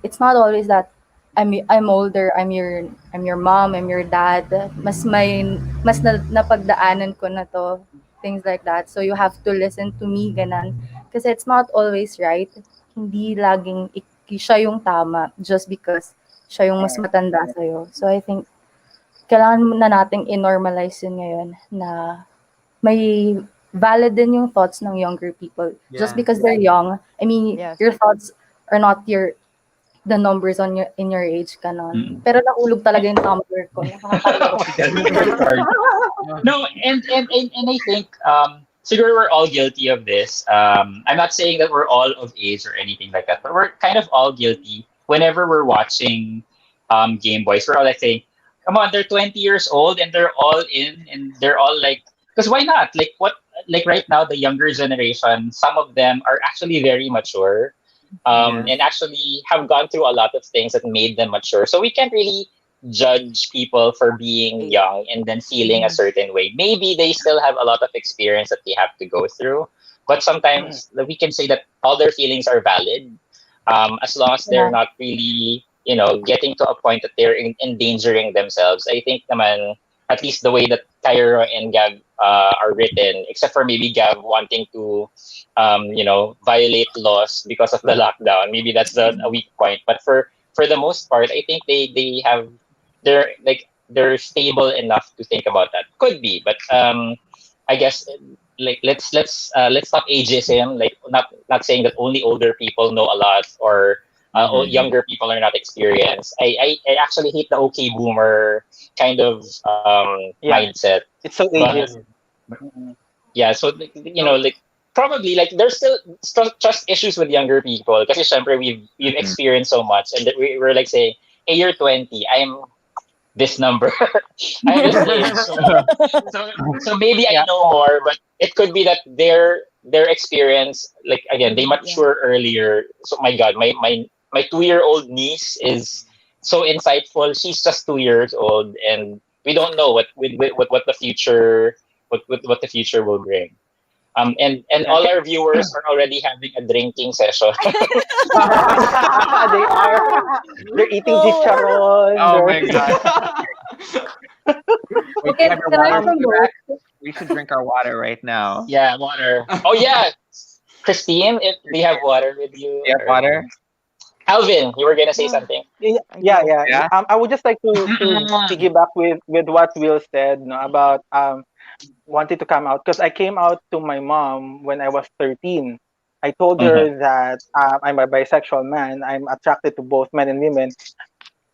that I'm older, I'm your mom, I'm your dad. Mas napagdaanan ko na to, things like that. So you have to listen to me, ganan. Kasi it's not always right. Hindi laging siya yung tama just because siya yung mas matanda sa'yo. So I think kailangan na nating i-normalize yun ngayon na may valid din yung thoughts ng younger people. Just because they're young, I mean, your thoughts are not the numbers in your age kanon. Pero nakulog talaga yung tumbler ko. No, and I think siguro we're all guilty of this. I'm not saying that we're all of age or anything like that, but we're kind of all guilty whenever we're watching Game Boys. We're all like saying, come on, they're 20 years old and they're all in, and they're all like, because why not? Like right now, the younger generation, some of them are actually very mature. and actually have gone through a lot of things that made them mature. So we can't really judge people for being young and then feeling a certain way. Maybe they still have a lot of experience that they have to go through, but sometimes we can say that all their feelings are valid, as long as they're not really, getting to a point that they're endangering themselves. I think naman, at least the way that Cairo and Gav are written, except for maybe Gav wanting to, violate laws because of the lockdown. Maybe that's a weak point. But for the most part, I think they're stable enough to think about that. Could be, but I guess like let's stop ageism. Like not saying that only older people know a lot or younger people are not experienced. I actually hate the okay boomer kind of mindset. It's so ageist. Yeah, so like probably like there's still trust issues with younger people because syempre we've experienced so much and that we're like saying, hey, you're 20, I'm this number. I'm this age. So maybe I know more, but it could be that their experience, like again, they mature earlier. So my God, my 2-year-old niece is so insightful. She's just 2 years old, and we don't know what the future what the future will bring. And all our viewers are already having a drinking session. They're eating chicharron. Oh my God. Okay, can I promote? We should drink our water right now. Yeah, water. Oh yeah, Christine, do you have water with you? You have water? Alvin, you were gonna say something. Yeah. I would just like to piggyback with what Will said, about wanted to come out, because I came out to my mom when I was 13. I told her that I'm a bisexual man. I'm attracted to both men and women.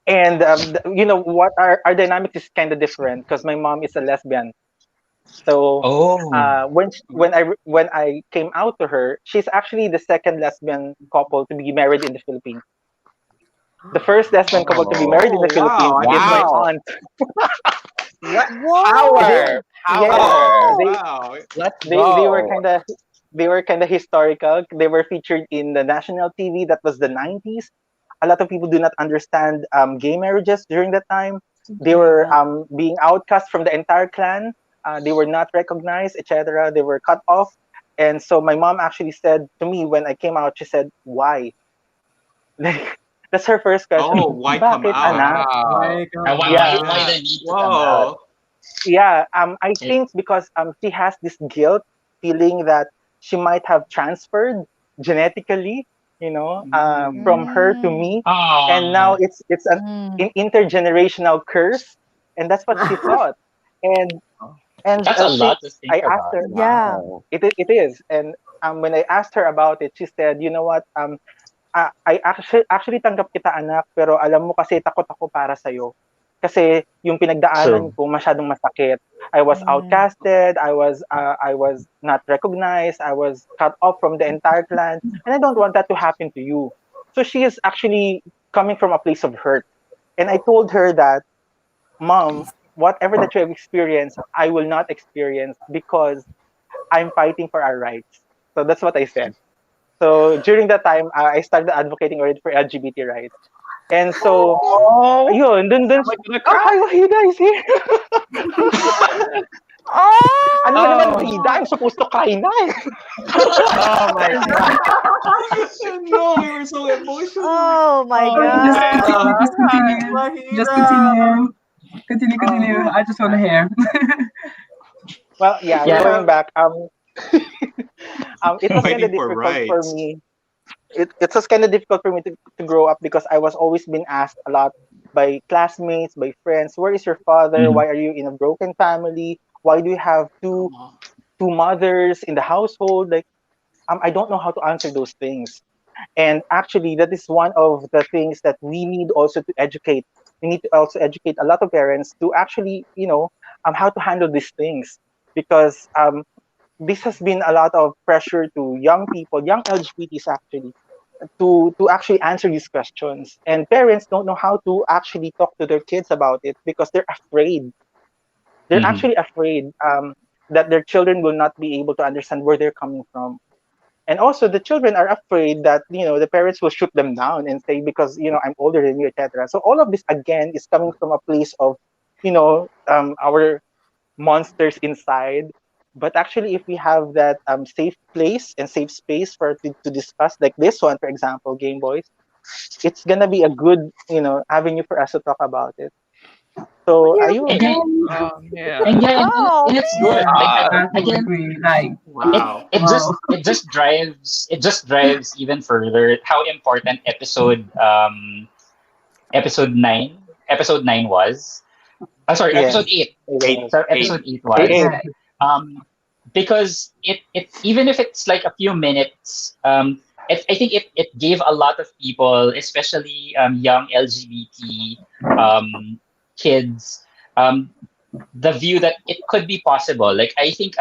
And what our dynamic is kind of different because my mom is a lesbian. So when I came out to her, she's actually the second lesbian couple to be married in the Philippines. The first lesbian couple to be married in the Philippines is my aunt. They were kind of historical. They were featured in the national TV. That was the 90s. A lot of people do not understand gay marriages during that time. They were being outcast from the entire clan. They were not recognized, etc. They were cut off. And so my mom actually said to me when I came out, she said, "Why?" Like, that's her first question. Oh, why come Bakit, out? anak? Why the need to come out? Yeah, I think because she has this guilt feeling that she might have transferred genetically, from her to me, and now it's an intergenerational curse, and that's what she thought. And That's a lot to think I about. asked her, Yeah. it is, and when I asked her about it, she said, "You know what? I actually tanggap kita, anak, pero alam mo kasi takot ako para sa'yo. Kasi yung pinagdaanan ko masyadong masakit. I was outcasted, I was not recognized, I was cut off from the entire clan, and I don't want that to happen to you." So she is actually coming from a place of hurt. And I told her that, "Mom, whatever that you have experienced, I will not experience because I'm fighting for our rights." So that's what I said. So during that time, I started advocating already for LGBT rights. And so, yun, dun, hi, Wahida is here. Ano ba naman, Wahida? I'm supposed to cry na eh. Oh my God. No, we were so emotional. Oh my God. Just continue. Continue. I just want to hear. Well, going back, it was kind of Fighting for difficult for rights. me. It was kind of difficult for me to grow up because I was always being asked a lot by classmates, by friends, "Where is your father? Why are you in a broken family? Why do you have two mothers in the household?" Like, I don't know how to answer those things. And actually, that is one of the things that we need also to educate. We need to also educate a lot of parents to actually, how to handle these things, because this has been a lot of pressure to young people, young LGBTs actually, to actually answer these questions. And parents don't know how to actually talk to their kids about it because they're afraid. They're actually afraid that their children will not be able to understand where they're coming from. And also the children are afraid that the parents will shoot them down and say, because I'm older than you, etc. So all of this again is coming from a place of our monsters inside. But actually, if we have that safe place and safe space for to discuss, like this one, for example, Game Boys, it's gonna be a good avenue for us to talk about it. So are you okay? Yeah. And yeah, Oh, and it's good. Like I totally again, agree. Like, Wow. it just drives even further how important episode nine was. I'm sorry, Yes. episode eight. Eight. So episode eight was. Eight. Because it even if it's like a few minutes, I think it gave a lot of people, especially young LGBT kids, the view that it could be possible. Like I think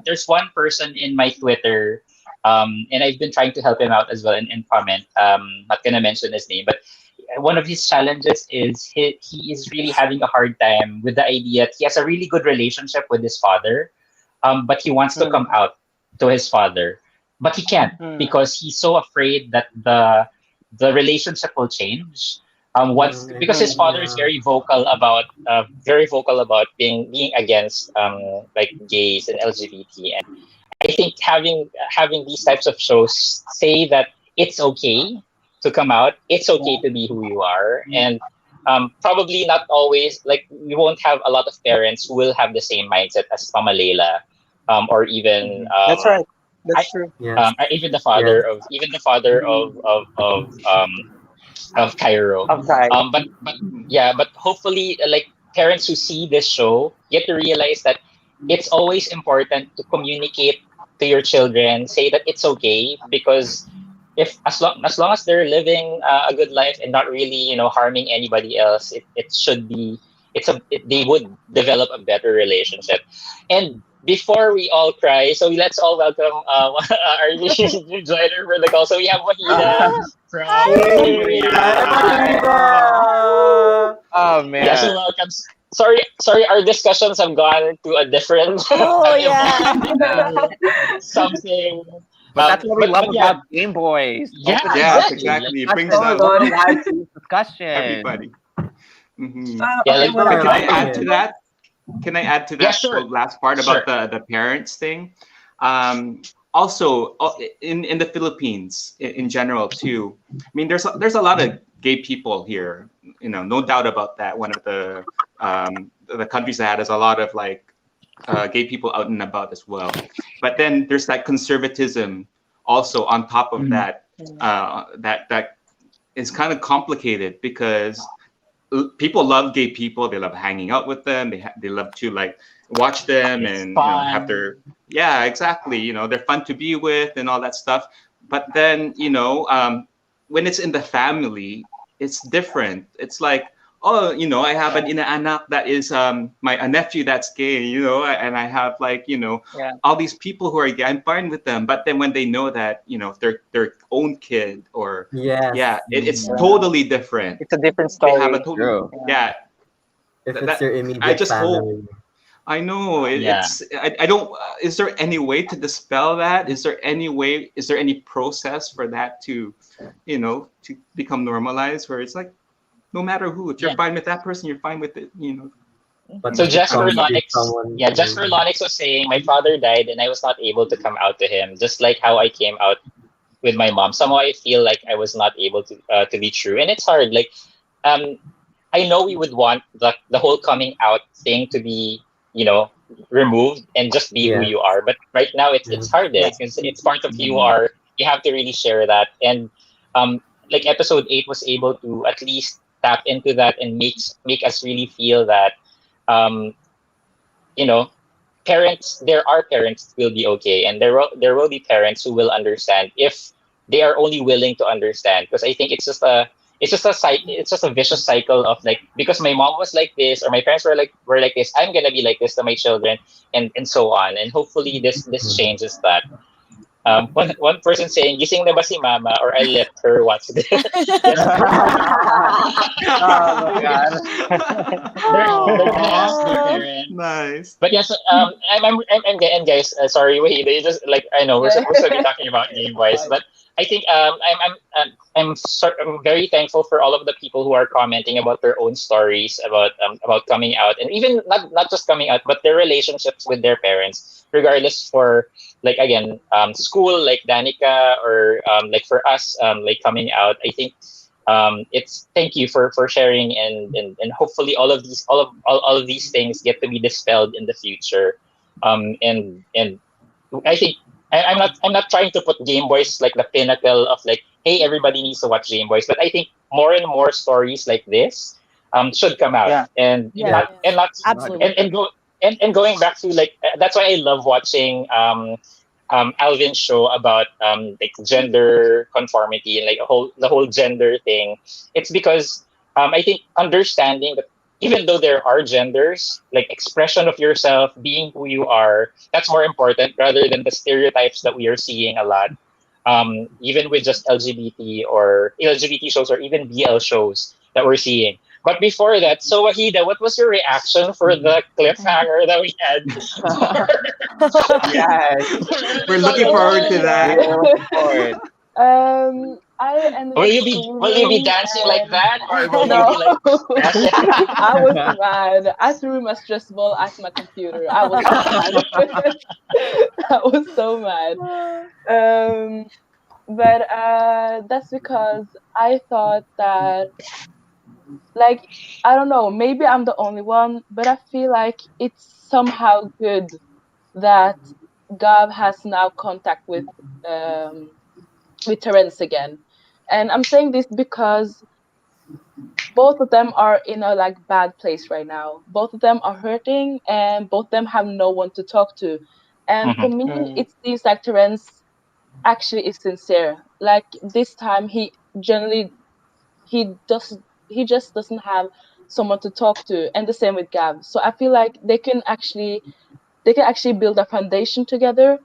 there's one person in my Twitter, and I've been trying to help him out as well and comment. Not gonna mention his name, but one of his challenges is he is really having a hard time with the idea that he has a really good relationship with his father, but he wants to come out to his father, but he can't because he's so afraid that the relationship will change. Once because his father is very vocal about being against like gays and LGBT, and I think having these types of shows say that it's okay to come out, it's okay to be who you are, and probably not always, like we won't have a lot of parents who will have the same mindset as Mama Leila, or even That's right. That's true. even the father of Cairo. Of Cai. But hopefully, like parents who see this show get to realize that it's always important to communicate to your children, say that it's okay, because if as long as they're living a good life and not really harming anybody else, it should be they would develop a better relationship. And before we all cry, so let's all welcome our new joiner for the call. So we have Wahida from Oh man. Yeah, so welcome. Sorry, our discussions have gone to a different something. But that's what we love yeah. about Game Boys. Yeah, Yeah, exactly. exactly. It brings Discussion. out Normalize discussion. everybody. Mhm. Yeah, like, But can I add to that? Can I add to that sure. last part about the parents thing? Also, in the Philippines in general too. I mean, there's a lot of gay people here. No doubt about that. One of the countries that has a lot of like gay people out and about as well. But then there's that conservatism also on top of that. That is kind of complicated because people love gay people. They love hanging out with them. They love to like watch them and have their exactly. They're fun to be with and all that stuff. But then when it's in the family, it's different. It's like, oh, I have an inaanak that is a nephew that's gay, and I have like all these people who are gay. I'm fine with them. But then when they know that their own kid or it's totally different. It's a different story. They have a total If it's your immediate family. I know it's. I don't. Is there any way to dispel that? Is there any process for that to become normalized? Where it's like, no matter who, if you're fine with that person, you're fine with it. But so Jasper Lonix was saying, my father died and I was not able to come out to him, just like how I came out with my mom. Somehow I feel like I was not able to be true, and it's hard. Like, I know we would want the whole coming out thing to be removed and just be who you are, but right now it's hard because it's part of who you are. You have to really share that, and like episode 8 was able to at least tap into that and make us really feel that parents, there are parents who will be okay, and there will be parents who will understand if they are only willing to understand. Because I think it's just a vicious cycle of like, because my mom was like this or my parents were like this, I'm gonna be like this to my children, and so on. And hopefully this changes that. One person saying, gising na ba si mama, or I let her watch this. Yes. Oh my god. They're gonna ask their parents. Nice. But yes, and guys, sorry, wait, they just like I know we're supposed to be talking about Game Boys, but I think I'm very thankful for all of the people who are commenting about their own stories about coming out, and even not just coming out, but their relationships with their parents, regardless for like again school like Danica, or like for us like coming out. I think it's thank you for sharing, and hopefully all of these things get to be dispelled in the future. And I think I'm not trying to put Game Boys like the pinnacle of like, hey, everybody needs to watch Game Boys, but I think more and more stories like this should come out. Yeah. And not Absolutely. and going back to like that's why I love watching Alvin's show about like gender conformity and like the whole gender thing. It's because I think understanding that even though there are genders, like expression of yourself, being who you are, that's more important rather than the stereotypes that we are seeing a lot. Even with just LGBT shows or even BL shows that we're seeing. But before that, so Wahida, what was your reaction for the cliffhanger that we had? Yes. We're looking forward to that. We're looking forward. I ended Will up you be dancing like that, or will No. you be like dancing? I was mad. I threw my stress ball at my computer. I was mad. I was so mad. But that's because I thought that, like, I don't know, maybe I'm the only one, but I feel like it's somehow good that Gav has now contact with Terrence again. And I'm saying this because both of them are in a like bad place right now. Both of them are hurting, and both of them have no one to talk to. And for me, it seems like Terrence actually is sincere. Like this time, he just doesn't have someone to talk to, and the same with Gav. So I feel like they can actually build a foundation together,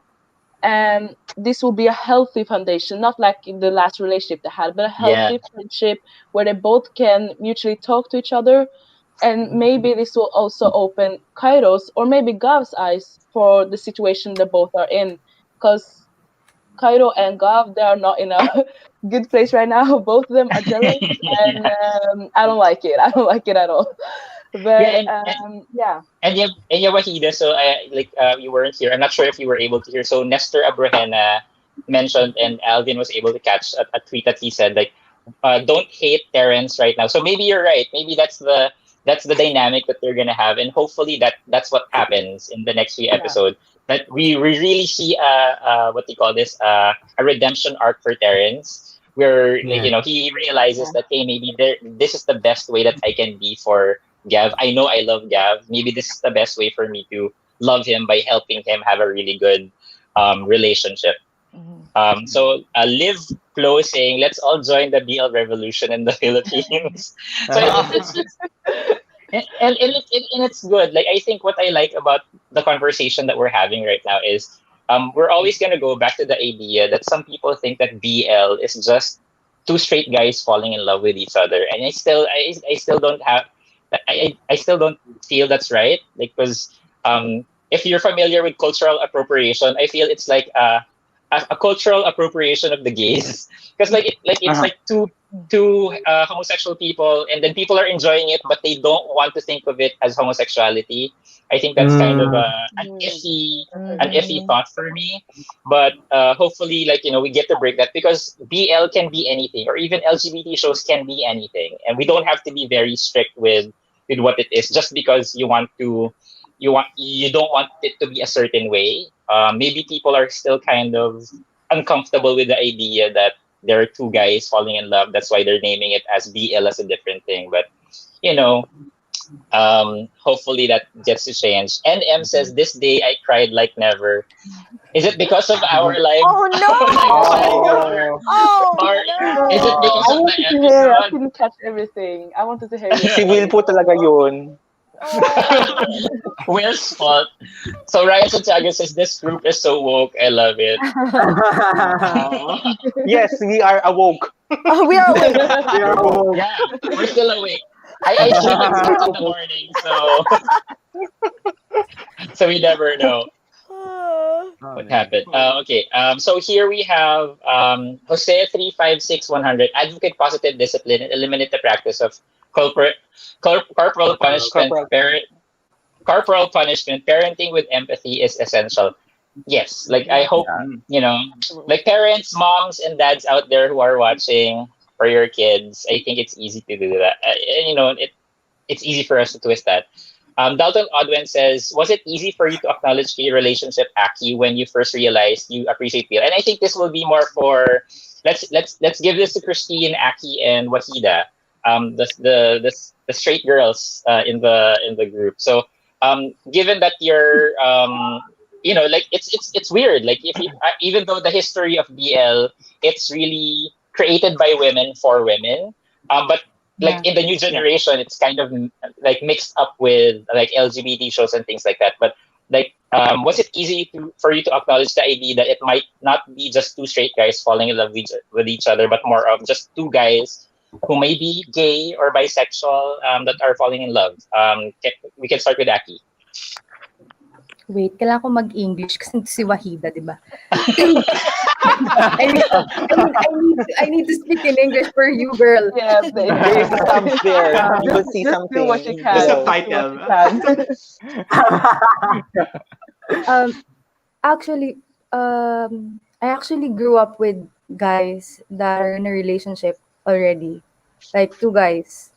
and this will be a healthy foundation, not like in the last relationship they had, but a healthy friendship where they both can mutually talk to each other. And maybe this will also open Kairos or maybe Gav's eyes for the situation they both are in, because Cairo and Gav, they are not in a good place right now. Both of them are jealous, and I don't like it. I don't like it at all. But yeah. And yeah, Wahida. So you weren't here. I'm not sure if you were able to hear. So Nestor Abrahena mentioned, and Alvin was able to catch a tweet that he said like, "Don't hate Terrence right now." So maybe you're right. Maybe that's the dynamic that they're gonna have, and hopefully that's what happens in the next few episodes. That we really see what do you call this a redemption arc for Terrence, where he realizes that hey, maybe this is the best way that I can be for Gav. I know I love Gav. Maybe this is the best way for me to love him by helping him have a really good relationship. So Liv Flo saying, let's all join the BL revolution in the Philippines. So it's good. Like I think what I like about the conversation that we're having right now is we're always gonna go back to the idea that some people think that BL is just two straight guys falling in love with each other, and I still don't have I still don't feel that's right. Like because if you're familiar with cultural appropriation, I feel it's like a cultural appropriation of the gays because it's like two homosexual people, and then people are enjoying it, but they don't want to think of it as homosexuality. I think that's kind of an iffy thought for me. But hopefully, we get to break that, because BL can be anything, or even LGBT shows can be anything, and we don't have to be very strict with what it is just because you don't want it to be a certain way. Maybe people are still kind of uncomfortable with the idea that there are two guys falling in love. That's why they're naming it as BL as a different thing. But, hopefully that gets to change. And M says, this day I cried like never. Is it because of our live? Oh no! Or is it because I of the wanted to hear. I episode? couldn't catch everything. I wanted to hear. Si Will po talaga yun. Will's fault. So Ryan Santiago says this group is so woke. I love it. Yes, we are awoke. We are awake. We are awoke. Yeah, we're still awake. I sleep at 6 in the morning, so we never know what happened. Okay. So here we have Jose 356-100. Advocate positive discipline and eliminate the practice of corporal punishment. Corporal punishment. Parenting with empathy is essential. Yes. Like I hope like parents, moms, and dads out there who are watching for your kids. I think it's easy to do that. It's easy for us to twist that. Dalton Odwin says, was it easy for you to acknowledge the relationship, Aki, when you first realized you appreciate BL? And I think this will be more for let's give this to Christine, Aki, and Wahida, the straight girls in the group. So given that you're like it's weird. Like if you, even though the history of BL, it's really created by women for women, but like in the new generation, it's kind of like mixed up with like LGBT shows and things like that. But like, was it easy for you to acknowledge the idea that it might not be just two straight guys falling in love with each other, but more of just two guys who may be gay or bisexual that are falling in love? We can start with Aki. Wait, kailangan ko mag-English kasi si Wahida, di ba? I need to speak in English for you, girl. Yeah, There is a subs there. You will see just something. do what you can. The subtitle. Actually, I actually grew up with guys that are in a relationship already, like two guys.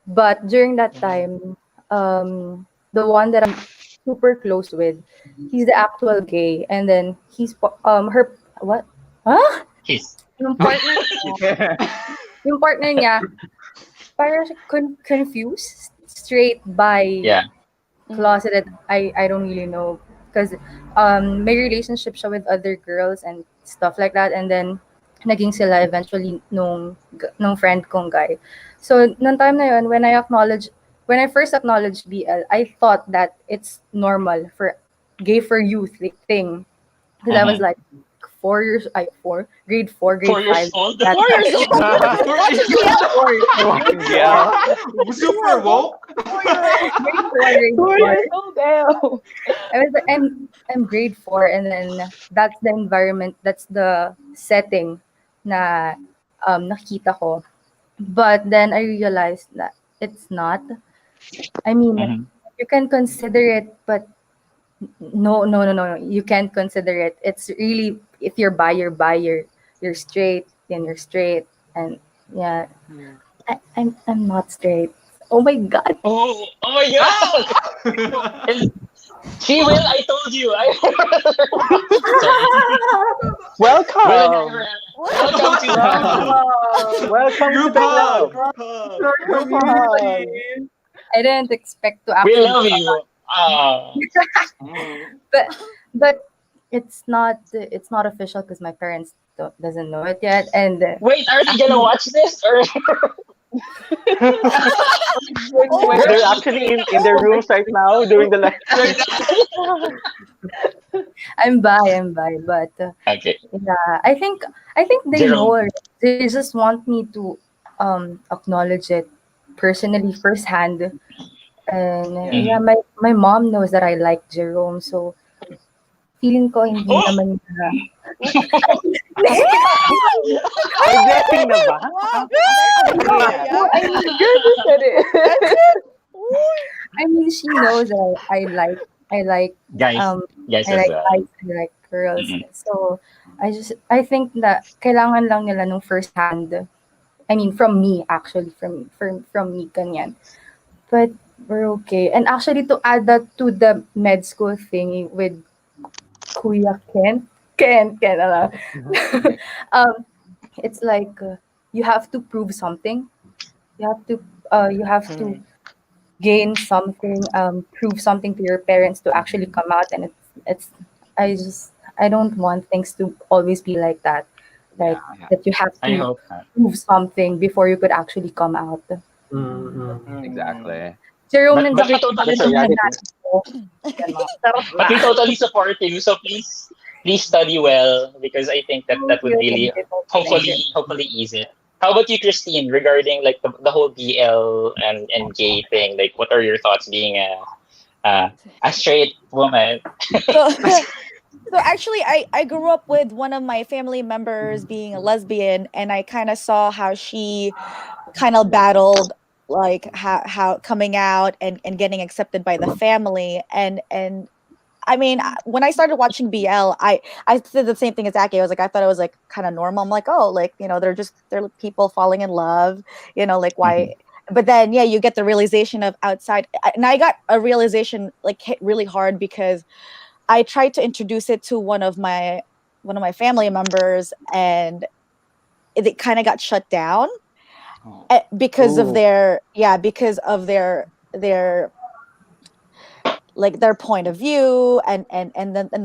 But during that time, the one that I'm super close with, he's the actual gay, and then he's her what? Huh? He's Yung partner niya, parang confused, straight by closeted. I don't really know because may relationship siya with other girls and stuff like that, and then naging sila eventually nung friend kong guy. So nung time na yun, when I first acknowledged BL, I thought that it's normal for gay for youth thing. Because I was like grade 4, grade 5. 4 years old? That 4 years old? Yeah. Super woke. Grade 4. Oh, damn. I was like, I'm grade 4, and then that's the environment, that's the setting na nakita ko. But then I realized that it's not. I mean, you can consider it, but no. You can't consider it. It's really, if you're bi, you're straight, then you're straight, and yeah, I'm not straight. Oh my god. Oh my god. She will. I told you. Welcome. Welcome to Welcome to the club. I didn't expect to We actually. love you. But it's not official because my parents doesn't know it yet. And Wait, are they gonna watch this or? They're actually in their rooms right now doing the lecture. I'm bi, but Okay. yeah, I think they Jerom. know it. They just want me to acknowledge it personally firsthand. And yeah, my mom knows that I like Jerom, so feeling ko hindi naman niya. May blessing na ba? I mean, she knows that I like Guys I as like well. guys, I like girls. So I think that kailangan lang nila nung first hand. I mean, from me actually, from me ganyan. But we're okay. And actually, to add that to the med school thing with Kuya Ken, it's like you have to prove something. You have to gain something, prove something to your parents to actually come out. And I don't want things to always be like that. Like that you have I to hope not. prove something before you could actually come out. Exactly. Jerome But we nandiyan totally That's a na reality. natin po. Yan, mga charot but we lang. totally support you. So please study well, because I think that Thank that would you, really thank you, thank you. hopefully ease it. How about you, Christine, regarding like the whole BL and gay thing? Like, what are your thoughts being a straight woman? So, so actually, I grew up with one of my family members being a lesbian, and I kind of saw how she kind of battled like how coming out and getting accepted by the family and I mean, when I started watching BL, I did the same thing as Aki. I was like, I thought it was like kind of normal. I'm like, oh, like they're people falling in love, like why? But then yeah, you get the realization of outside, and I got a realization like hit really hard because I tried to introduce it to one of my family members, and it kind of got shut down because of Ooh. their like their point of view and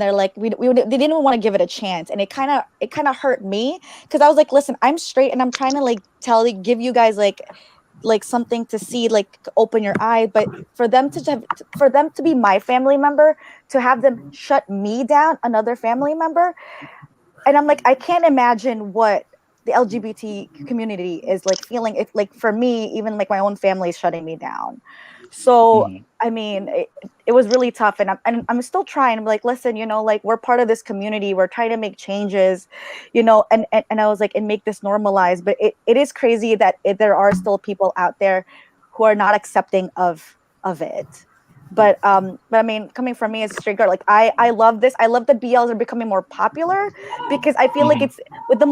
they're like they didn't even want to give it a chance, and it kind of hurt me because I was like, listen, I'm straight and I'm trying to like give you guys like something to see, like open your eye, but for them to be my family member, to have them shut me down, another family member, and I'm like, I can't imagine what the LGBT community is like feeling if, like, for me, even like my own family is shutting me down. So I mean, it was really tough, and I'm still trying. I'm like, listen, like we're part of this community. We're trying to make changes, and I was like, and make this normalized. But it is crazy that there are still people out there who are not accepting of it. But I mean, coming from me as a straight girl, like I love this. I love that BLs are becoming more popular because I feel like it's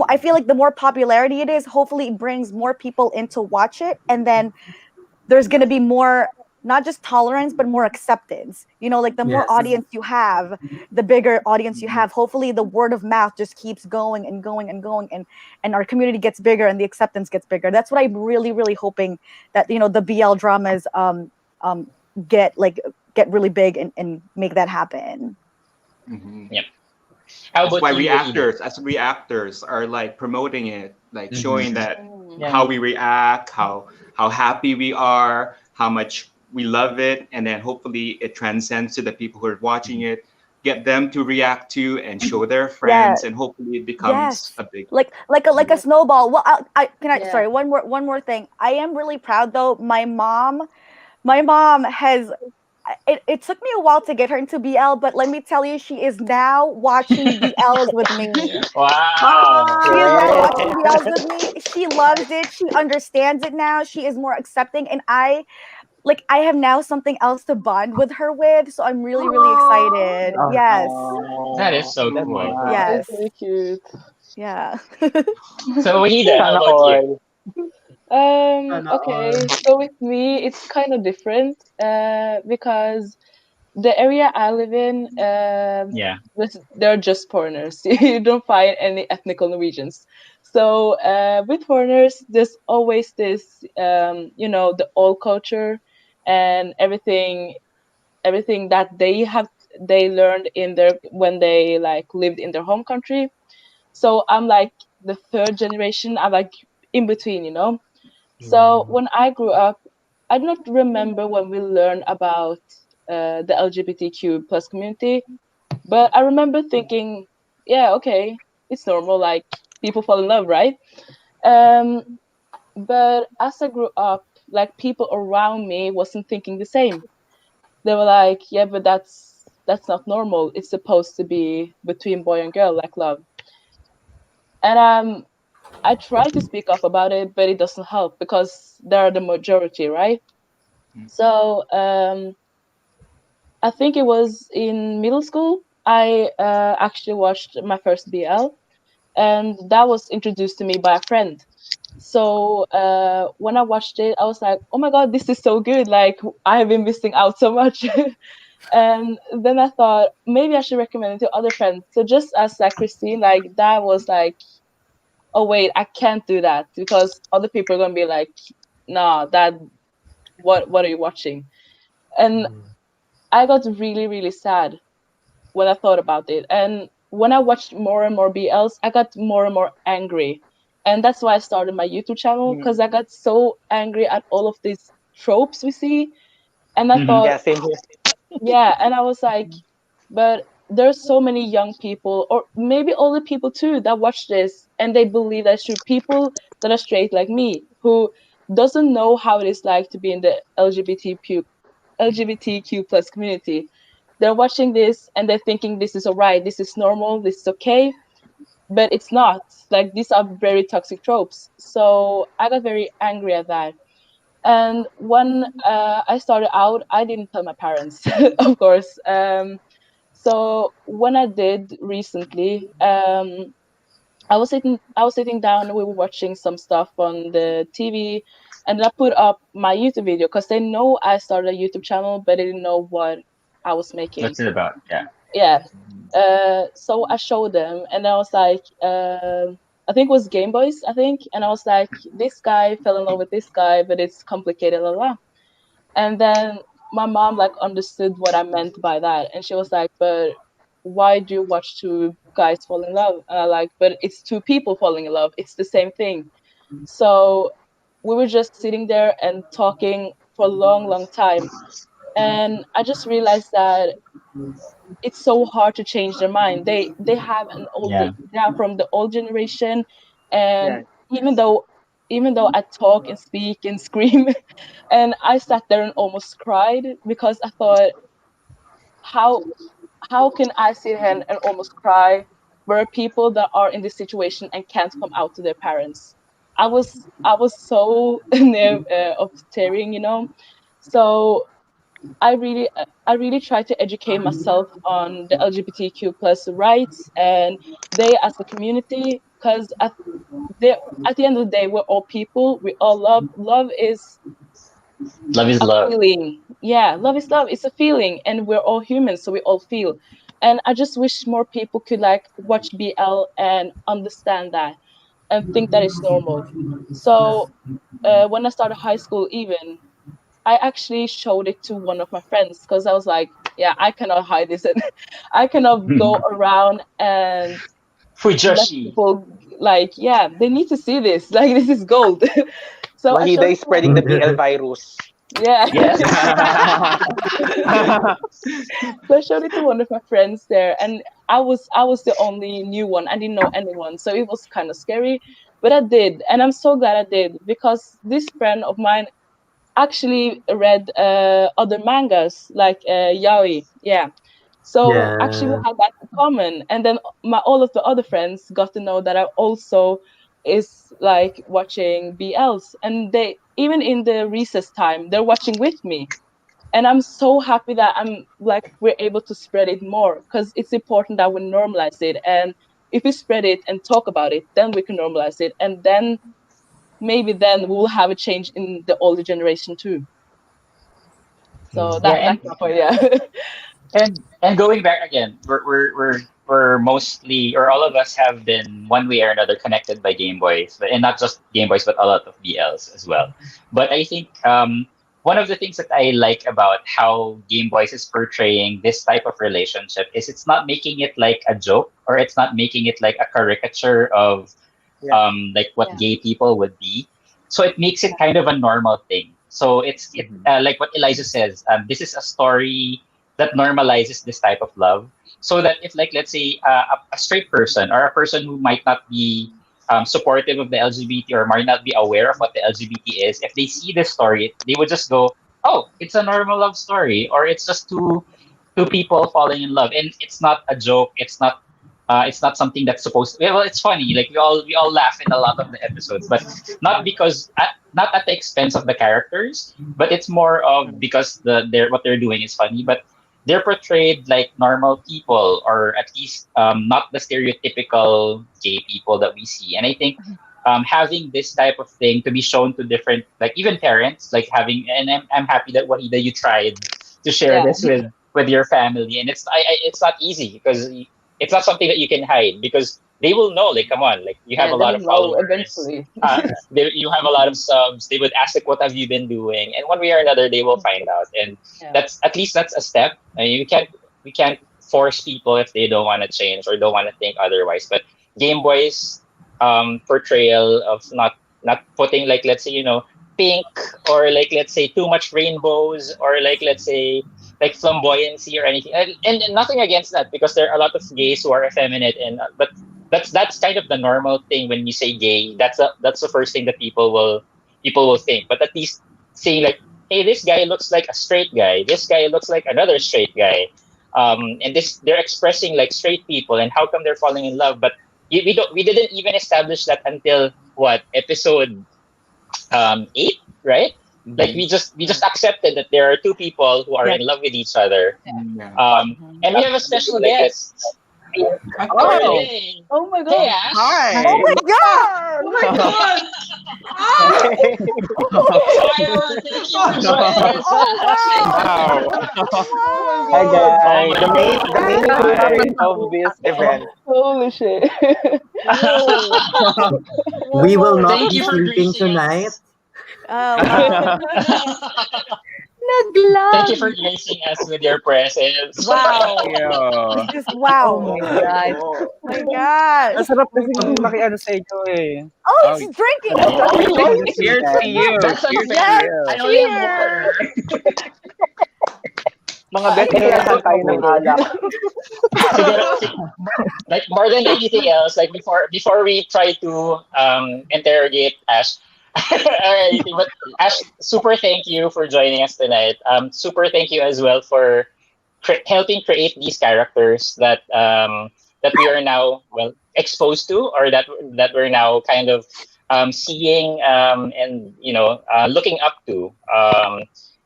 I feel like the more popularity it is, hopefully it brings more people in to watch it, and then there's gonna be more, not just tolerance but more acceptance. Like the more Yes. audience you have, the bigger audience you have. Hopefully the word of mouth just keeps going and going and going, and our community gets bigger and the acceptance gets bigger. That's what I'm really, really hoping, that the BL dramas get really big and make that happen. Yep. How That's about why you, Wahida? reactors are like promoting it, like showing that Yeah. how we react, how happy we are, how much we love it, and then hopefully it transcends to the people who are watching it, get them to react to and show their friends, and hopefully it becomes Yes. a big. Like a snowball. Well, Yeah. sorry, one more thing. I am really proud though. My mom has. It took me a while to get her into BL, but let me tell you, she is now watching BLs with me. Wow. She is now Yeah. watching BLs with me. She loves it. She understands it now. She is more accepting, and I have now something else to bond with her with. So I'm really, really excited. Oh, Yes. That is so That's cool. nice. That's Yes. really cute. Yeah. So Wahida, how Sana about you? all. sana Okay. all. So with me, it's kind of different. Because the area I live in, Yeah. they're just foreigners. You don't find any ethnical Norwegians. So with foreigners, there's always this, the old culture and everything that they learned in their when they like lived in their home country. So I'm like the third generation. I'm like in between. So when I grew up, I do not remember when we learned about the LGBTQ plus community, but I remember thinking, yeah, okay, it's normal. Like people fall in love, right? Um, but as I grew up, like people around me wasn't thinking the same. They were like, yeah, but that's not normal. It's supposed to be between boy and girl, like love. And I try to speak up about it, but it doesn't help because they're the majority, right? So I think it was in middle school. I actually watched my first BL, and that was introduced to me by a friend. So when I watched it, I was like, "Oh my god, this is so good! Like I have been missing out so much." And then I thought maybe I should recommend it to other friends. So just as like Christine, like that was like, oh wait, I can't do that because other people are gonna be like, nah, that what are you watching? And I got really, really sad when I thought about it. And when I watched more and more BLs, I got more and more angry. And that's why I started my YouTube channel because I got so angry at all of these tropes we see. And I thought, Yeah, same here. yeah, and I was like, but there's so many young people, or maybe older people too, that watch this and they believe that's true. People that are straight like me, who doesn't know how it is like to be in the LGBTQ plus community. They're watching this and they're thinking this is alright, this is normal, this is okay, but it's not. Like these are very toxic tropes. So I got very angry at that. And when I started out, I didn't tell my parents, of course. So when I did recently, I was sitting down. We were watching some stuff on the TV, and then I put up my YouTube video because they know I started a YouTube channel, but they didn't know what I was making. What's it about? Yeah. Yeah. So I showed them, and I was like, I think it was Gameboys, I think, and I was like, this guy fell in love with this guy, but it's complicated, la la. And then my mom like understood what I meant by that, and she was like, but why do you watch two guys fall in love? And I like, but it's two people falling in love. It's the same thing. So we were just sitting there and talking for a long, long time. And I just realized that it's so hard to change their mind. They have an old Yeah. they are from the old generation, and Yeah. even though I talk and speak and scream, and I sat there and almost cried because I thought, how how can I sit here and almost cry? Where people that are in this situation and can't come out to their parents. I was so near of tearing, So I really try to educate myself on the LGBTQ plus rights and they as a community, because at the end of the day, we're all people. We all love. Love is Love is a love. feeling. Yeah, love is love. It's a feeling, and we're all humans, so we all feel. And I just wish more people could like watch BL and understand that and think that it's normal. So when I started high school, even I actually showed it to one of my friends because I was like, yeah, I cannot hide this, and I cannot go around and let Fujoshi. people like, yeah, they need to see this. Like this is gold. So I Wahida showed it is to one. spreading the BL virus. Yeah. Yes. So I showed it to one of my friends there, and I was the only new one. I didn't know anyone, so it was kind of scary, but I did, and I'm so glad I did because this friend of mine actually read other mangas like yaoi. Yeah. So actually we Yeah. had that in common, and then all of the other friends got to know that I also is like watching BLs, and they even in the recess time they're watching with me, and I'm so happy that we're able to spread it more because it's important that we normalize it, and if we spread it and talk about it, then we can normalize it, and then maybe then we'll have a change in the older generation too. So Yeah, that's my point. Yeah. and going back again, we're mostly, or all of us have been one way or another connected by Game Boys, and not just Game Boys, but a lot of BLs as well. But I think one of the things that I like about how Game Boys is portraying this type of relationship is it's not making it like a joke, or it's not making it like a caricature of Yeah. like what Yeah. gay people would be. So it makes it kind of a normal thing. So like what Eliza says. This is a story that normalizes this type of love, so that if, like, let's say a straight person or a person who might not be supportive of the LGBT or might not be aware of what the LGBT is, if they see this story, they would just go, "Oh, it's a normal love story," or it's just two people falling in love, and it's not a joke. It's not something that's supposed to. Well, it's funny. Like we all laugh in a lot of the episodes, but not at the expense of the characters, but it's more of because what they're doing is funny, but they're portrayed like normal people, or at least not the stereotypical gay people that we see. And I think having this type of thing to be shown to different, like even parents, like having, and I'm happy that Wahida, you tried to share Yeah. this with your family, and it's not easy because it's not something that you can hide, because they will know, like, come on, like, you have Yeah. a They lot will of know followers, eventually. you have a lot of subs. They would ask, like, what have you been doing, and one way or another they will find out. And Yeah. that's, at least that's a step. I mean, we can't force people if they don't want to change or don't want to think otherwise. But Game Boy's portrayal of not putting, like, let's say, pink, or like let's say too much rainbows, or like let's say like flamboyancy or anything. And nothing against that, because there are a lot of gays who are effeminate, and but that's kind of the normal thing when you say gay. That's the first thing that people will think. But at least saying like, hey, this guy looks like a straight guy. This guy looks like another straight guy. And this they're expressing like straight people, and how come they're falling in love? But we didn't even establish that until what, episode 8, right? Like we just accepted that there are two people who are in love with each other. And we have a special guest. Oh. Hey. Oh my god. Hey, Ash. Hi. Oh my god! Oh my god! Wow. Wow. Hi guys. Oh The main feature of this event. Holy shit. We will not Thank be you for sleeping gracing tonight. us. Oh, wow. Naglag. Thank you for gracing us with your presence. Wow. Yeah. This is wow. Oh my god. Oh my gosh. Ang sarap kasi makiano sa inyo eh. Oh, he's drinking. Cheers to you. That's Cheers to Yes. you. I only have more. Mga best kailangan tayo ng alak. Like more than anything else, like before we try to interrogate Ash, or anything, but Ash, super thank you for joining us tonight. Super thank you as well for helping create these characters that we are now exposed to, or that we're now kind of seeing and looking up to.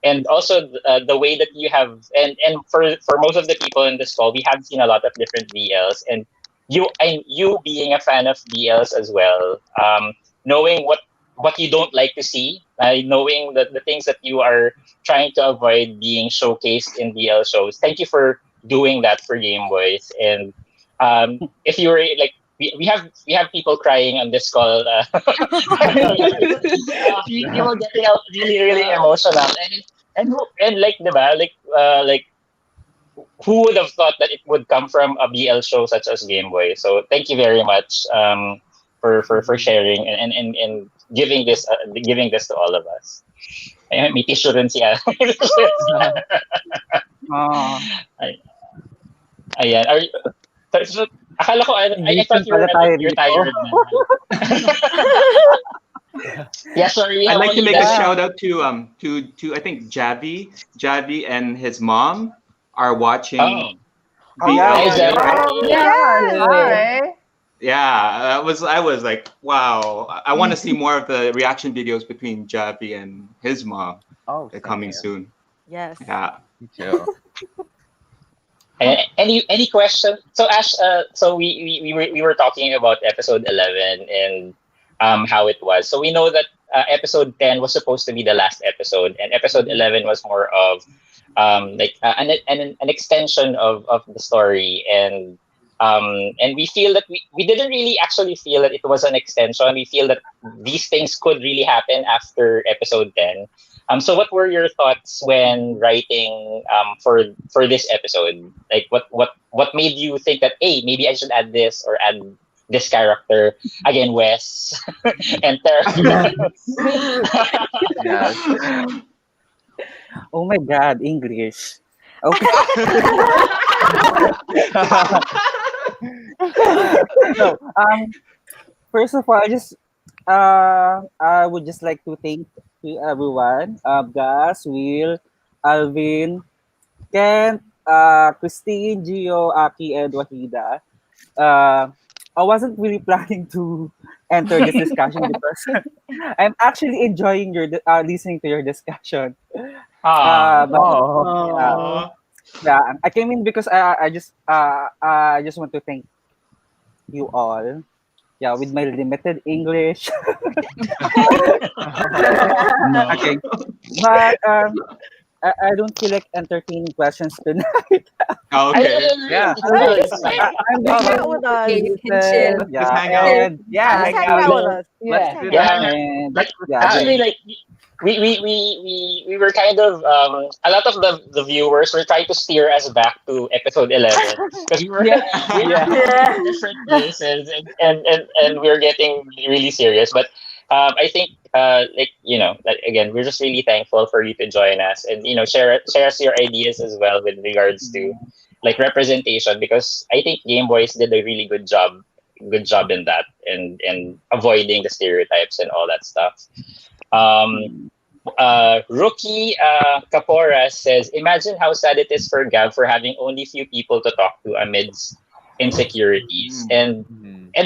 And also the way that you have, and for most of the people in this call, we have seen a lot of different BLs, and you being a fan of BLs as well, knowing what you don't like to see, knowing the things that you are trying to avoid being showcased in BL shows. Thank you for doing that for Gameboys. And if you were like, we have people crying on this call. People getting out really emotional, and like, diba, like who would have thought that it would come from a BL show such as Gameboy? So thank you very much for sharing and giving this to all of us. Ay, may tissue rin siya. Ayan. So, akala ko, I thought you're tired na. Yeah, sorry. I'd like to make a shout out to I think Javi and his mom are watching. Yeah, I was like, wow. I want to see more of the reaction videos between Javi and his mom. They're coming soon. Yes. Yeah. Me too. Any questions? So Ash, so we were talking about episode 11 and how it was. So we know that episode 10 was supposed to be the last episode, and episode 11 was more of like an extension of the story, and we feel that we didn't really actually feel that it was an extension. We feel that these things could really happen after episode 10. So what were your thoughts when writing for this episode? Like what made you think that, hey, maybe I should add this or add this character again, Wes and Terrence? Yes. Oh my god, English. Okay. So, first of all, I would just like to thank to everyone, GUS, Will, Alvin, Ken, Christine, Gio, Aki, and Wahida. I wasn't really planning to enter this discussion because I'm actually enjoying your listening to your discussion. Yeah, I came in because I just want to thank you all. Yeah, with my limited English. Okay, but I don't feel like entertaining questions tonight. Okay. Yeah. I'm just hang out with us. You can chill. Just hang out. Just hang out with us. Actually, like we were kind of a lot of the viewers were trying to steer us back to episode 11 because we were in different places and we were getting really serious. But I think like, again, we're just really thankful for you to join us, and share us your ideas as well with regards to like representation, because I think Game Boys did a really good job in that, and avoiding the stereotypes and all that stuff. Rookie Kapora says, imagine how sad it is for Gav for having only few people to talk to amidst insecurities. And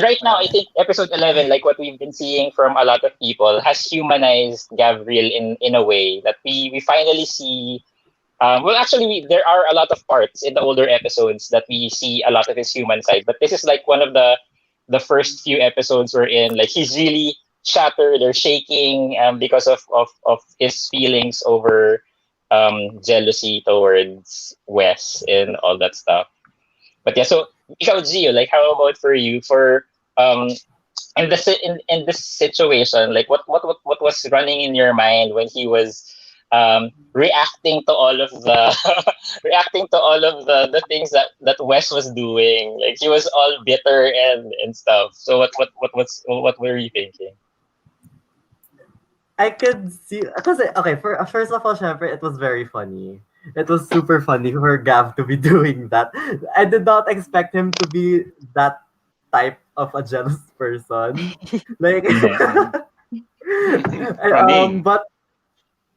right now, I think episode 11, like what we've been seeing from a lot of people, has humanized Gavreel in a way that we finally see. Well, actually, there are a lot of parts in the older episodes that we see a lot of his human side, but this is like one of the first few episodes we're in. Like, he's really shattered or shaking because of his feelings over jealousy towards Wes and all that stuff. But yeah, so ikaw, Gio, like, how about for you, for in this situation, like what was running in your mind when he was reacting to all of the reacting to all of the things that Wes was doing? Like, he was all bitter and stuff. So what were you thinking? I could see, because okay, first of all, syempre, it was very funny. It was super funny for Gav to be doing that. I did not expect him to be that type of a jealous person. Like,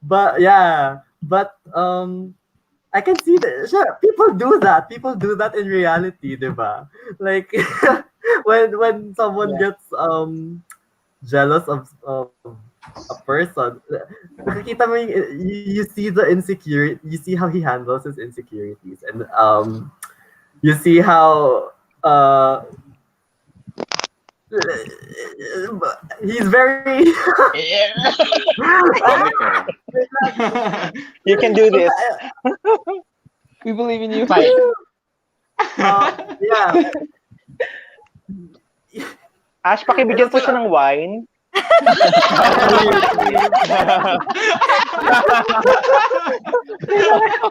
but yeah, but I can see that. Sure, people do that. People do that in reality, diba? Like, when someone gets jealous of a person, nakikita mo you see the insecurity, you see how he handles his insecurities, and you see how he's very You can do this. We believe in you. Yeah. Ash, pakibigyan po siya ng wine.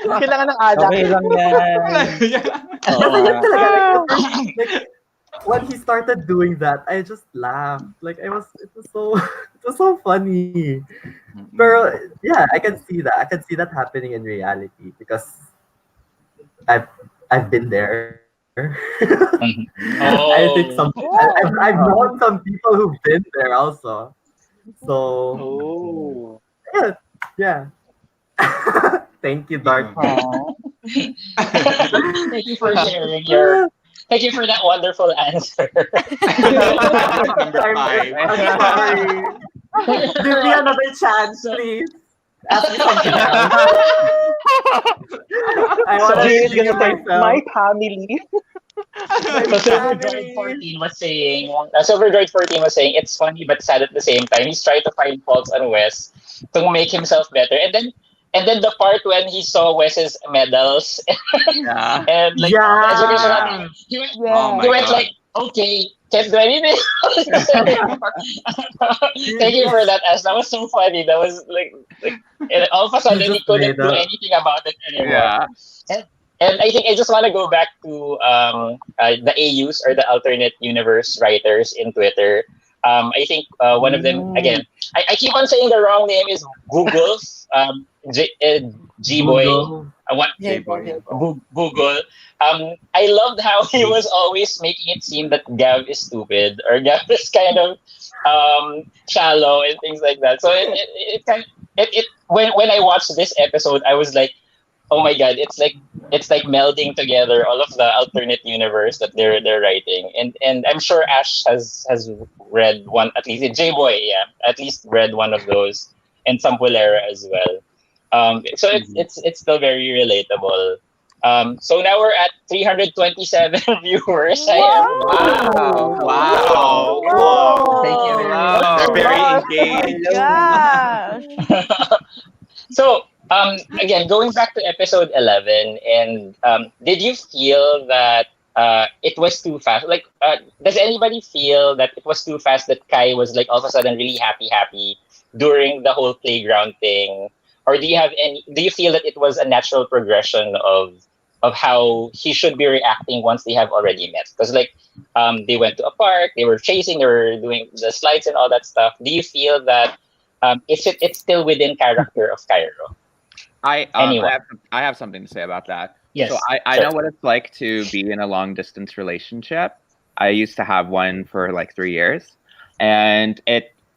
Kailangan ng alak. Okay lang yan. When he started doing that, I just laughed. Like, it was so funny. But yeah, I can see that. I can see that happening in reality because I've been there. I think I've known some people who've been there also. So yeah. Thank you, Dark. Thank you for sharing Thank you for that wonderful answer. Number 5. I'm sorry. Give me another chance, please. Ask me something else. I want to see myself. My family. So Silverdroid 14 was saying it's funny but sad at the same time. He's trying to find faults on Wes to make himself better, and then the part when he saw Wes's medals and like education, he went like, okay, can't do anything. Thank you for that, Ash. That was so funny. That was like and all of a sudden he couldn't do anything about it anymore. Yeah. And I think I just want to go back to the AUs, or the alternate universe writers in Twitter. I think one of them, again, I keep on saying the wrong name, is Google, G-Boy. Google. I loved how he was always making it seem that Gav is stupid, or Gav is kind of shallow and things like that. So when I watched this episode, I was like, oh my god, it's like melding together all of the alternate universe that they're writing, and I'm sure Ash has read one, at least J-Boy, at least read one of those, and Sampolera as well. So it's still very relatable. So now we're at 327 viewers. Wow. Thank you very much. They're very engaged. So again, going back to episode 11, and did you feel that it was too fast? Like, does anybody feel that it was too fast, that Kai was like all of a sudden really happy during the whole playground thing? Or do you feel that it was a natural progression of of how he should be reacting once they have already met. Because like they went to a park, they were chasing, they were doing the slides and all that stuff. Do you feel that it's still within character of Cairo? I have something to say about that. Yes, so I sure. know what it's like to be in a long distance relationship. I used to have one for like 3 years, and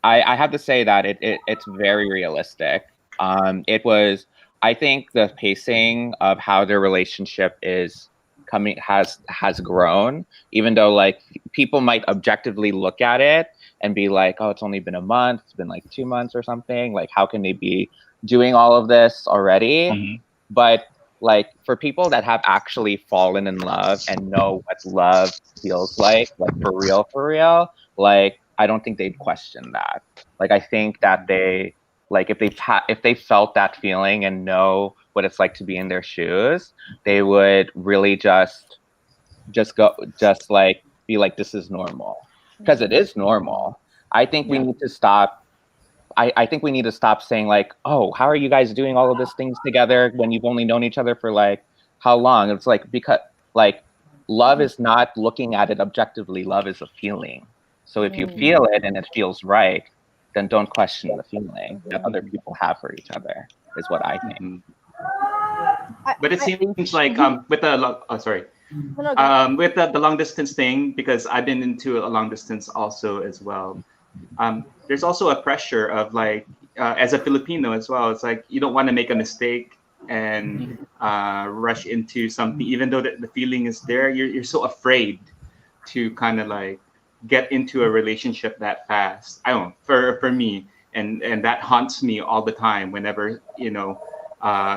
I have to say that it's very realistic. It was, I think the pacing of how their relationship is coming has grown, even though like people might objectively look at it and be like, oh, it's only been a month, it's been like 2 months or something. Like, how can they be doing all of this already? Mhm. But like for people that have actually fallen in love and know what love feels like for real, like I don't think they'd question that. Like I think that they like if they felt that feeling and know what it's like to be in their shoes, they would really just like be like, this is normal, because it is normal. I think we need to stop. I think we need to stop saying like, oh, how are you guys doing all of these things together when you've only known each other for like how long? It's like, because like love is not looking at it objectively. Love is a feeling. So if you feel it and it feels right, then don't question the feeling that other people have for each other, is what I think. But it seems like with the with the long distance thing, because I've been into a long distance also as well. There's also a pressure of like as a Filipino as well. It's like you don't want to make a mistake and rush into something, even though the feeling is there. You're so afraid to kind of like get into a relationship that fast. I don't know, for me, and that haunts me all the time. Whenever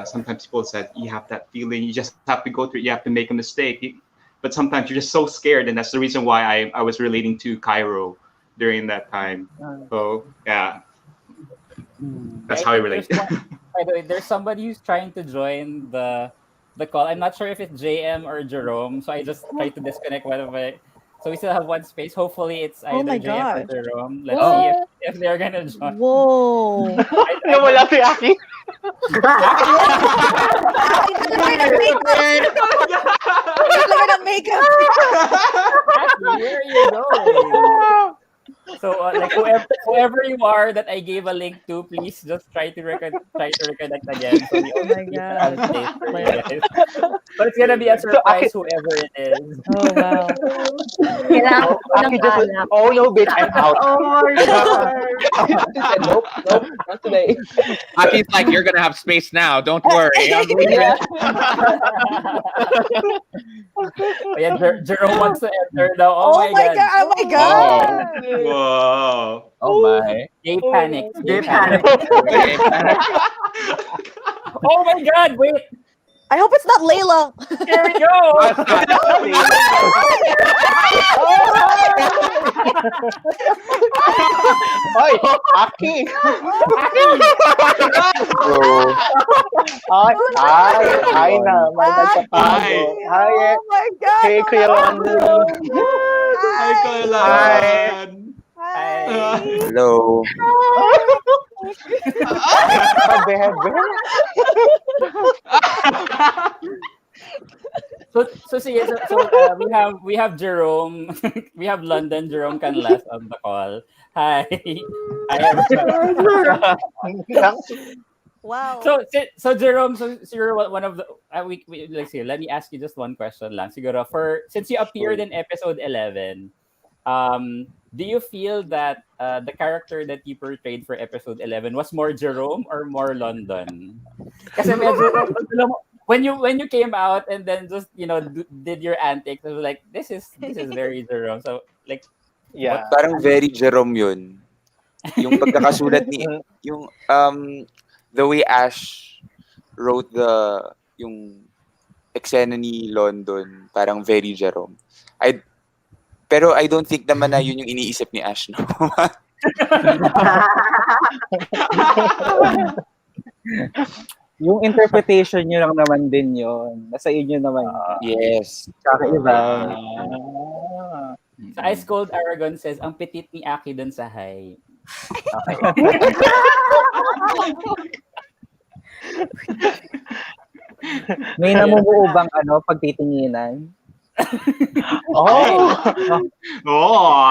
sometimes people said you have that feeling, you just have to go through it, you have to make a mistake. But sometimes you're just so scared, and that's the reason why I was relating to Cairo during that time. So yeah, that's how I relate. By the way, there's somebody who's trying to join the call. I'm not sure if it's JM or Jerom, so I just tried to disconnect one of my. So we still have one space. Hopefully, it's Oh either my JM or God. Jerom. Let's see if they're gonna join. Whoa. Wala si Aki. They're gonna make us. Actually, where are you going? So, like whoever you are that I gave a link to, please just try to reconnect again. So we Oh my God. space for you guys. But it's gonna be a surprise, whoever it is. Oh wow. Kailangan ko ng Aki just, alak. oh no, bitch, I'm out. Oh my God. Nope, not today. Aki's like, you're gonna have space now. Don't worry. I'm leaving. Yeah, Jerom wants to enter now. Oh my God. Oh my God. Whoa. Oh my. Gay panic. Gay panic. Oh my God! Wait. I hope it's not Layla. Here we go. Hoy, Aki. Hi na. May nagpapago. Hi. Oh my God. Hey, Kuya London. Hi, Caireel. Hi. Hello. We have Jerom, we have London Jerom Canlas on the call. Hi. Hi everyone. Wow. So Jerom, so you're one of the we let's see. Let me ask you just one question lang. Siguro since you appeared in episode 11, do you feel that the character that you portrayed for episode 11 was more Jerom or more London? Kasi medyo when you came out and then just did your antics, I was like, this is very Jerom. So like, yeah, parang very Jerom yun. Yung pagkakasulat ni yung the way Ash wrote yung eksena ni London, parang very Jerom. Pero I don't think naman na yun yung iniisip ni Ash, no? Yung interpretation nyo lang naman din yun. Nasa inyo naman. Yes. Kakaiba. So Ice Cold Aragon says, ang petit ni Aki dun sa high. Okay. May namumuo bang pagtitinginan? Oh, Oh.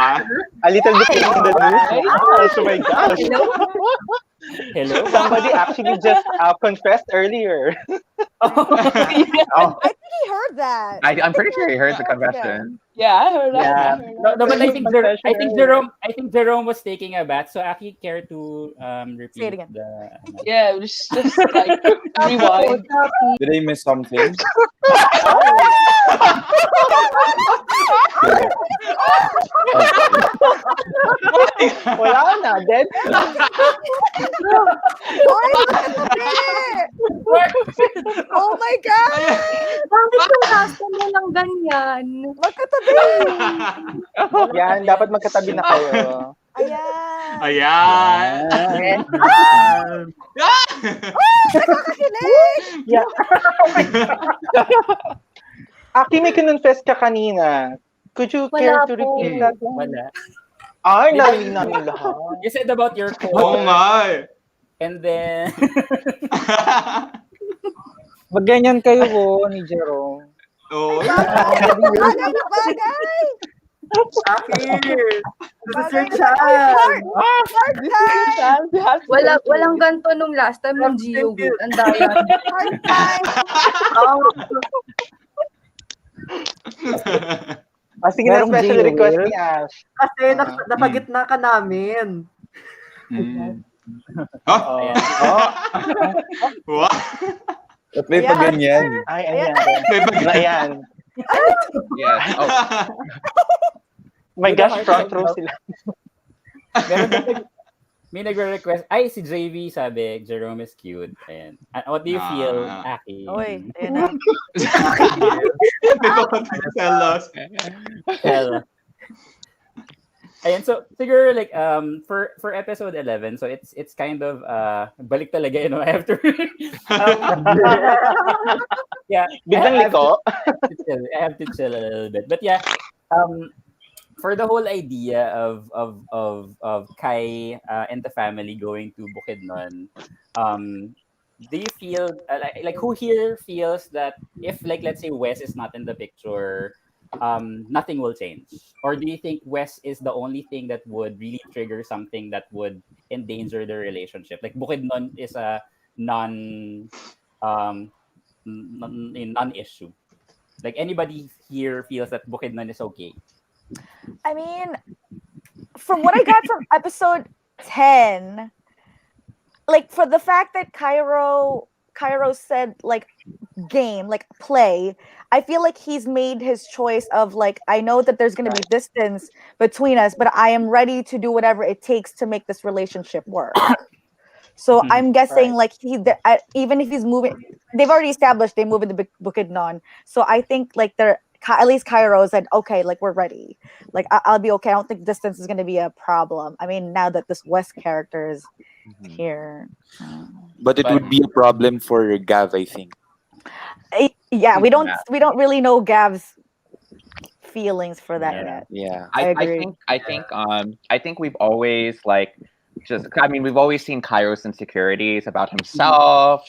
a little bit in the news. Oh my gosh. Hello? Somebody actually just confessed earlier. Oh, I think he heard that. I'm pretty sure he heard the Yeah. confession. Yeah, I heard that. Yeah. No, but I think Confession Jerome was taking a bath. So Aki, care to repeat Say it again. the Yeah, just like rewind. Did I miss something? Wala na, dead. Why? Oh my God! Bakit yung nasa mo ng ganyan? Magkatabi! Yan, dapat magkatabi na kayo. Ayan! Ayan. Nakakakilig! Yeah. Aki, may kinonfess ka kanina. Could you care Wala to po. repeat that one? Wala. Ay, narinig namin lahat. You said about your Oh core, my. and then Magganyan kayo ni Jerom. Oh. Bagay na bagay! Aki! This is your Bagay na chance! Heart time! Walang ganto nung last time ng GUS. Ang daya. Heart time! Sige na, Merong special GUS. request ni Ash. Kasi napagitna ka namin. Oh. ayan. What? At may Ayan. paganyan. Ay, ayan. May bag- Ayan. Yes. Oh, My gosh, front row sila. Meron din may nagre-request. Ay, si JV sabi, Jerome is cute. Ayan. What do you feel, Aki? Oy, ayan na. They want to tell us. Well, ayan, so siguro like for episode 11, so it's kind of balik talaga, you know, I have to yeah, Biglang liko. I have to chill a little bit. But yeah, for the whole idea of Cai and the family going to Bukidnon, do you feel like who here feels that if, like, let's say Wes is not in the picture, nothing will change? Or do you think Wes is the only thing that would really trigger something that would endanger the relationship? Like Bukidnon is a non-issue. Like anybody here feels that Bukidnon is okay? I mean, from what I got from episode 10, like for the fact that Cairo said like game, like play, I feel like he's made his choice of like, I know that there's going to be distance between us, but I am ready to do whatever it takes to make this relationship work. So I'm guessing like even if he's moving, they've already established they move into Bukidnon. So I think like at least Cairo said, okay, like we're ready. Like I'll be okay. I don't think distance is going to be a problem. I mean, now that this West character is here. But it would be a problem for Gav, I think. Yeah, we don't really know Gav's feelings for that yet. Yeah. I think we've always we've always seen Cairo's insecurities about himself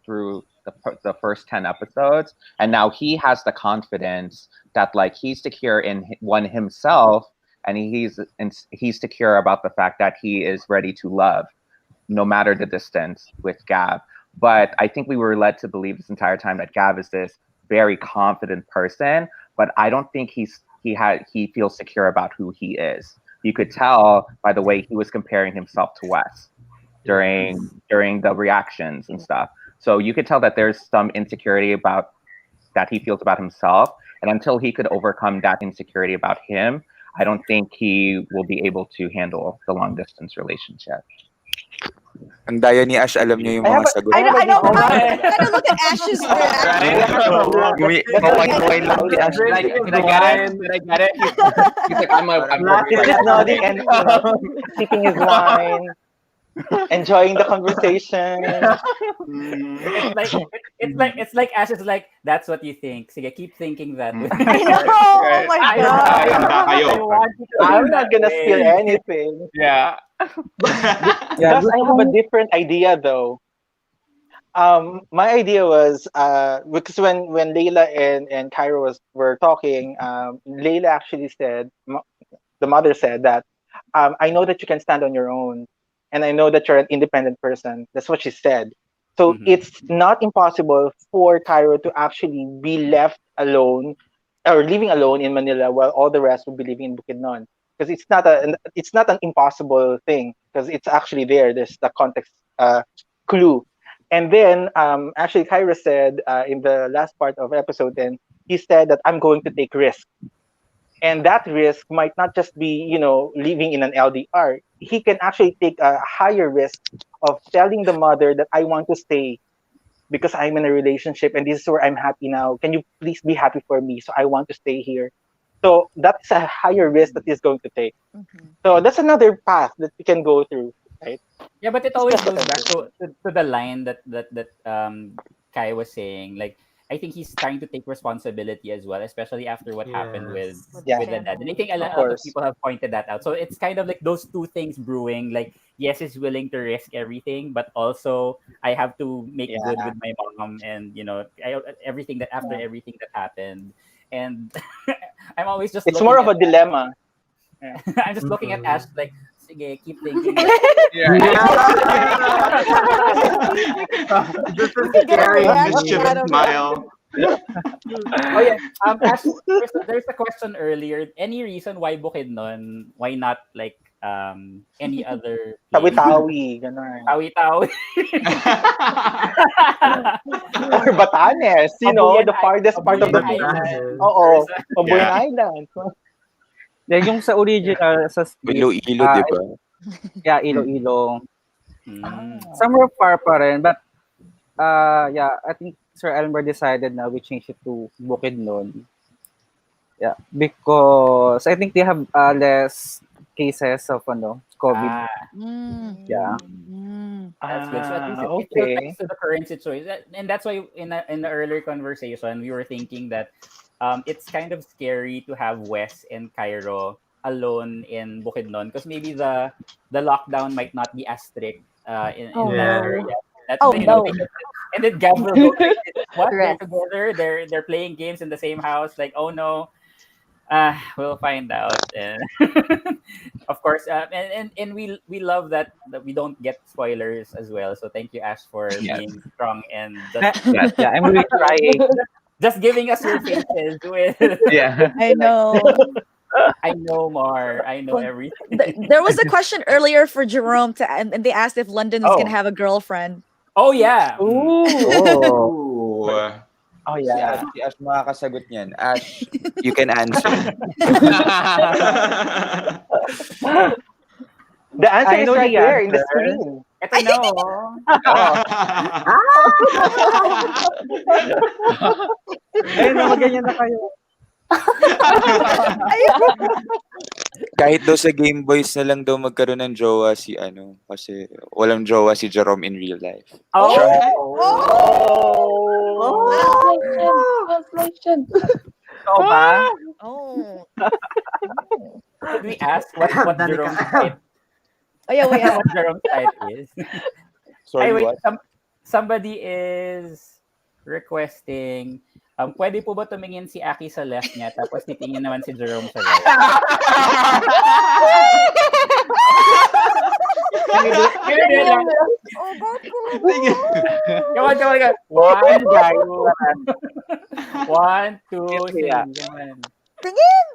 through the first 10 episodes, and now he has the confidence that like he's secure in himself, and he's secure about the fact that he is ready to love no matter the distance with Gav. But I think we were led to believe this entire time that Gav is this very confident person, but I don't think he feels secure about who he is. You could tell by the way he was comparing himself to Wes during the reactions and stuff. So you could tell that there's some insecurity about that he feels about himself, and until he could overcome that insecurity about him, I don't think he will be able to handle the long distance relationship. Ang daya ni Ash, alam niyo yung mga sagot. I know. I'm gonna look at Ash's Like, did I get it? He's like, I'm He's just nodding and sipping his wine, enjoying the conversation. It's like Ash is like, that's what you think. Sige, keep thinking that. I know. Oh my god. I'm not gonna steal anything. Yeah. Because I have a different idea though. My idea was because when Layla and Cairo were talking, Layla actually said, the mother said that, I know that you can stand on your own, and I know that you're an independent person. That's what she said. So it's not impossible for Cairo to actually be left alone or living alone in Manila while all the rest will be living in Bukidnon. Because it's not an impossible thing because it's actually there. There's the context clue. And then actually Cairo said in the last part of episode 10, he said that I'm going to take risks, and that risk might not just be living in an LDR. He can actually take a higher risk of telling the mother that I want to stay because I'm in a relationship and this is where I'm happy now. Can you please be happy for me? So I want to stay here. So that's a higher risk that he's going to take. So that's another path that we can go through, right? Yeah, but it always goes back to the line that Kai was saying. Like, I think he's trying to take responsibility as well, especially after what happened with Yeah. the dad. And I think a Of lot of course. people have pointed that out. So it's kind of like those two things brewing. Like, yes, he's willing to risk everything, but also I have to make good Yeah. with my mom, and everything that after Yeah. everything that happened. And I'm always just It's more looking of a at dilemma. Yeah. I'm just looking at Ash like, sige, keep thinking. This is can get a scary. reaction Mischievous out of it. smile. Oh yeah. Ash, there's a question earlier. Any reason why Bukidnon? Why not like any other place? Tawi-tawi, ganun. Tawi-tawi. Or Batanes, the farthest part of the Island. Oo, Or Pabuyan Yeah. Island. Then yung sa original, sa script, Ilo-ilo, di ba? yeah, Iloilo. Mm. Somewhere far pa rin, but yeah, I think Sir Elmer decided na we change it to Bukidnon. Yeah, because I think they have less cases of COVID. Yeah. That's good. So at least it Okay. reflects to the current situation, and that's why in the earlier conversation we were thinking that it's kind of scary to have Wes and Cairo alone in Bukidnon because maybe the lockdown might not be as strict in that area. That's and then Gav will go like, what? They're together. They're playing games in the same house. Like, oh no. We'll find out. And of course, and we love that we don't get spoilers as well. So thank you, Ash, for being strong and just Yeah, I'm really trying. just giving us your faces with I know. I know more. I know everything. There was a question earlier for Jerom and they asked if London is gonna have a girlfriend. Oh yeah. Ooh. Oh Si yeah. Ash, si Ash makakasagot niyan. Ash, you can answer. The answer I is know right the there in the answer. screen. Ito no. Ayun na, ganyan na kayo. Kahit daw sa Game Boys na lang daw magkaroon ng jowa si kasi walang jowa si Jerom in real life. Oh. Translation. Oo ba? Oh. Could we ask what Jerome's type? Oh yeah, wait. What Jerome's type is? Sorry, Ay, wait, what? somebody is requesting, pwede po ba tumingin si Aki sa left niya tapos titingin naman si Jerome sa right? Come on, come on, come on. One, two, three. Tingin! Tingin!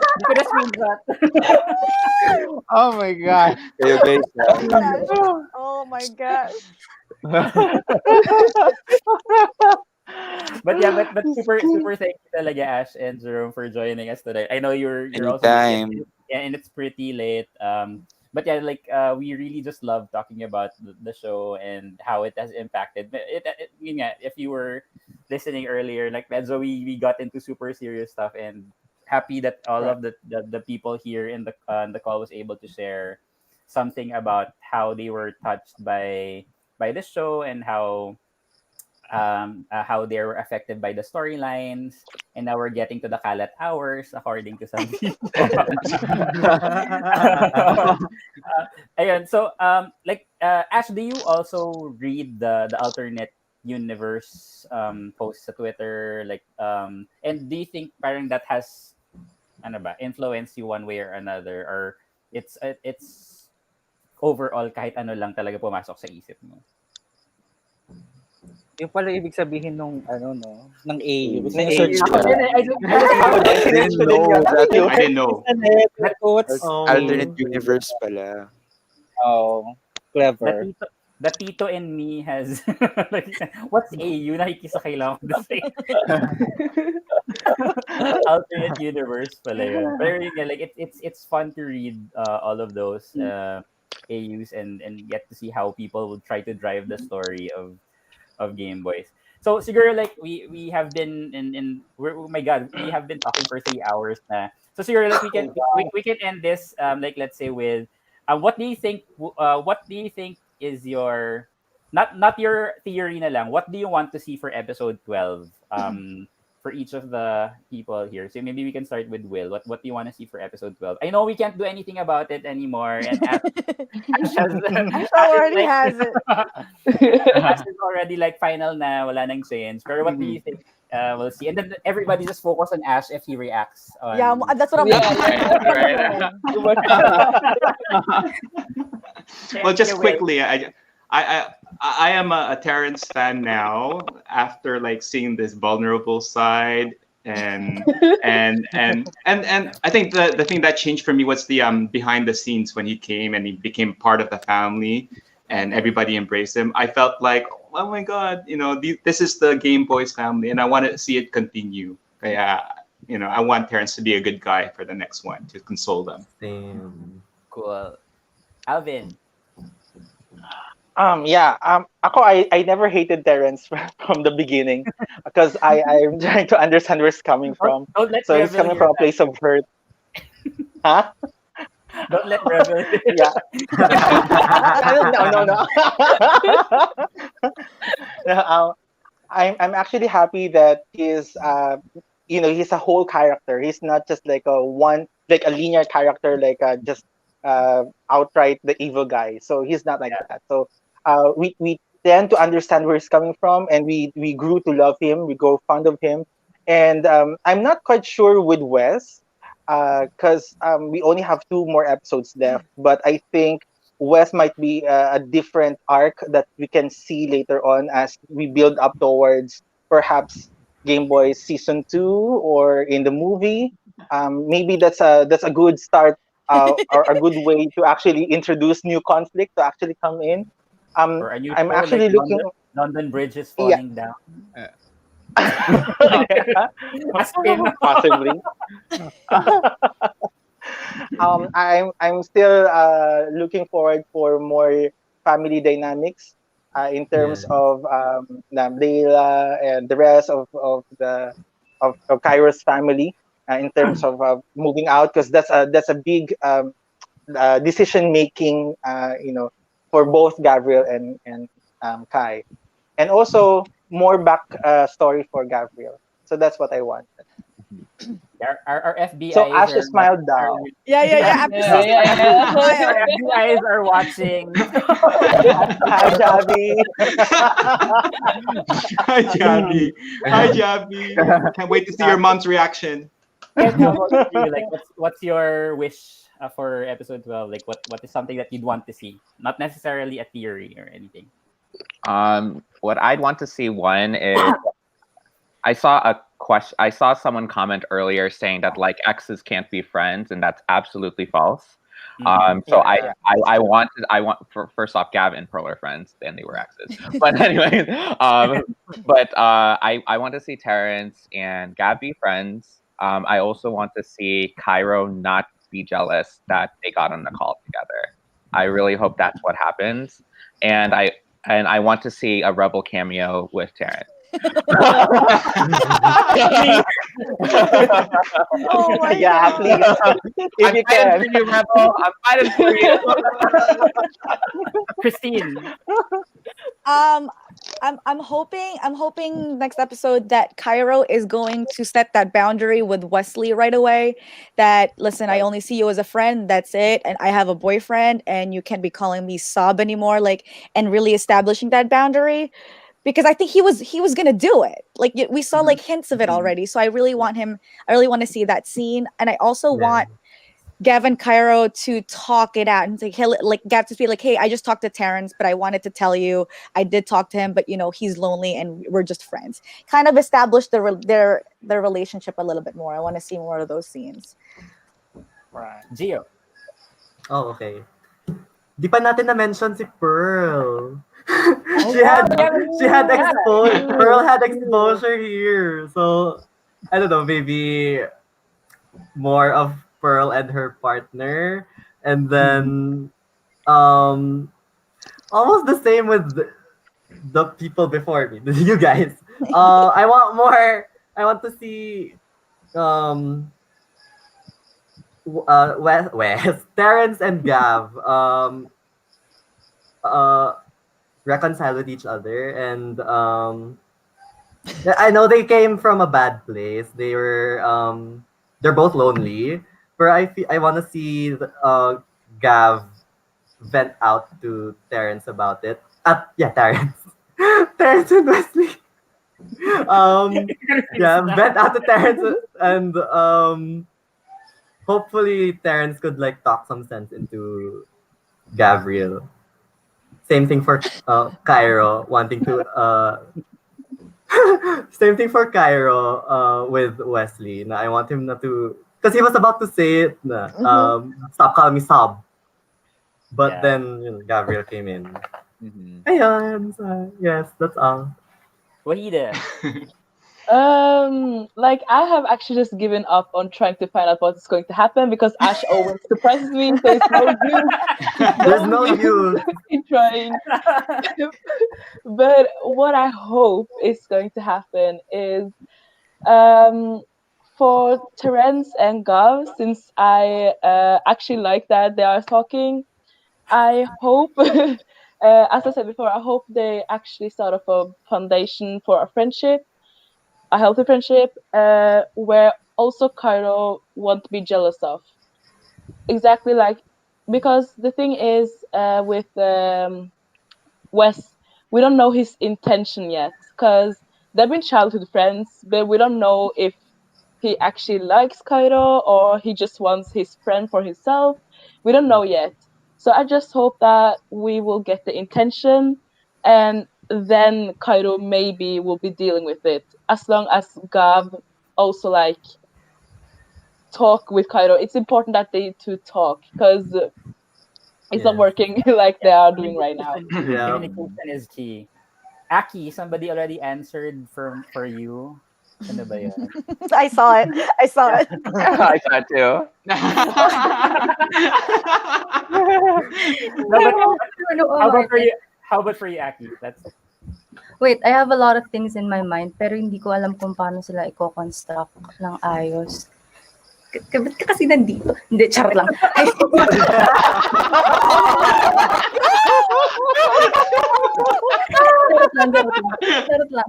Hindi ko na-screenshot. Oh my God. Kayo guys. Oh my gosh. But yeah, but super thank you talaga, Ash and Jerome, for joining us today. I know you're also Anytime. and it's pretty late. But yeah, like we really just love talking about the show and how it has impacted. Yun nga, if you were listening earlier, like medyo we got into super serious stuff, and happy that all of the people here in the call was able to share something about how they were touched by this show and how how they were affected by the storylines, and now we're getting to the kalat hours, according to some people. Ayun, so Ash, do you also read the alternate universe posts sa Twitter, and do you think parang that has influenced you one way or another, or it's overall kahit ano lang talaga pumasok sa isip mo? Yung pala ibig sabihin nung ng AU. Ng search Ako ka. din, I didn't know. I didn't know. Alternate universe pala. Oh, clever. The Tito in me has what's AU? Nakikisa kailangan ko say. Alternate universe pala yun. Pero it's fun to read all of those AUs and get to see how people will try to drive the story of Game Boys. So siguro we have been oh my god, we have been talking for 3 hours na. So siguro we can end this let's say with what do you think is your not your theory na lang, what do you want to see for episode 12 for each of the people here? So maybe we can start with Will. What do you want to see for episode 12? I know we can't do anything about it anymore, and Ash already has it. Ash is already final na, wala nang change. Pero what do you think we'll see? And then everybody just focus on Ash if he reacts. Yeah, that's what I'm Well, just quickly, I am a Terrence fan now after seeing this vulnerable side and I think the thing that changed for me was the behind the scenes when he came and he became part of the family and everybody embraced him. I felt like, oh my god, this is the Game Boys family and I want to see it continue. I want Terrence to be a good guy for the next one to console them. Same. Cool. Alvin. Ako, I never hated Terrence from the beginning because I'm trying to understand where he's coming from. So he's coming from a place of hurt. Huh? Don't let Rebel. Yeah. No. I'm actually happy that he's he's a whole character. He's not just a linear character, just outright the evil guy. So he's not like that. So we tend to understand where he's coming from, and we grew to love him. We grow fond of him, and I'm not quite sure with Wes, because we only have 2 more episodes left. But I think Wes might be a different arc that we can see later on as we build up towards perhaps Game Boy season 2 or in the movie. Maybe that's a good start. Or a good way to actually introduce new conflict to actually come in. Or a new I'm show, actually looking. London Bridge is falling down. Possibly. I'm still looking forward for more family dynamics in terms of Leila and the rest of Kairos family. In terms of moving out, because that's a big decision making, for both Gavreel and Cai, and also more back story for Gavreel. So that's what I want. Our FBIs. So Ash smiled down. Yeah. Our FBIs are watching. Hi, Javi. Hi, Javi. Hi, Javi. Can't wait to see your mom's reaction. And how about you? What's your wish for episode 12? What is something that you'd want to see? Not necessarily a theory or anything. What I'd want to see, one is I saw someone comment earlier saying that exes can't be friends, and that's absolutely false. So I want first off, Gav and Pearl are friends, then they were exes. But anyways, I want to see Terrence and Gav be friends. I also want to see Cairo not be jealous that they got on the call together. I really hope that's what happens, and I want to see a Rebel cameo with Terrence. Oh my Yeah, please. If you can. For you, Rebel. I'm fighting for you. Christine. I'm hoping next episode that Cairo is going to set that boundary with Wesley right away. That listen, I only see you as a friend. That's it, and I have a boyfriend, and you can't be calling me Ssob anymore. Like, and really establishing that boundary, because I think he was gonna do it. Like we saw like hints of it already. So I really want him. I really want to see that scene, and I also want Gav and Cairo to talk it out and say, hey, like Gav to be like, hey, I just talked to Terrence, but I wanted to tell you I did talk to him, but you know he's lonely and we're just friends. Kind of establish their relationship a little bit more. I want to see more of those scenes. Right, Gio. Oh, okay. Di pa natin na-mention si Pearl. she had exposure. Pearl had exposure here, so I don't know, maybe more of Pearl and her partner, and then almost the same with the people before me, you guys. I want more. I want to see West Terrence and Gav reconcile with each other, and I know they came from a bad place. They were they're both lonely, but I want to see Gav vent out to Terrence about it. Terrence. Terrence and Wesley. Vent out to Terrence, and hopefully Terrence could like talk some sense into Gavreel. Same thing for Cairo wanting to same thing for Cairo with Wesley. Na I want him not to, because he was about to say it na stop calling me Ssob. But then Gavreel came in. Ayun, so, yes, that's all. Wahida. Like I have actually just given up on trying to find out what is going to happen because Ash always surprises me, so it's no use. There's no use in trying. But what I hope is going to happen is for Terrence and Gav, since I actually like that they are talking, I hope as I said before, I hope they actually start off a foundation for a friendship, a healthy friendship, where also Cairo won't be jealous of. Exactly, like, because the thing is with Wes, we don't know his intention yet, because they've been childhood friends, but we don't know if he actually likes Cairo or he just wants his friend for himself. We don't know yet. So I just hope that we will get the intention, and then Cairo maybe will be dealing with it, as long as Gav also like talk with Cairo. It's important that they two talk, because it's not working like they are doing right now. Communication is key. Aki, somebody already answered for you. Ano ba yun? I saw it. I saw it too. How about for you, Aki? Wait, I have a lot of things in my mind, pero hindi ko alam kung paano sila i-construct ng ayos. Ba't ka kasi nandito? Hindi, charot lang. Charot lang.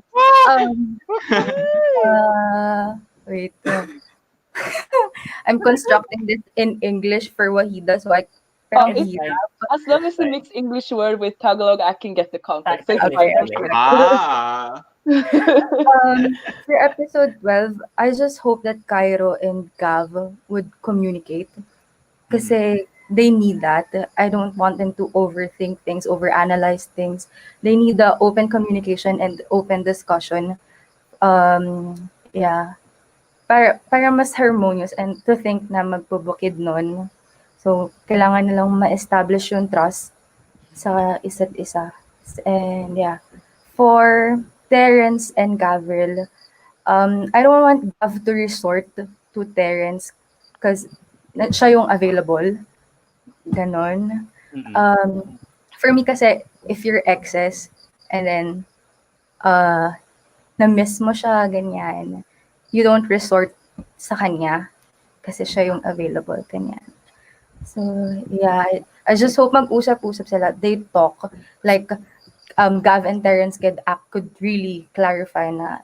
Wait. I'm constructing this in English for Wahida, so I as long as you mix English word with Tagalog, I can get the context. For episode 12, I just hope that Cairo and Gav would communicate. Kasi they need that. I don't want them to overthink things, overanalyze things. They need the open communication and open discussion. Para mas harmonious, and to think na Bukidnon. So, kailangan nilang ma-establish yung trust sa isa't isa. And for Terrence and Gavreel, I don't want Gav to resort to Terrence because siya yung available. Ganon. For me kasi, if you're exes and then na-miss mo siya, ganyan, you don't resort sa kanya kasi siya yung available, ganyan. So, I just hope mag-usap-usap sila. They talk. Like, Gav and Terrence could really clarify na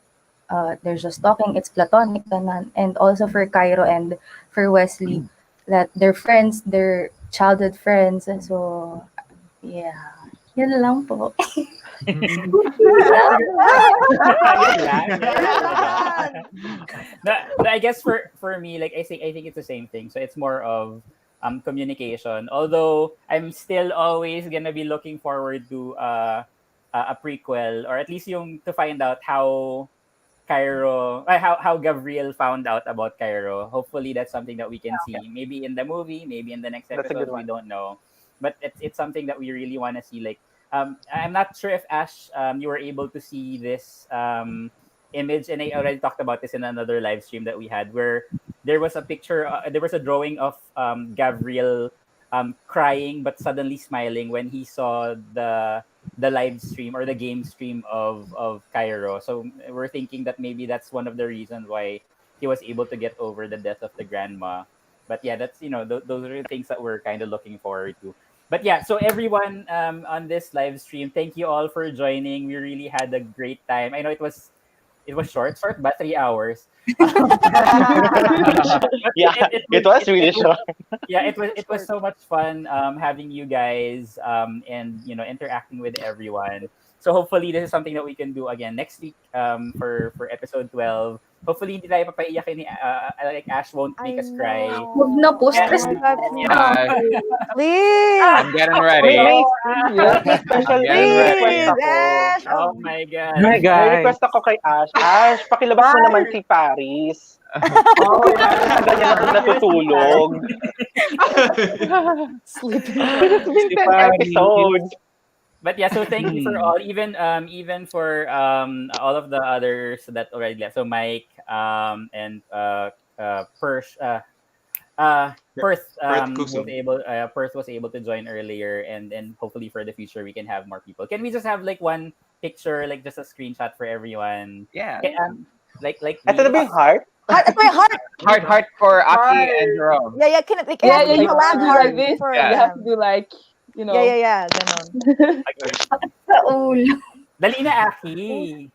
they're just talking, it's platonic, ganon. And also for Cairo and for Wesley, that they're friends, they're childhood friends. So, yeah. Yan lang po. I guess for me, like I think it's the same thing. So it's more of communication. Although I'm still always gonna be looking forward to a prequel, or at least to find out how how Gavreel found out about Cairo. Hopefully that's something that we can see. Maybe in the movie, maybe in the next episode, we don't know. But it's something that we really want to see. Like I'm not sure if Ash you were able to see this image, and I already talked about this in another live stream that we had, where there was a picture, there was a drawing of Gavreel crying but suddenly smiling when he saw the live stream or the game stream of Cairo. So we're thinking that maybe that's one of the reasons why he was able to get over the death of the grandma. But yeah, that's those are the things that we're kind of looking forward to. But yeah, so everyone on this live stream, thank you all for joining. We really had a great time. I know it was short, but 3 hours. It was really short. Yeah, it was so much fun having you guys and interacting with everyone. So hopefully this is something that we can do again next week for episode 12. Hopefully hindi tayo papaiyakin ni like Ash won't make us cry. Huwag na po, stress na. Please. I'm getting ready. Special request ako. Oh my God. My God. May request ako kay Ash. Ash, pakilabas mo naman si Paris. Oh, ganyan ako natutulog. Sleeping. It's been 10 episodes. But yeah, so thank you for all, even for all of the others that already left. So Mike and Perth Perth was able to join earlier, and hopefully for the future we can have more people. Can we just have like one picture, like just a screenshot for everyone? Yeah. Like Ito na ba yung heart? Heart, my heart. Heart for Aki and Jerom. Yeah, can it? Yeah, you you have to do like this. for You have to do like, Yeah, ganon. Dali na, Aki.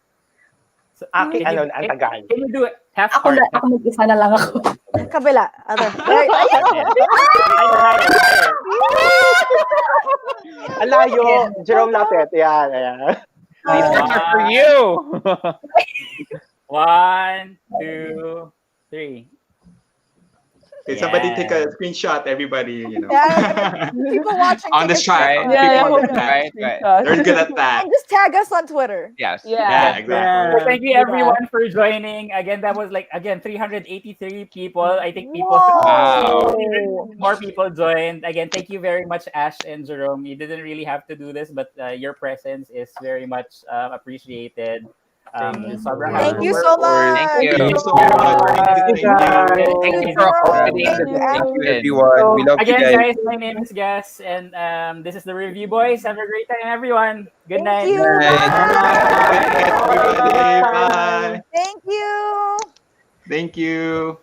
So, Aki, ang tagal. Can you do it? Half Ako heart. mag-isa na lang ako. Kabila. Other. Alayo. Jerom lapit. Yan. These cards are for you. 1, 2, 3. Okay, somebody take a screenshot, everybody, Yeah, people watching on the take a shot. screenshot. Right. They're good at that. And just tag us on Twitter. Yes. Yeah, exactly. So thank you everyone for joining. Again, that was 383 people. I think more people joined. Again, thank you very much, Ash and Jerom. You didn't really have to do this, but your presence is very much appreciated. Thank you so much. Thank you so much. Thank you for opening the Thank you, everyone. We love you Again, guys. guys, my name is Gus, and this is the Review Boys. Have a great time, everyone. Good night. You. Bye. Thank you. Thank you.